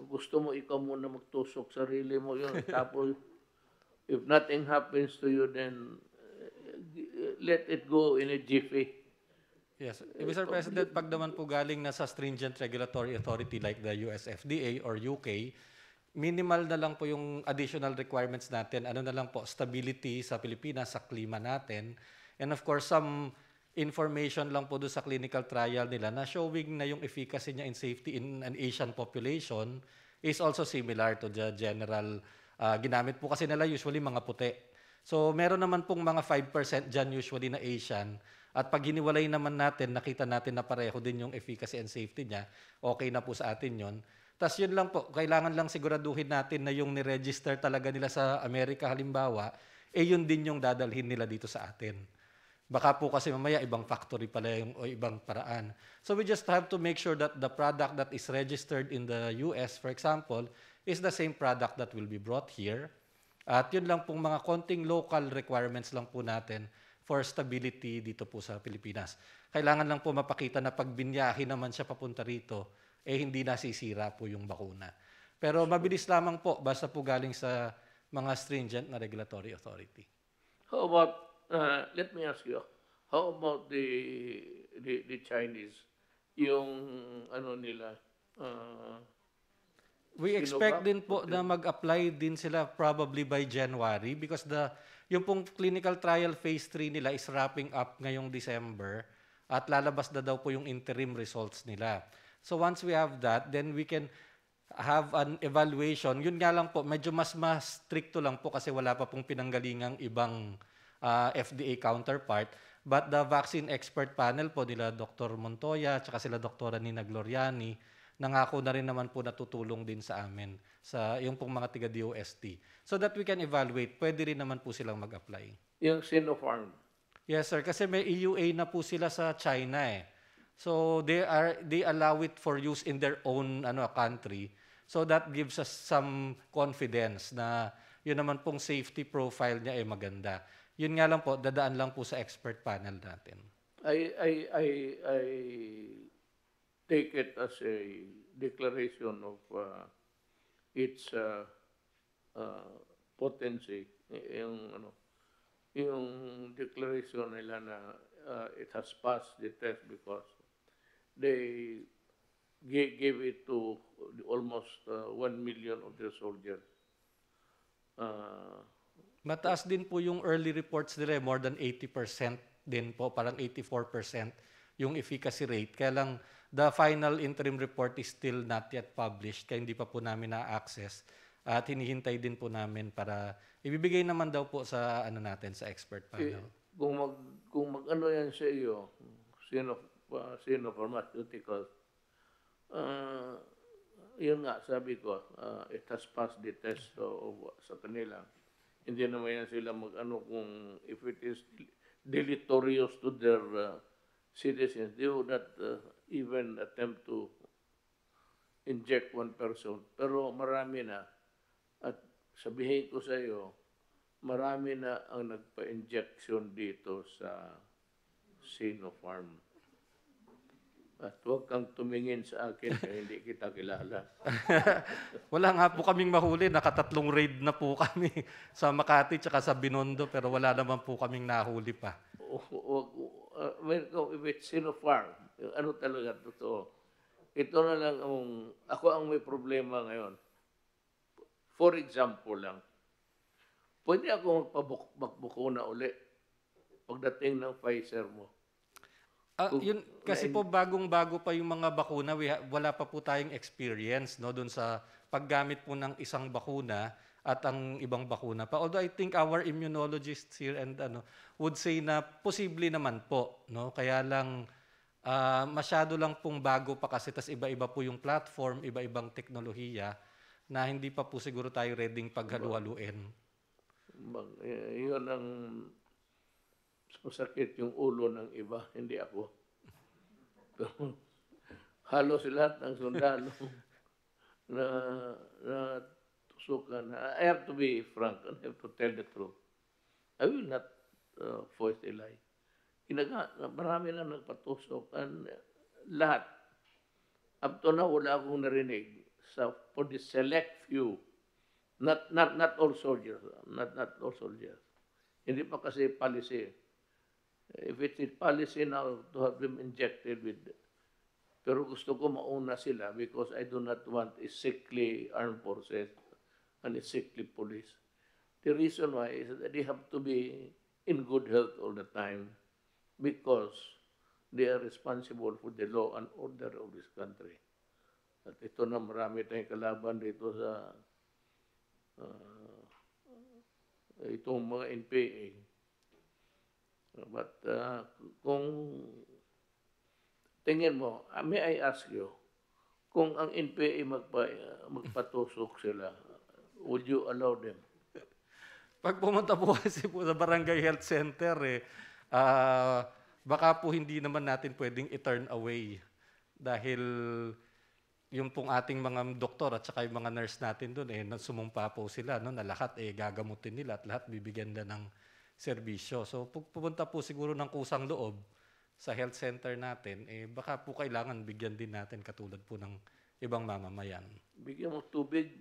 gusto mo ikaw muna magtusok sarili mo yun. Tapos, if nothing happens to you, then let it go in a jiffy. Yes. Mr. President, pag naman po galing na sa stringent regulatory authority like the US FDA or UK, minimal na lang po yung additional requirements natin. Ano na lang po, stability sa Pilipinas, sa klima natin. And of course, some information lang po doon sa clinical trial nila na showing na yung efficacy niya in safety in an Asian population is also similar to the general ginamit po kasi nila usually mga puti. So meron naman pong mga 5% dyan usually na Asian. At pag hiniwalay naman natin, nakita natin na pareho din yung efficacy and safety niya, okay na po sa atin yon. Tapos yun lang po, kailangan lang siguraduhin natin na yung niregister talaga nila sa Amerika halimbawa, yun din yung dadalhin nila dito sa atin. Baka po kasi mamaya ibang factory pala yung, o ibang paraan. So we just have to make sure that the product that is registered in the US, for example, is the same product that will be brought here. At yun lang pong mga konting local requirements lang po natin for stability dito po sa Pilipinas. Kailangan lang po mapakita na pag binyahe naman siya papunta rito, hindi nasisira po yung bakuna. Pero mabilis lamang po, basta po galing sa mga stringent na regulatory authority. How about, let me ask you, how about the Chinese? Yung nila, we expect din po na mag-apply din sila probably by January because yung pong clinical trial phase 3 nila is wrapping up ngayong December at lalabas na daw po yung interim results nila. So once we have that, then we can have an evaluation. Yun nga lang po, medyo mas stricto lang po kasi wala pa pong pinanggalingang ibang FDA counterpart. But the vaccine expert panel po nila Dr. Montoya at sila Dr. Nina Gloriani, nangako na rin naman po natutulong din sa amin sa yung pong mga tiga-DOST so that we can evaluate. Pwede rin naman po silang mag-apply. Yung Sinopharm? Yes, sir. Kasi may EUA na po sila sa China eh. So they allow it for use in their own country. So that gives us some confidence na yun naman pong safety profile niya ay maganda. Yun nga lang po, dadaan lang po sa expert panel natin. I take it as a declaration of its potency, yung declaration nila na it has passed the test because they gave it to almost 1 million of their soldiers. Mataas din po yung early reports nila, more than 80% din po, parang 84% yung efficacy rate. Kaya lang, the final interim report is still not yet published, kaya hindi pa po namin na-access. At hinihintay din po namin para ibibigay naman daw po sa natin sa expert panel. kung mag-ano yan sa iyo, sino pharmaceuticals, yun nga, sabi ko, it has passed the test sa kanila. Hindi naman yan sila mag-ano kung if it is deleterious to their citizens, they would not even attempt to inject one person. Pero marami na. At sabihin ko sa iyo, marami na ang nagpa-injection dito sa Sinopharm. At huwag kang tumingin sa akin kaya hindi kita kilala. Wala nga po kaming mahuli. Nakatatlong raid na po kami sa Makati tsaka sa Binondo pero wala naman po kaming nahuli pa. If it's Sinopharm, ano talaga totoo? Ito na lang ako ang may problema ngayon. For example lang, pwede ako magpabukuna uli pagdating ng Pfizer mo. Yun kasi po bagong-bago pa yung mga bakuna, wala pa po tayong experience no doon sa paggamit po ng isang bakuna at ang ibang bakuna pa. Although I think our immunologists here and would say na posible naman po, no? Kaya lang masyado lang pong bago pa kasi tas iba-iba po yung platform, iba-ibang teknolohiya na hindi pa po siguro tayo ready paghalu-haluin. Yun ang masakit yung ulo ng iba, hindi ako. Pero halos lahat ng sundalo na tusukan. I have to be frank and I have to tell the truth. I will not voice a lie. Marami na nagpatusok and lahat. Up to now, wala akong narinig for the select few. Not all soldiers. Not all soldiers. Hindi pa kasi policy. If it is policy now to have them injected with, pero gusto ko mauna sila because I do not want a sickly armed forces and a sickly police. The reason why is that they have to be in good health all the time because they are responsible for the law and order of this country. At ito na marami tayong kalaban dito sa itong mga NPA. But kung tingin mo, may I ask you, kung ang NPA magpatusok sila, would you allow them? Pag pumunta po kasi po sa Barangay Health Center, baka po hindi naman natin pwedeng i-turn away dahil yung pong ating mga doktor at saka yung mga nurse natin doon, sumumpa po sila na lahat gagamutin nila at lahat bibigyan na ng serbisyo. So, pupunta po siguro ng kusang loob sa health center natin, baka po kailangan bigyan din natin katulad po ng ibang mamamayan. Bigyan mo tubig.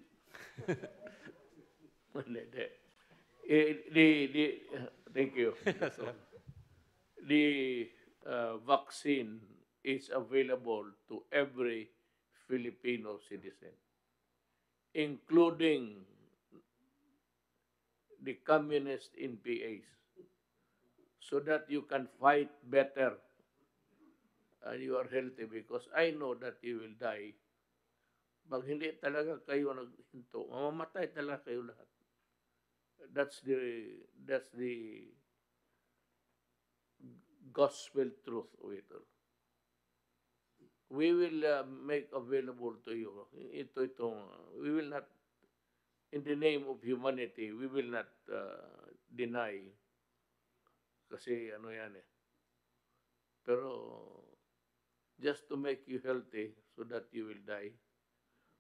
Thank you. The vaccine is available to every Filipino citizen, including the communist NPAs, so that you can fight better and you are healthy, because I know that you will die. Pag hindi talaga kayo naghinto, mamamatay talaga kayo lahat. That's the gospel truth of it all. We will make available to you. We will not, in the name of humanity, we will not deny. Kasi yan Pero just to make you healthy so that you will die.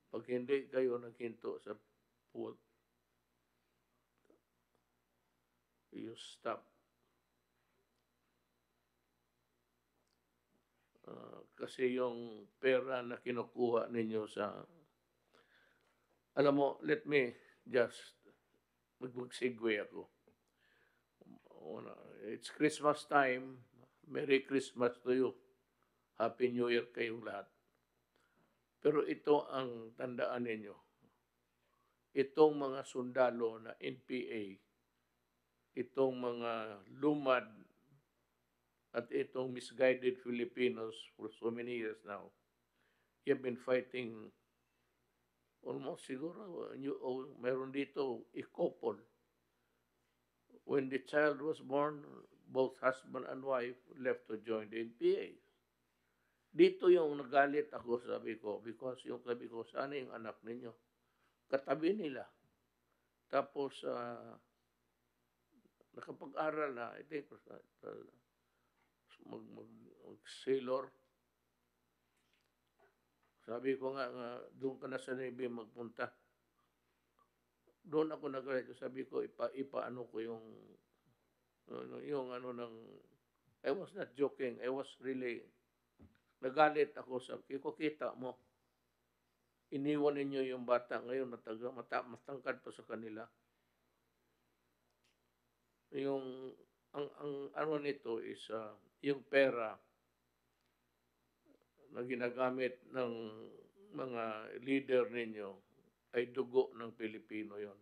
Pag hindi kayo naghinto sa food, you stop. Kasi yung pera na kinukuha ninyo sa... Alam mo, let me just mag-segue ako. It's Christmas time. Merry Christmas to you. Happy New Year kayong lahat. Pero ito ang tandaan ninyo. Itong mga sundalo na NPA, itong mga lumad, at itong misguided Filipinos for so many years now, you have been fighting almost siguro, meron dito a couple. When the child was born, both husband and wife left to join the NPA. Dito yung nagalit ako, sabi ko, because yung sabi ko, sana yung anak ninyo? Katabi nila. Tapos, nakapag-aral na, I think, mag-sailor. Sabi ko nga, doon ka na sa Navy magpunta. Doon ako nagalit. Sabi ko, ipaano ko yung ano ng, I was not joking. I was really, nagalit ako. Sabi ko, kita mo. Iniwan ninyo yung bata ngayon, matangkad pa sa kanila. Yung, ang ano nito is, yung pera na ginagamit ng mga leader ninyo ay dugo ng Pilipino yon.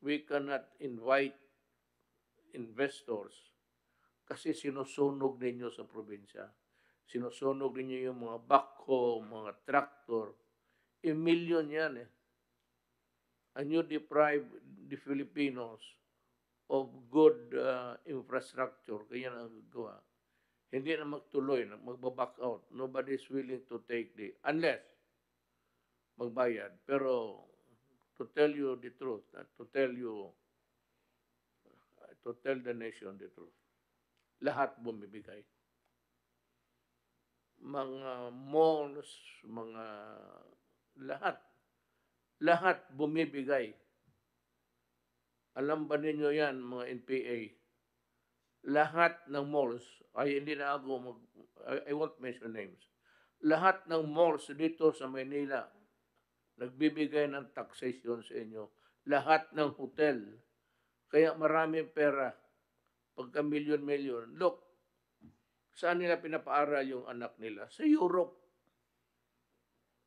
We cannot invite investors kasi sinusunog ninyo sa probinsya. Sinusunog ninyo yung mga backhoe, mga tractor. Million yan eh. And you deprive the Filipinos of good infrastructure. Kaya na ang gagawa. Hindi na magtuloy, magbaback out. Nobody is willing to take unless magbayad. Pero to tell you the truth, to tell the nation the truth, lahat bumibigay. Mga malls, mga lahat bumibigay. Alam ba ninyo yan, mga NPA? Lahat ng malls, ay hindi na ako I won't mention names. Lahat ng malls dito sa Manila, nagbibigay ng taxation sa inyo. Lahat ng hotel. Kaya maraming pera. Pagka milyon-milyon. Look, saan nila pinapaaral yung anak nila? Sa Europe.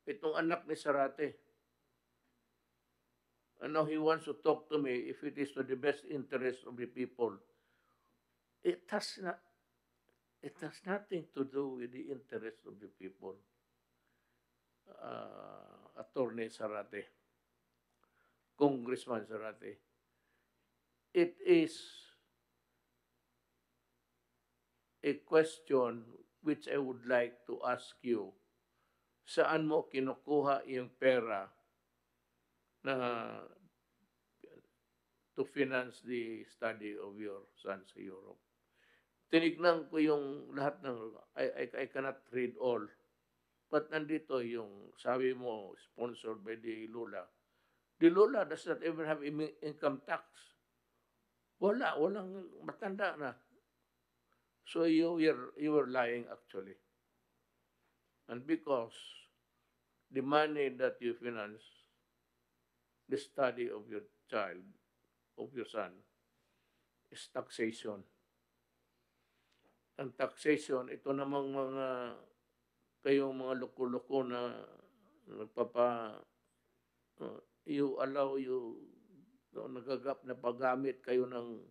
Itong anak ni Sarate. And now he wants to talk to me if it is to the best interest of the people. It has nothing to do with the interest of the people. Attorney Sarate, Congressman Sarate. It is a question which I would like to ask you. Saan mo kinukuha yung pera na to finance the study of your son sa Europe? Tinignan ko yung lahat ng, I cannot read all. But nandito yung, sabi mo, sponsored by the Lula. The Lula does not even have income tax. Walang matanda na. So you were lying actually. And because the money that you finance, the study of your child, of your son, is taxation. Ang taxation, ito namang kayong mga loko-loko na nagagap na paggamit kayo ng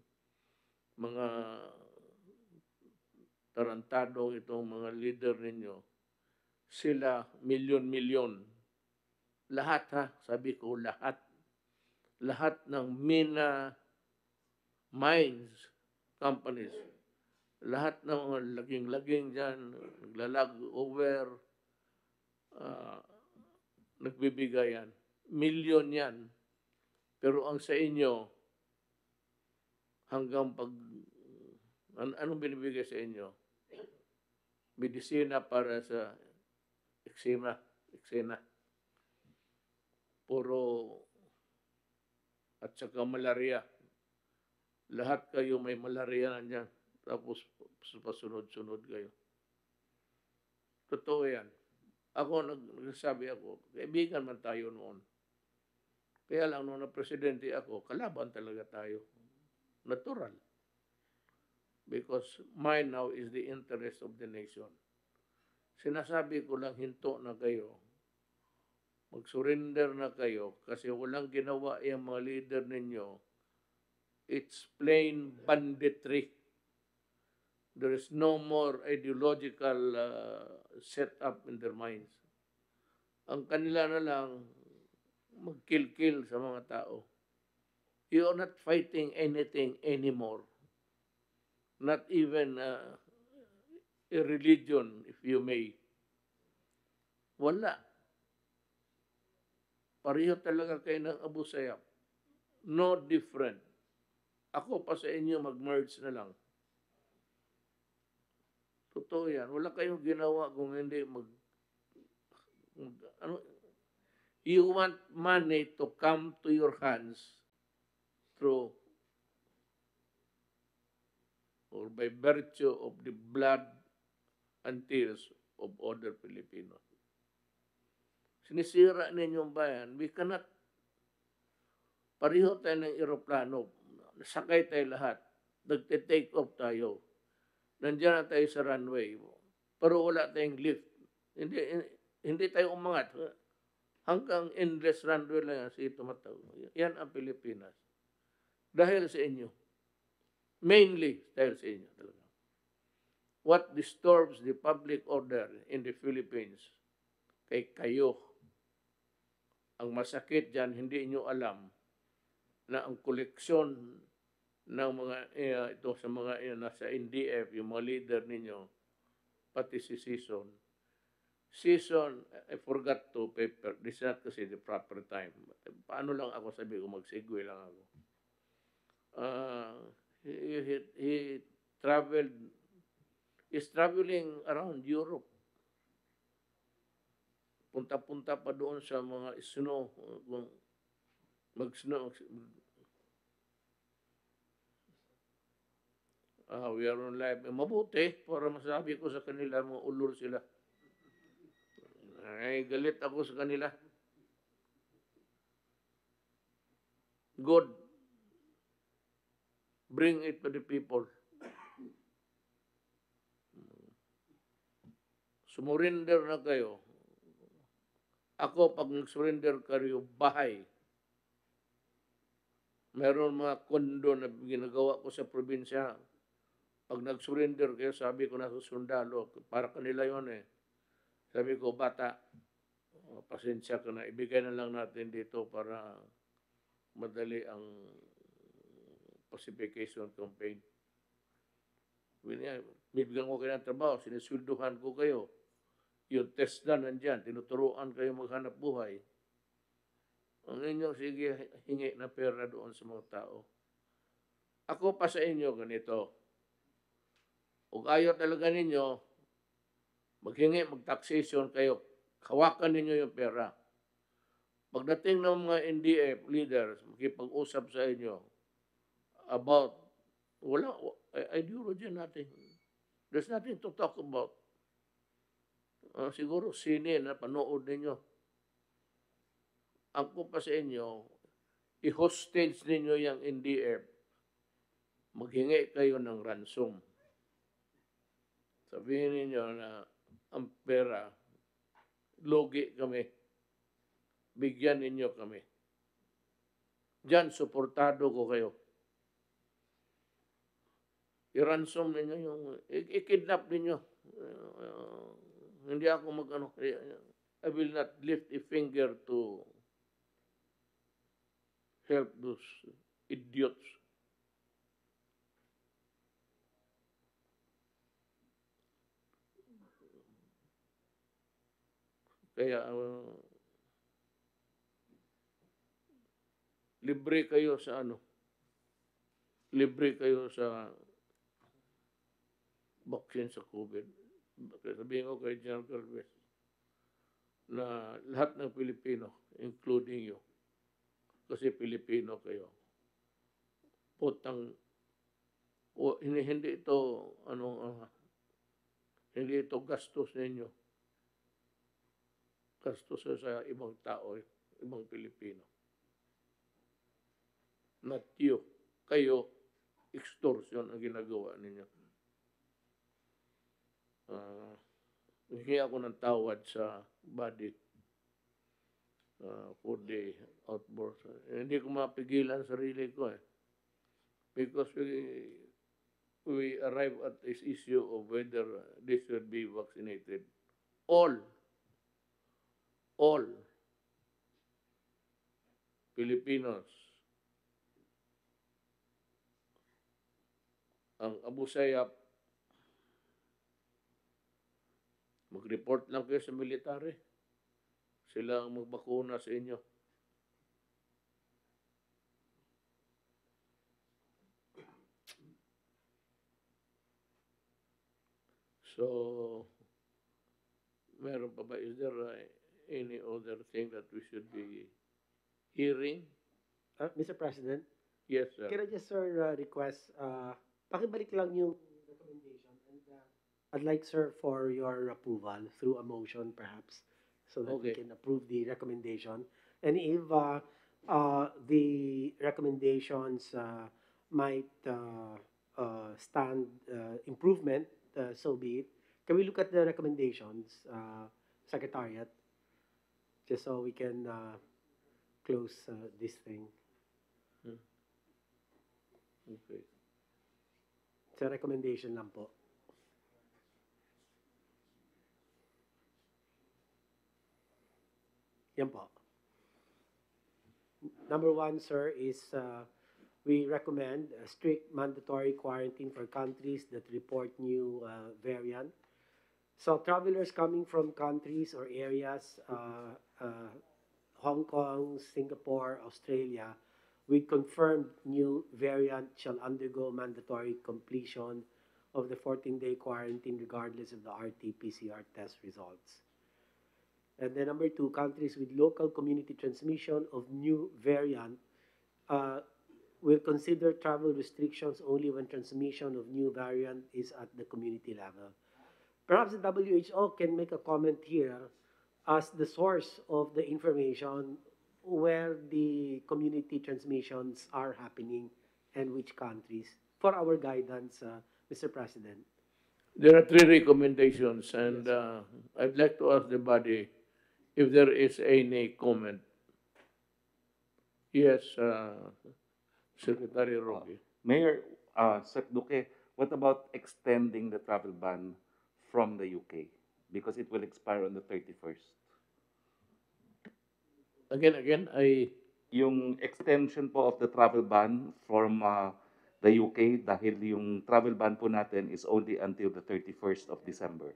mga tarantado itong mga leader ninyo. Sila milyon-milyon. Lahat ha, sabi ko lahat. Lahat ng mines companies, lahat ng mga laging-laging dyan, naglalag over, nagbibigay yan. Milyon yan. Pero ang sa inyo, hanggang anong binibigay sa inyo? Medisina para sa eksena. Puro at saka malaria. Lahat kayo may malaria na dyan. Tapos pasunod-sunod kayo. Totoo yan. Ako, nagsasabi ako, kaibigan man tayo noon. Kaya lang noon na presidente ako, kalaban talaga tayo. Natural. Because mine now is the interest of the nation. Sinasabi ko lang, hinto na kayo. Mag-surrender na kayo kasi walang ginawa yung mga leader ninyo. It's plain banditry. There is no more ideological set-up in their minds. Ang kanila na lang, mag-kill-kill sa mga tao. You are not fighting anything anymore. not even a religion, if you may. Wala. Pareho talaga kayo ng Abu Sayyaf. No different. Ako pa sa inyo, mag-merge na lang. Totoo yan. Wala kayong ginawa kung hindi ano, you want money to come to your hands through or by virtue of the blood and tears of other Filipinos. Sinisira ninyong bayan. We cannot, pareho tayo ng eroplano. Sakay tayo lahat. Nagte-take off tayo. Nandiyan na tayo sa runway. Pero wala tayong lift. Hindi tayo umangat. Hanggang endless runway lang yan sa tumataw. Yan ang Pilipinas. Dahil sa inyo. Mainly dahil sa inyo talaga. What disturbs the public order in the Philippines kay kayo. Ang masakit dyan, hindi inyo alam na ang koleksyon ng mga ito sa mga nasa NDF, yung mga leader ninyo, pati si Season. Season, I forgot to paper. This is not kasi the proper time. Paano lang ako sabi ko, mag-segue lang ako. He traveled, he's traveling around Europe. Punta-punta pa doon sa mga snow, mag-snow. We are on live. Mabuti para masabi ko sa kanila, mga ulur sila. Ay, galit ako sa kanila. God, bring it to the people. Sumurinder na kayo. Ako, pag nag-surrender kayo, bahay. Meron mga kondo na ginagawa ko sa probinsya. Pag nag-surrender kayo, sabi ko na sa sundalo, para kanila yon eh. Sabi ko, bata, pasensya ka na, ibigay na lang natin dito para madali ang pacification campaign. Bibigyan ko kayo ng trabaho, sinisweldohan ko kayo. Yung test na nandyan, tinuturuan kayo maghanap buhay. Ang inyong sige, hingi na pera doon sa mga tao. Ako pa sa inyo ganito. Kung ayaw talaga ninyo, maghingi, mag-taxation kayo, hawakan ninyo yung pera. Pagdating ng mga NDF leaders, makipag-usap sa inyo about, wala, ideology natin. There's nothing to talk about. Siguro sine na panood ninyo. Ako pa sa inyo, i-hostage ninyo yung NDF. Maghingi kayo ng ransom. Sabihin ninyo na ang pera, logi kami. Bigyan ninyo kami. Diyan, suportado ko kayo. I-ransom ninyo yung, i-kidnap ninyo. Hindi ako mag-ano, I will not lift a finger to help those idiots. Kaya, libre kayo sa ano, libre kayo sa vaccine sa COVID. Sabihin ko kay General Galvez na lahat ng Pilipino, including you, kasi Pilipino kayo, putang, hindi ito, hindi ito gastos ninyo. Gastos sa ibang tao, ibang Pilipino. Not you. Kayo, extortion ang ginagawa ninyo. Hingi ako ng tawad sa body for the outburst. Hindi ko mapigilan sarili ko eh. Because we arrive at this issue of whether they should be vaccinated. All Filipinos ang Abu Sayyaf, mag-report lang kayo sa military. Sila ang magbakuna sa inyo. So, meron pa ba? Is there any other thing that we should be hearing? Mr. President, Yes, sir. can I just, sir, request, pakibalik lang yung recommendation and I'd like, sir, for your approval through a motion perhaps so that we Okay. can approve the recommendation. And if the recommendations might stand improvement, so be it. Can we look at the recommendations, Secretariat, just so we can close this thing? Okay. Sa recommendation lang po. Yan po. Number 1, sir, is we recommend a strict mandatory quarantine for countries that report new variant. So travelers coming from countries or areas, Hong Kong, Singapore, Australia, with confirmed new variant shall undergo mandatory completion of the 14-day quarantine regardless of the RT-PCR test results. And then number 2, countries with local community transmission of new variant will consider travel restrictions only when transmission of new variant is at the community level. Perhaps the WHO can make a comment here as the source of the information where the community transmissions are happening and which countries for our guidance, Mr. President. There are 3 recommendations, and I'd like to ask the body if there is any comment. Yes, Secretary Roque. Mayor, Sec Duque, what about extending the travel ban from the UK? Because it will expire on the 31st. Again, Yung extension po of the travel ban from the UK dahil yung travel ban po natin is only until the 31st of December.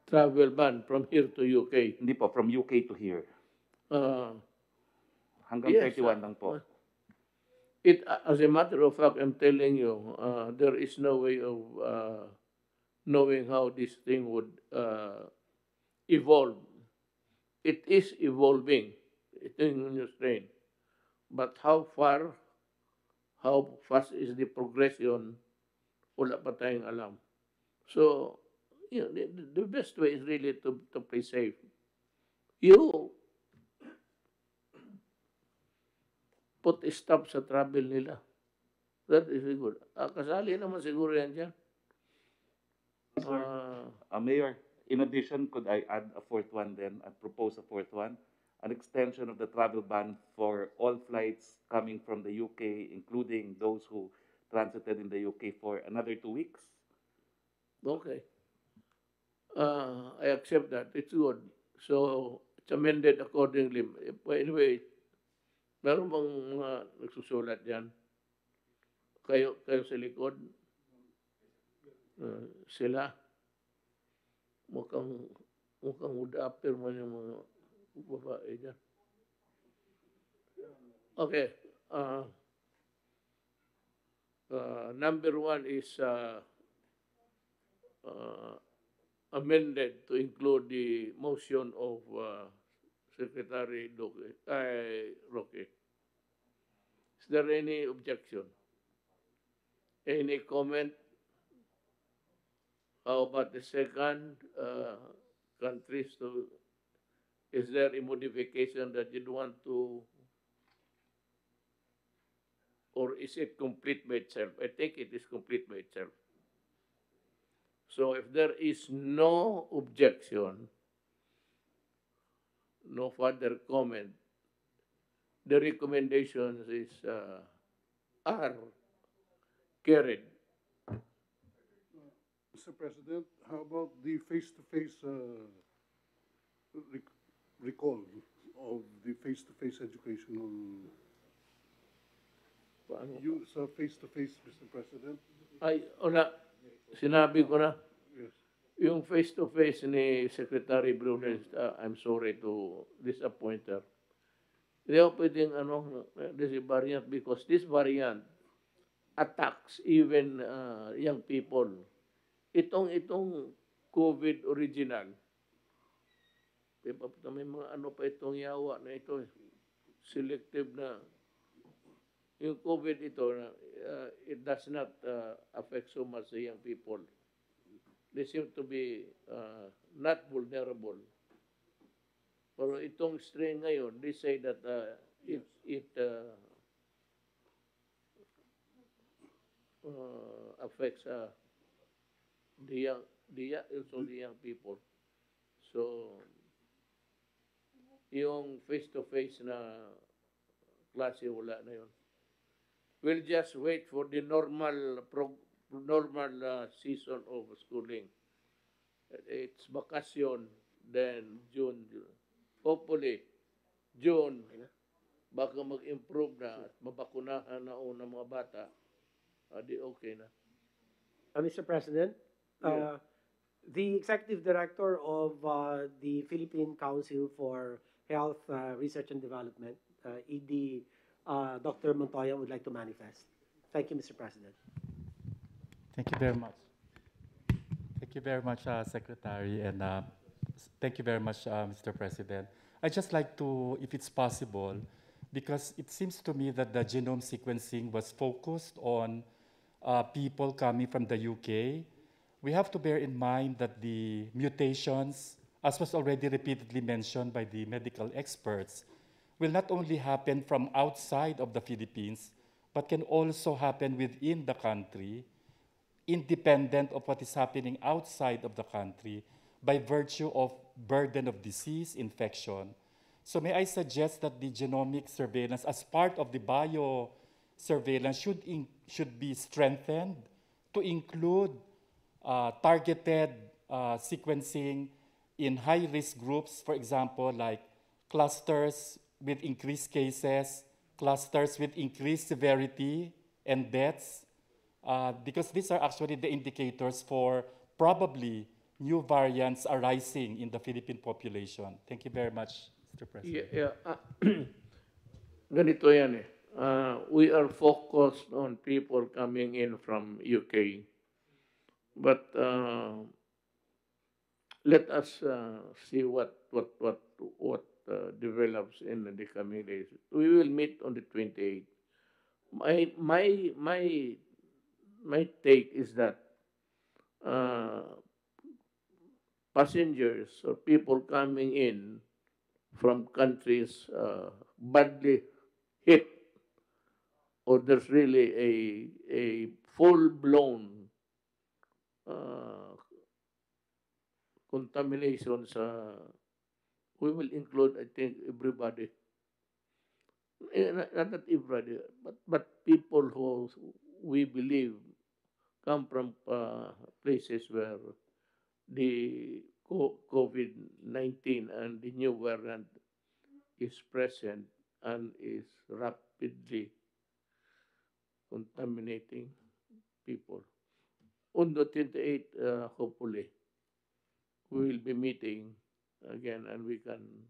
Travel ban from here to UK. Hindi po, from UK to here. Hanggang Yes, 31 lang po. As a matter of fact, I'm telling you, there is no way of knowing how this thing would evolve. It is evolving. Ito yung new strain. But how far, how fast is the progression, wala pa tayong alam. So, you know, the best way is really to play safe. You put a stop sa travel nila. That is good. Kasali naman siguro yan dyan. Mayor, in addition, could I add a 4th one then? I'd propose a 4th one. An extension of the travel ban for all flights coming from the UK, including those who transited in the UK for another 2 weeks. Okay. I accept that. It's good. So, it's amended accordingly. Anyway, meron bang mga nagsusulat dyan? Kayo sa likod? Sila? Mukhang would-appear man yung mga babae dyan. Okay. Number 1 is amended to include the motion of Secretary Roque. Is there any objection? Any comment? How about the second countries to? Is there a modification that you'd want to, or is it complete by itself? I think it is complete by itself. So if there is no objection, no further comment, the recommendations are carried. Mr. President, how about the face-to-face recall of the face-to-face educational use face-to-face, Mr. President? Ay, sinabi ko na, Yes. yung face-to-face ni Secretary Brunel, I'm sorry to disappoint her. Hindi ako pwedeng, this variant because this variant attacks even young people. Itong COVID original, may mga pa itong yawa na ito, selective na. Yung COVID ito, it does not affect so much the young people. They seem to be not vulnerable. Pero itong strain ngayon, they say that it affects the young people. So, yung face-to-face na klase, wala na yun. We'll just wait for the normal season of schooling. It's vacation, then June. Hopefully, June, baka mag-improve na at mabakunahan na ng mga bata. Di okay na. Mr. President, the Executive Director of the Philippine Council for Health Research and Development, ED Dr. Montoya, would like to manifest. Thank you, Mr. President. Thank you very much. Thank you very much, Secretary, and thank you very much, Mr. President. I'd just like to, if it's possible, because it seems to me that the genome sequencing was focused on people coming from the UK. We have to bear in mind that the mutations, as was already repeatedly mentioned by the medical experts, will not only happen from outside of the Philippines, but can also happen within the country, independent of what is happening outside of the country, by virtue of burden of disease, infection. So may I suggest that the genomic surveillance as part of the biosurveillance should be strengthened to include targeted sequencing in high-risk groups, for example, like clusters with increased cases, clusters with increased severity and deaths, because these are actually the indicators for probably new variants arising in the Philippine population. Thank you very much, Mr. President. Ganito yan we are focused on people coming in from UK. But let us see what develops in the coming days. We will meet on the 28th. My take is that passengers or people coming in from countries badly hit, or there's really a full-blown contamination we will include, I think, everybody. Not everybody, but people who we believe come from places where the COVID-19 and the new variant is present and is rapidly contaminating people. On the 28th, hopefully, we will be meeting again and we can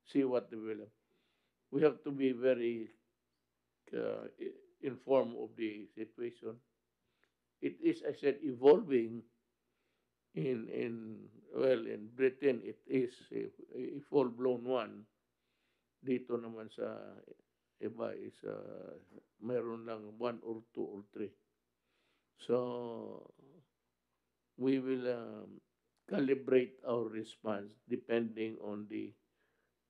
see what develops. We have to be very informed of the situation. It is, I said, evolving in Britain. It is a full-blown one. Dito naman sa iba is meron lang 1 or 2 or 3. So we will calibrate our response depending on the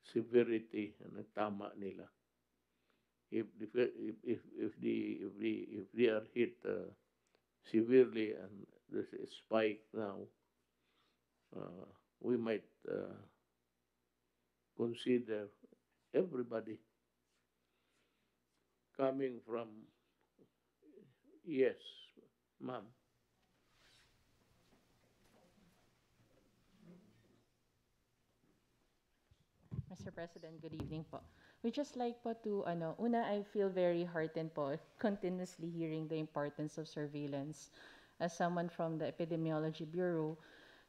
severity ng tama nila. If they are hit severely and there's a spike now, we might consider everybody coming from. Yes, ma'am. Mr. President, good evening po. We just like po to, una, I feel very heartened po continuously hearing the importance of surveillance. As someone from the Epidemiology Bureau,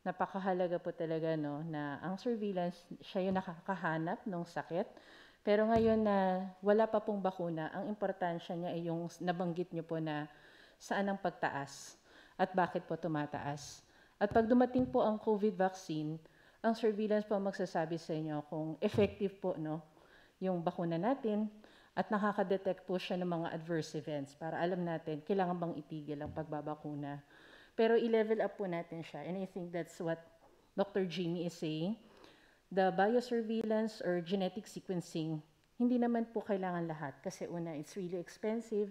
napakahalaga po talaga no, na ang surveillance, siya yung nakakahanap ng sakit. Pero ngayon na wala pa pong bakuna, ang importansya niya ay yung nabanggit niyo po na saan ang pagtaas at bakit po tumataas. At pag dumating po ang COVID vaccine, ang surveillance po magsasabi sa inyo kung effective po no, yung bakuna natin at nakaka-detect po siya ng mga adverse events para alam natin kailangan bang itigil ang pagbabakuna. Pero i-level up po natin siya, and I think that's what Dr. Jimmy is saying. The biosurveillance or genetic sequencing, hindi naman po kailangan lahat kasi una, it's really expensive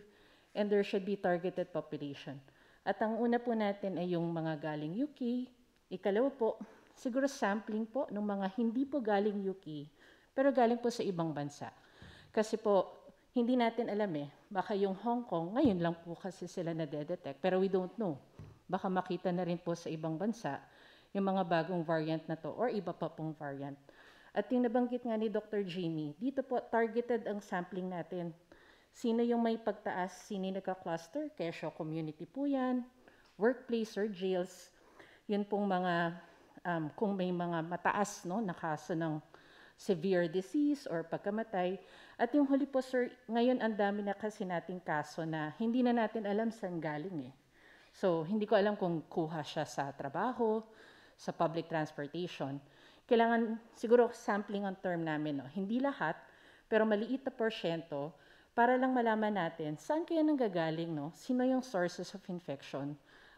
and there should be targeted population. At ang una po natin ay yung mga galing UK, ikalawa po, siguro sampling po ng mga hindi po galing UK, pero galing po sa ibang bansa. Kasi po, hindi natin alam baka yung Hong Kong, ngayon lang po kasi sila na-detect, pero we don't know. Baka makita na rin po sa ibang bansa yung mga bagong variant na to or iba pa pong variant. At yung nabanggit nga ni Dr. Jamie, dito po targeted ang sampling natin. Sino yung may pagtaas, sino yung nagka-cluster, kesyo community po yan, workplace or jails, yun pong mga kung may mga mataas no, na kaso ng severe disease or pagkamatay. At yung huli po, sir, ngayon ang dami na kasi nating kaso na hindi na natin alam saan galing So, hindi ko alam kung kuha siya sa trabaho, sa public transportation. Kailangan, siguro sampling ang term namin, no? Hindi lahat, pero maliit na porsyento para lang malaman natin saan kaya nanggagaling, no? Sino yung sources of infection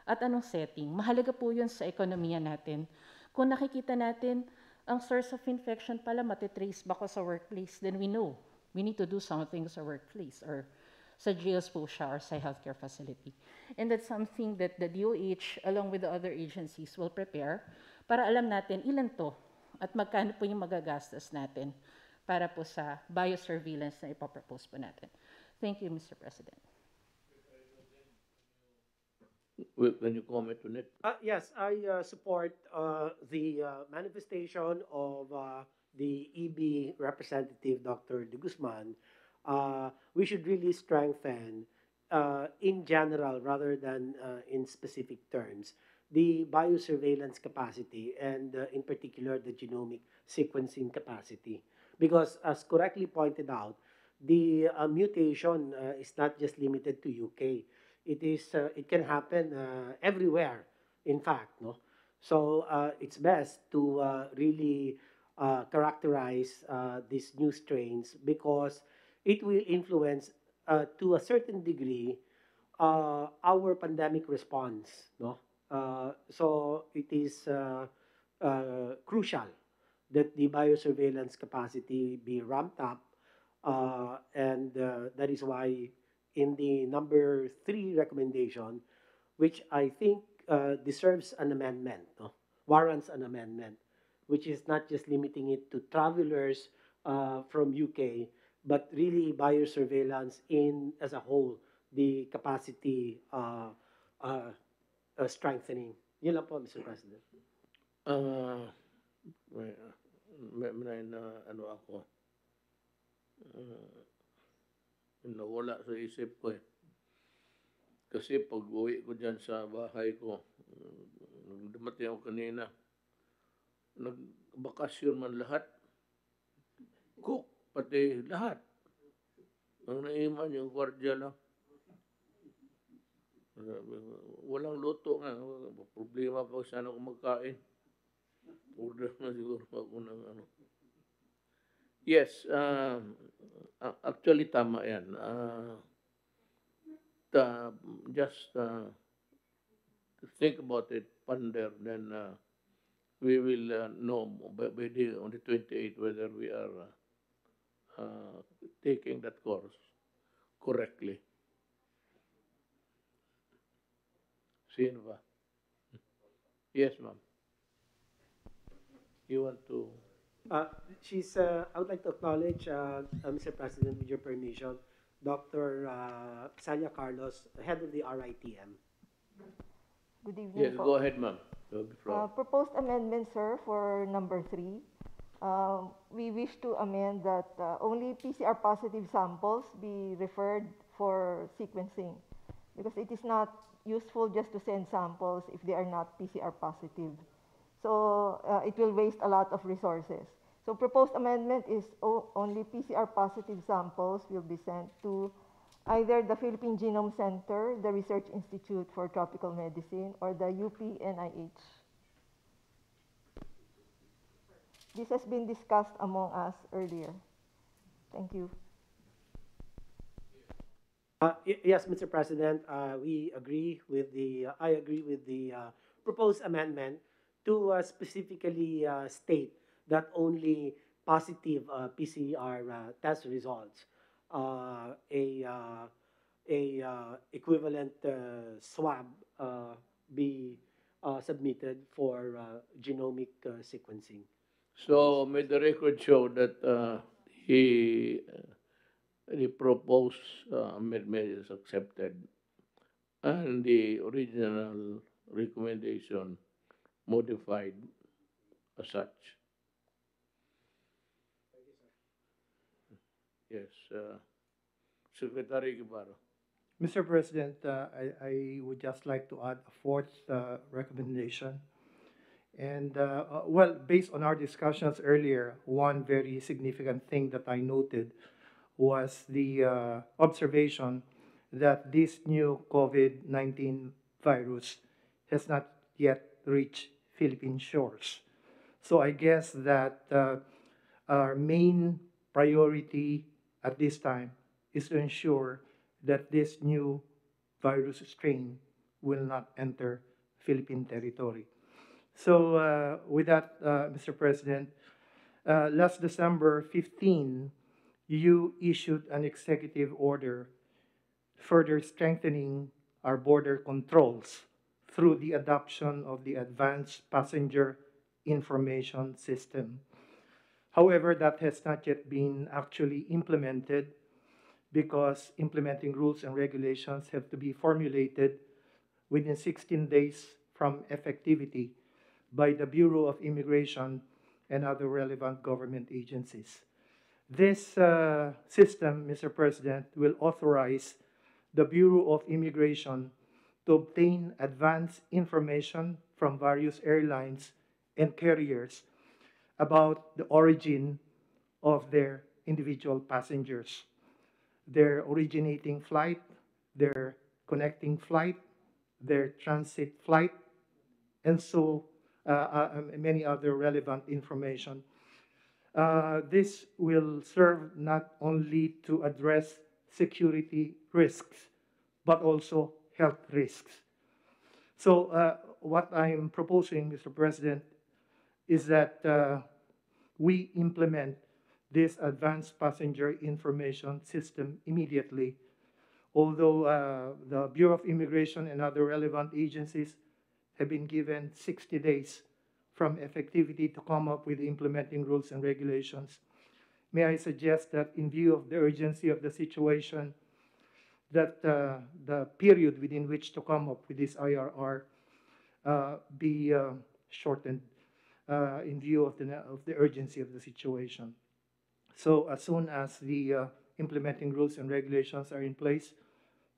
at anong setting. Mahalaga po yun sa ekonomiya natin. Kung nakikita natin, ang source of infection pala matitrace ba ko sa workplace, then we know we need to do something sa workplace or sa jails po siya or sa healthcare facility. And that's something that the DOH, along with the other agencies, will prepare para alam natin ilan to at magkano po yung magagastos natin para po sa biosurveillance na ipapropose po natin. Thank you, Mr. President. Can you comment on it? Yes, I support the manifestation of the EB representative, Dr. De Guzman. We should really strengthen, in general rather than in specific terms, the biosurveillance capacity and in particular the genomic sequencing capacity. Because as correctly pointed out, the mutation is not just limited to UK. It can happen everywhere, in fact, no? So it's best to really characterize these new strains because it will influence to a certain degree our pandemic response, no? So it is crucial that the biosurveillance capacity be ramped up, and that is why in the number 3 recommendation, which I think deserves an amendment, no? Warrants an amendment, which is not just limiting it to travelers from UK, but really biosurveillance in as a whole, the capacity strengthening. Yun lang po, Mr. President. Nawala sa isip ko Kasi pag uwi ko dyan sa bahay ko, dumating ako kanina, nagbakasyon man lahat. Cook, pati lahat. Ang naiman yung gwardiya lang. Walang luto nga. Problema pag sana ako magkain. Order na siguro ako ng ano. Yes, actually tama yan. Just to think about it, ponder, then we will know on the 28th whether we are taking that course correctly. Sino ba? Yes, ma'am. You want to? I would like to acknowledge, Mr. President, with your permission, Dr. Sanya Carlos, head of the RITM. Good evening. Yes, go ahead, ma'am. Proposed amendment, sir, for number 3. we wish to amend that only PCR positive samples be referred for sequencing, because it is not useful just to send samples if they are not PCR positive. So it will waste a lot of resources. So proposed amendment is only PCR positive samples will be sent to either the Philippine Genome Center, the Research Institute for Tropical Medicine, or the UPNIH. This has been discussed among us earlier. Thank you. Yes, Mr. President, we agree with I agree with the proposed amendment to specifically state that only positive PCR test results, equivalent swab be submitted for genomic sequencing. So may the record show that the proposed amendment is accepted and the original recommendation modified as such. Yes, Secretary Guevara. Mr. President, I would just like to add a fourth recommendation. And well, based on our discussions earlier, one very significant thing that I noted was the observation that this new COVID-19 virus has not yet reached Philippine shores. So I guess that our main priority at this time is to ensure that this new virus strain will not enter Philippine territory. So with that, Mr. President, last December 15, you issued an executive order further strengthening our border controls through the adoption of the Advanced Passenger Information System. However, that has not yet been actually implemented because implementing rules and regulations have to be formulated within 16 days from effectivity by the Bureau of Immigration and other relevant government agencies. This system, Mr. President, will authorize the Bureau of Immigration to obtain advance information from various airlines and carriers about the origin of their individual passengers, their originating flight, their connecting flight, their transit flight, and so many other relevant information. This will serve not only to address security risks, but also health risks. So what I'm proposing, Mr. President, is that we implement this advanced passenger information system immediately, although the Bureau of Immigration and other relevant agencies have been given 60 days from effectivity to come up with implementing rules and regulations. May I suggest that in view of the urgency of the situation, that the period within which to come up with this IRR be shortened in view of the urgency of the situation. So as soon as the implementing rules and regulations are in place,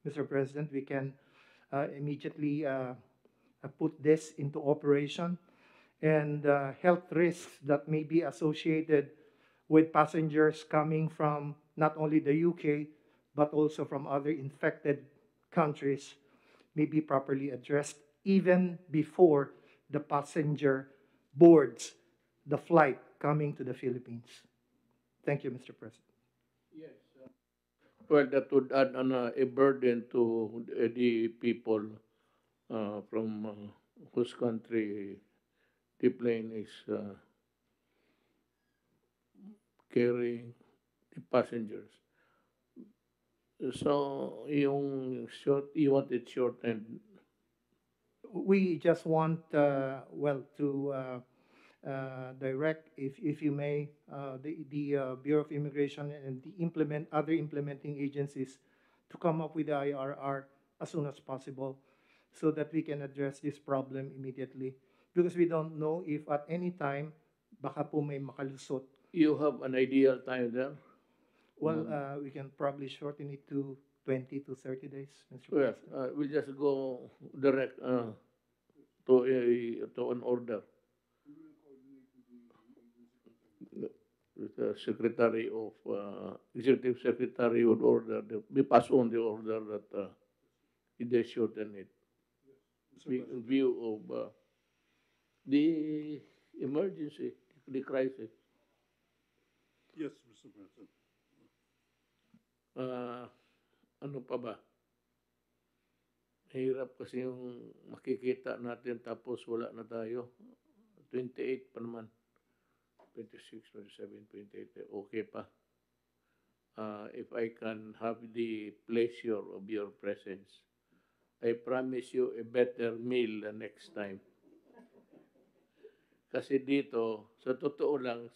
Mr. President, we can immediately put this into operation, and health risks that may be associated with passengers coming from not only the UK, but also from other infected countries may be properly addressed even before the passenger boards the flight coming to the Philippines. Thank you, Mr. President. Yes. Well, that would add a burden to the people from whose country the plane is carrying the passengers. So, you want it shortened? We just want, well, to direct, if you may, the Bureau of Immigration and the other implementing agencies to come up with the IRR as soon as possible so that we can address this problem immediately. Because we don't know if at any time baka po may makalusot. You have an ideal time there? Well, we can probably shorten it to 20 to 30 days, Mr. Well, President. we'll just go direct to an order. The Secretary of Executive Secretary would order, we pass on the order that they shorten it. In view of the emergency, the crisis. Yes, Mr. President. Ano pa ba? Hirap kasi yung makikita natin tapos wala na tayo. 28 pa naman. 26, 27, 28. Okay pa. If I can have the pleasure of your presence, I promise you a better meal the next time. Kasi dito, sa totoo lang,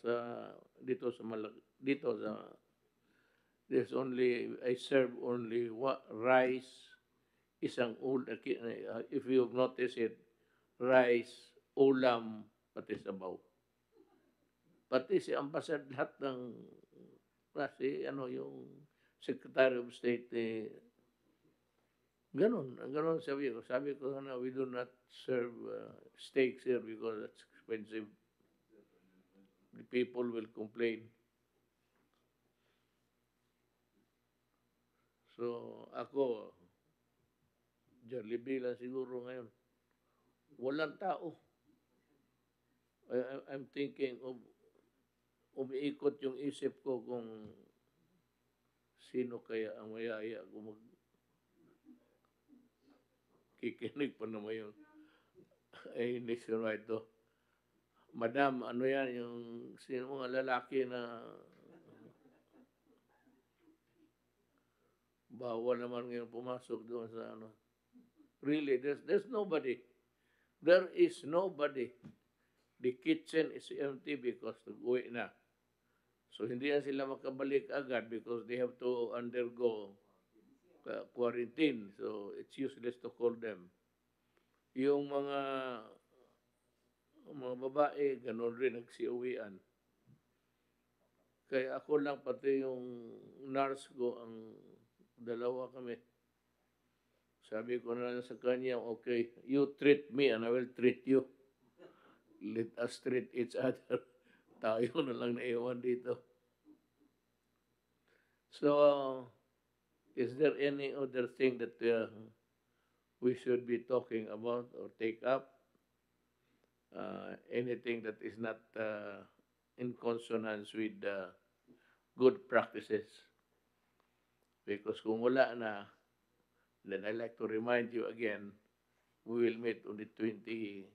there's only, I serve only rice, isang if you've noticed it, rice, ulam, pati sabaw. Pati si Ambassador, lahat ng, kasi yung Secretary of State, ganun sabi ko. Sabi ko, we do not serve steaks here because that's expensive. The people will complain. So, ako, Jollibee lang siguro ngayon. Walang tao. I'm thinking of umiikot yung isip ko kung sino kaya ang mayaya kung kikinig pa naman yung nationwide to. Madam, ano yan, yung sino mga lalaki na bawal naman ngayon pumasok doon sa ano. Really, there's nobody. There is nobody. The kitchen is empty because nag-uwi na. So, hindi na sila makabalik agad because they have to undergo quarantine. So, it's useless to call them. Yung mga babae, ganun rin nagsiuwian. Kaya ako lang, pati yung nurse ko, ang dalawa kami. Sabi ko na lang sa kanya, okay, you treat me and I will treat you. Let us treat each other. Tayo na lang naiwan dito. So, is there any other thing that we should be talking about or take up? Anything that is not in consonance with good practices? Because kung wala na, then I'd like to remind you again, we will meet on the 28th.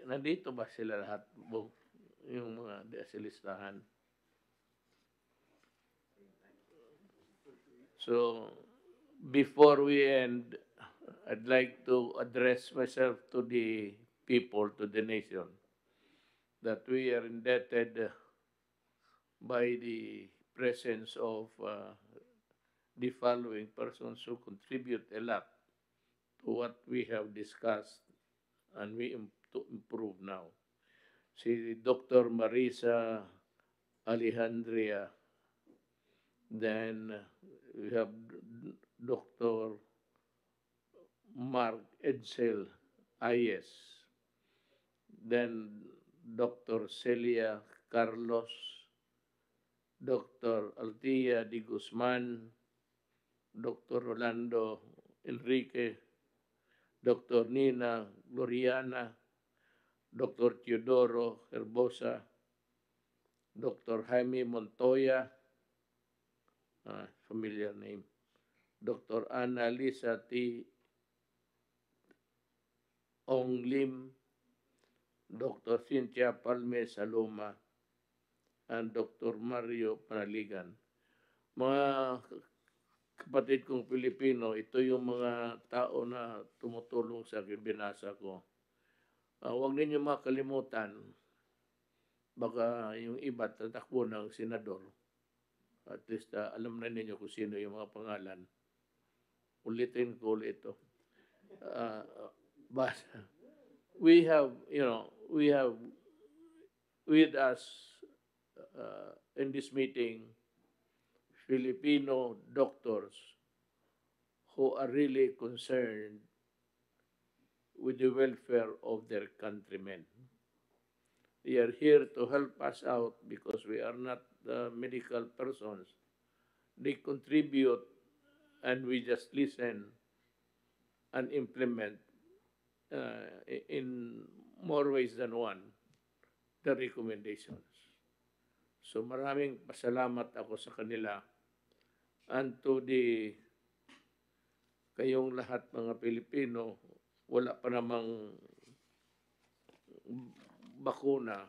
Nandito ba sila lahat? Yung mga desilistahan. So, before we end, I'd like to address myself to the people, to the nation, that we are indebted by the presence of the following persons who contribute a lot to what we have discussed and we to improve now. Si Dr. Marisa Alejandria, then we have Dr. Mark Edsel Ayes, then Dr. Celia Carlos, Dr. Altia Di Guzman, Dr. Rolando Enrique, Dr. Nina Gloriana, Dr. Teodoro Herbosa, Dr. Jaime Montoya, familiar name, Dr. Ana Lisa T. Ong Lim, Dr. Cynthia Palme Saloma, and Dr. Mario Panaligan. Mga kapatid kong Pilipino, ito yung mga tao na tumutulong sa akin, binasa ko. Huwag ninyo makalimutan, baka yung iba tatakbo ng senador. At least alam na ninyo kung sino yung mga pangalan. Ulitin ko ulit ito. But we have, we have with us in this meeting Filipino doctors who are really concerned with the welfare of their countrymen. They are here to help us out because we are not medical persons. They contribute and we just listen and implement in more ways than one the recommendations. So maraming pasalamat ako sa kanila and to the kayong lahat mga Pilipino, wala pa namang bakuna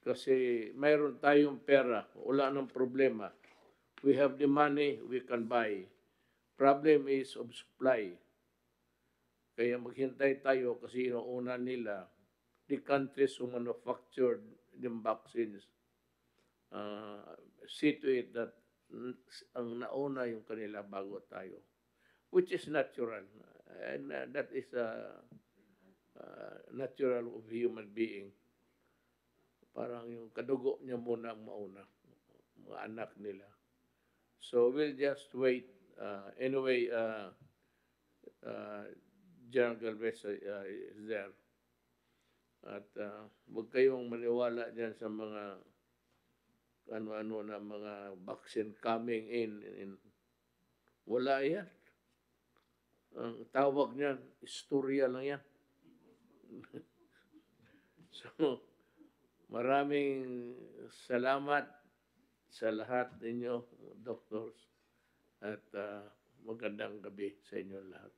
kasi mayroon tayong pera, wala nang problema. We have the money, we can buy. Problem is of supply. Kaya maghintay tayo kasi inuuna nila the countries who manufactured the vaccines see to it that ang nauna yung kanila bago tayo, which is natural, and that is natural of human being. Parang yung kadugo niya muna ang mauna, mga anak nila. So we'll just wait. Anyway, General Galvez is there. At huwag kayong maniwala dyan sa mga ano-ano na mga vaccine coming in. Wala yan. Ang tawag niyan, istorya lang yan. So, maraming salamat sa lahat ninyo, doctors, at magandang gabi sa inyo lahat.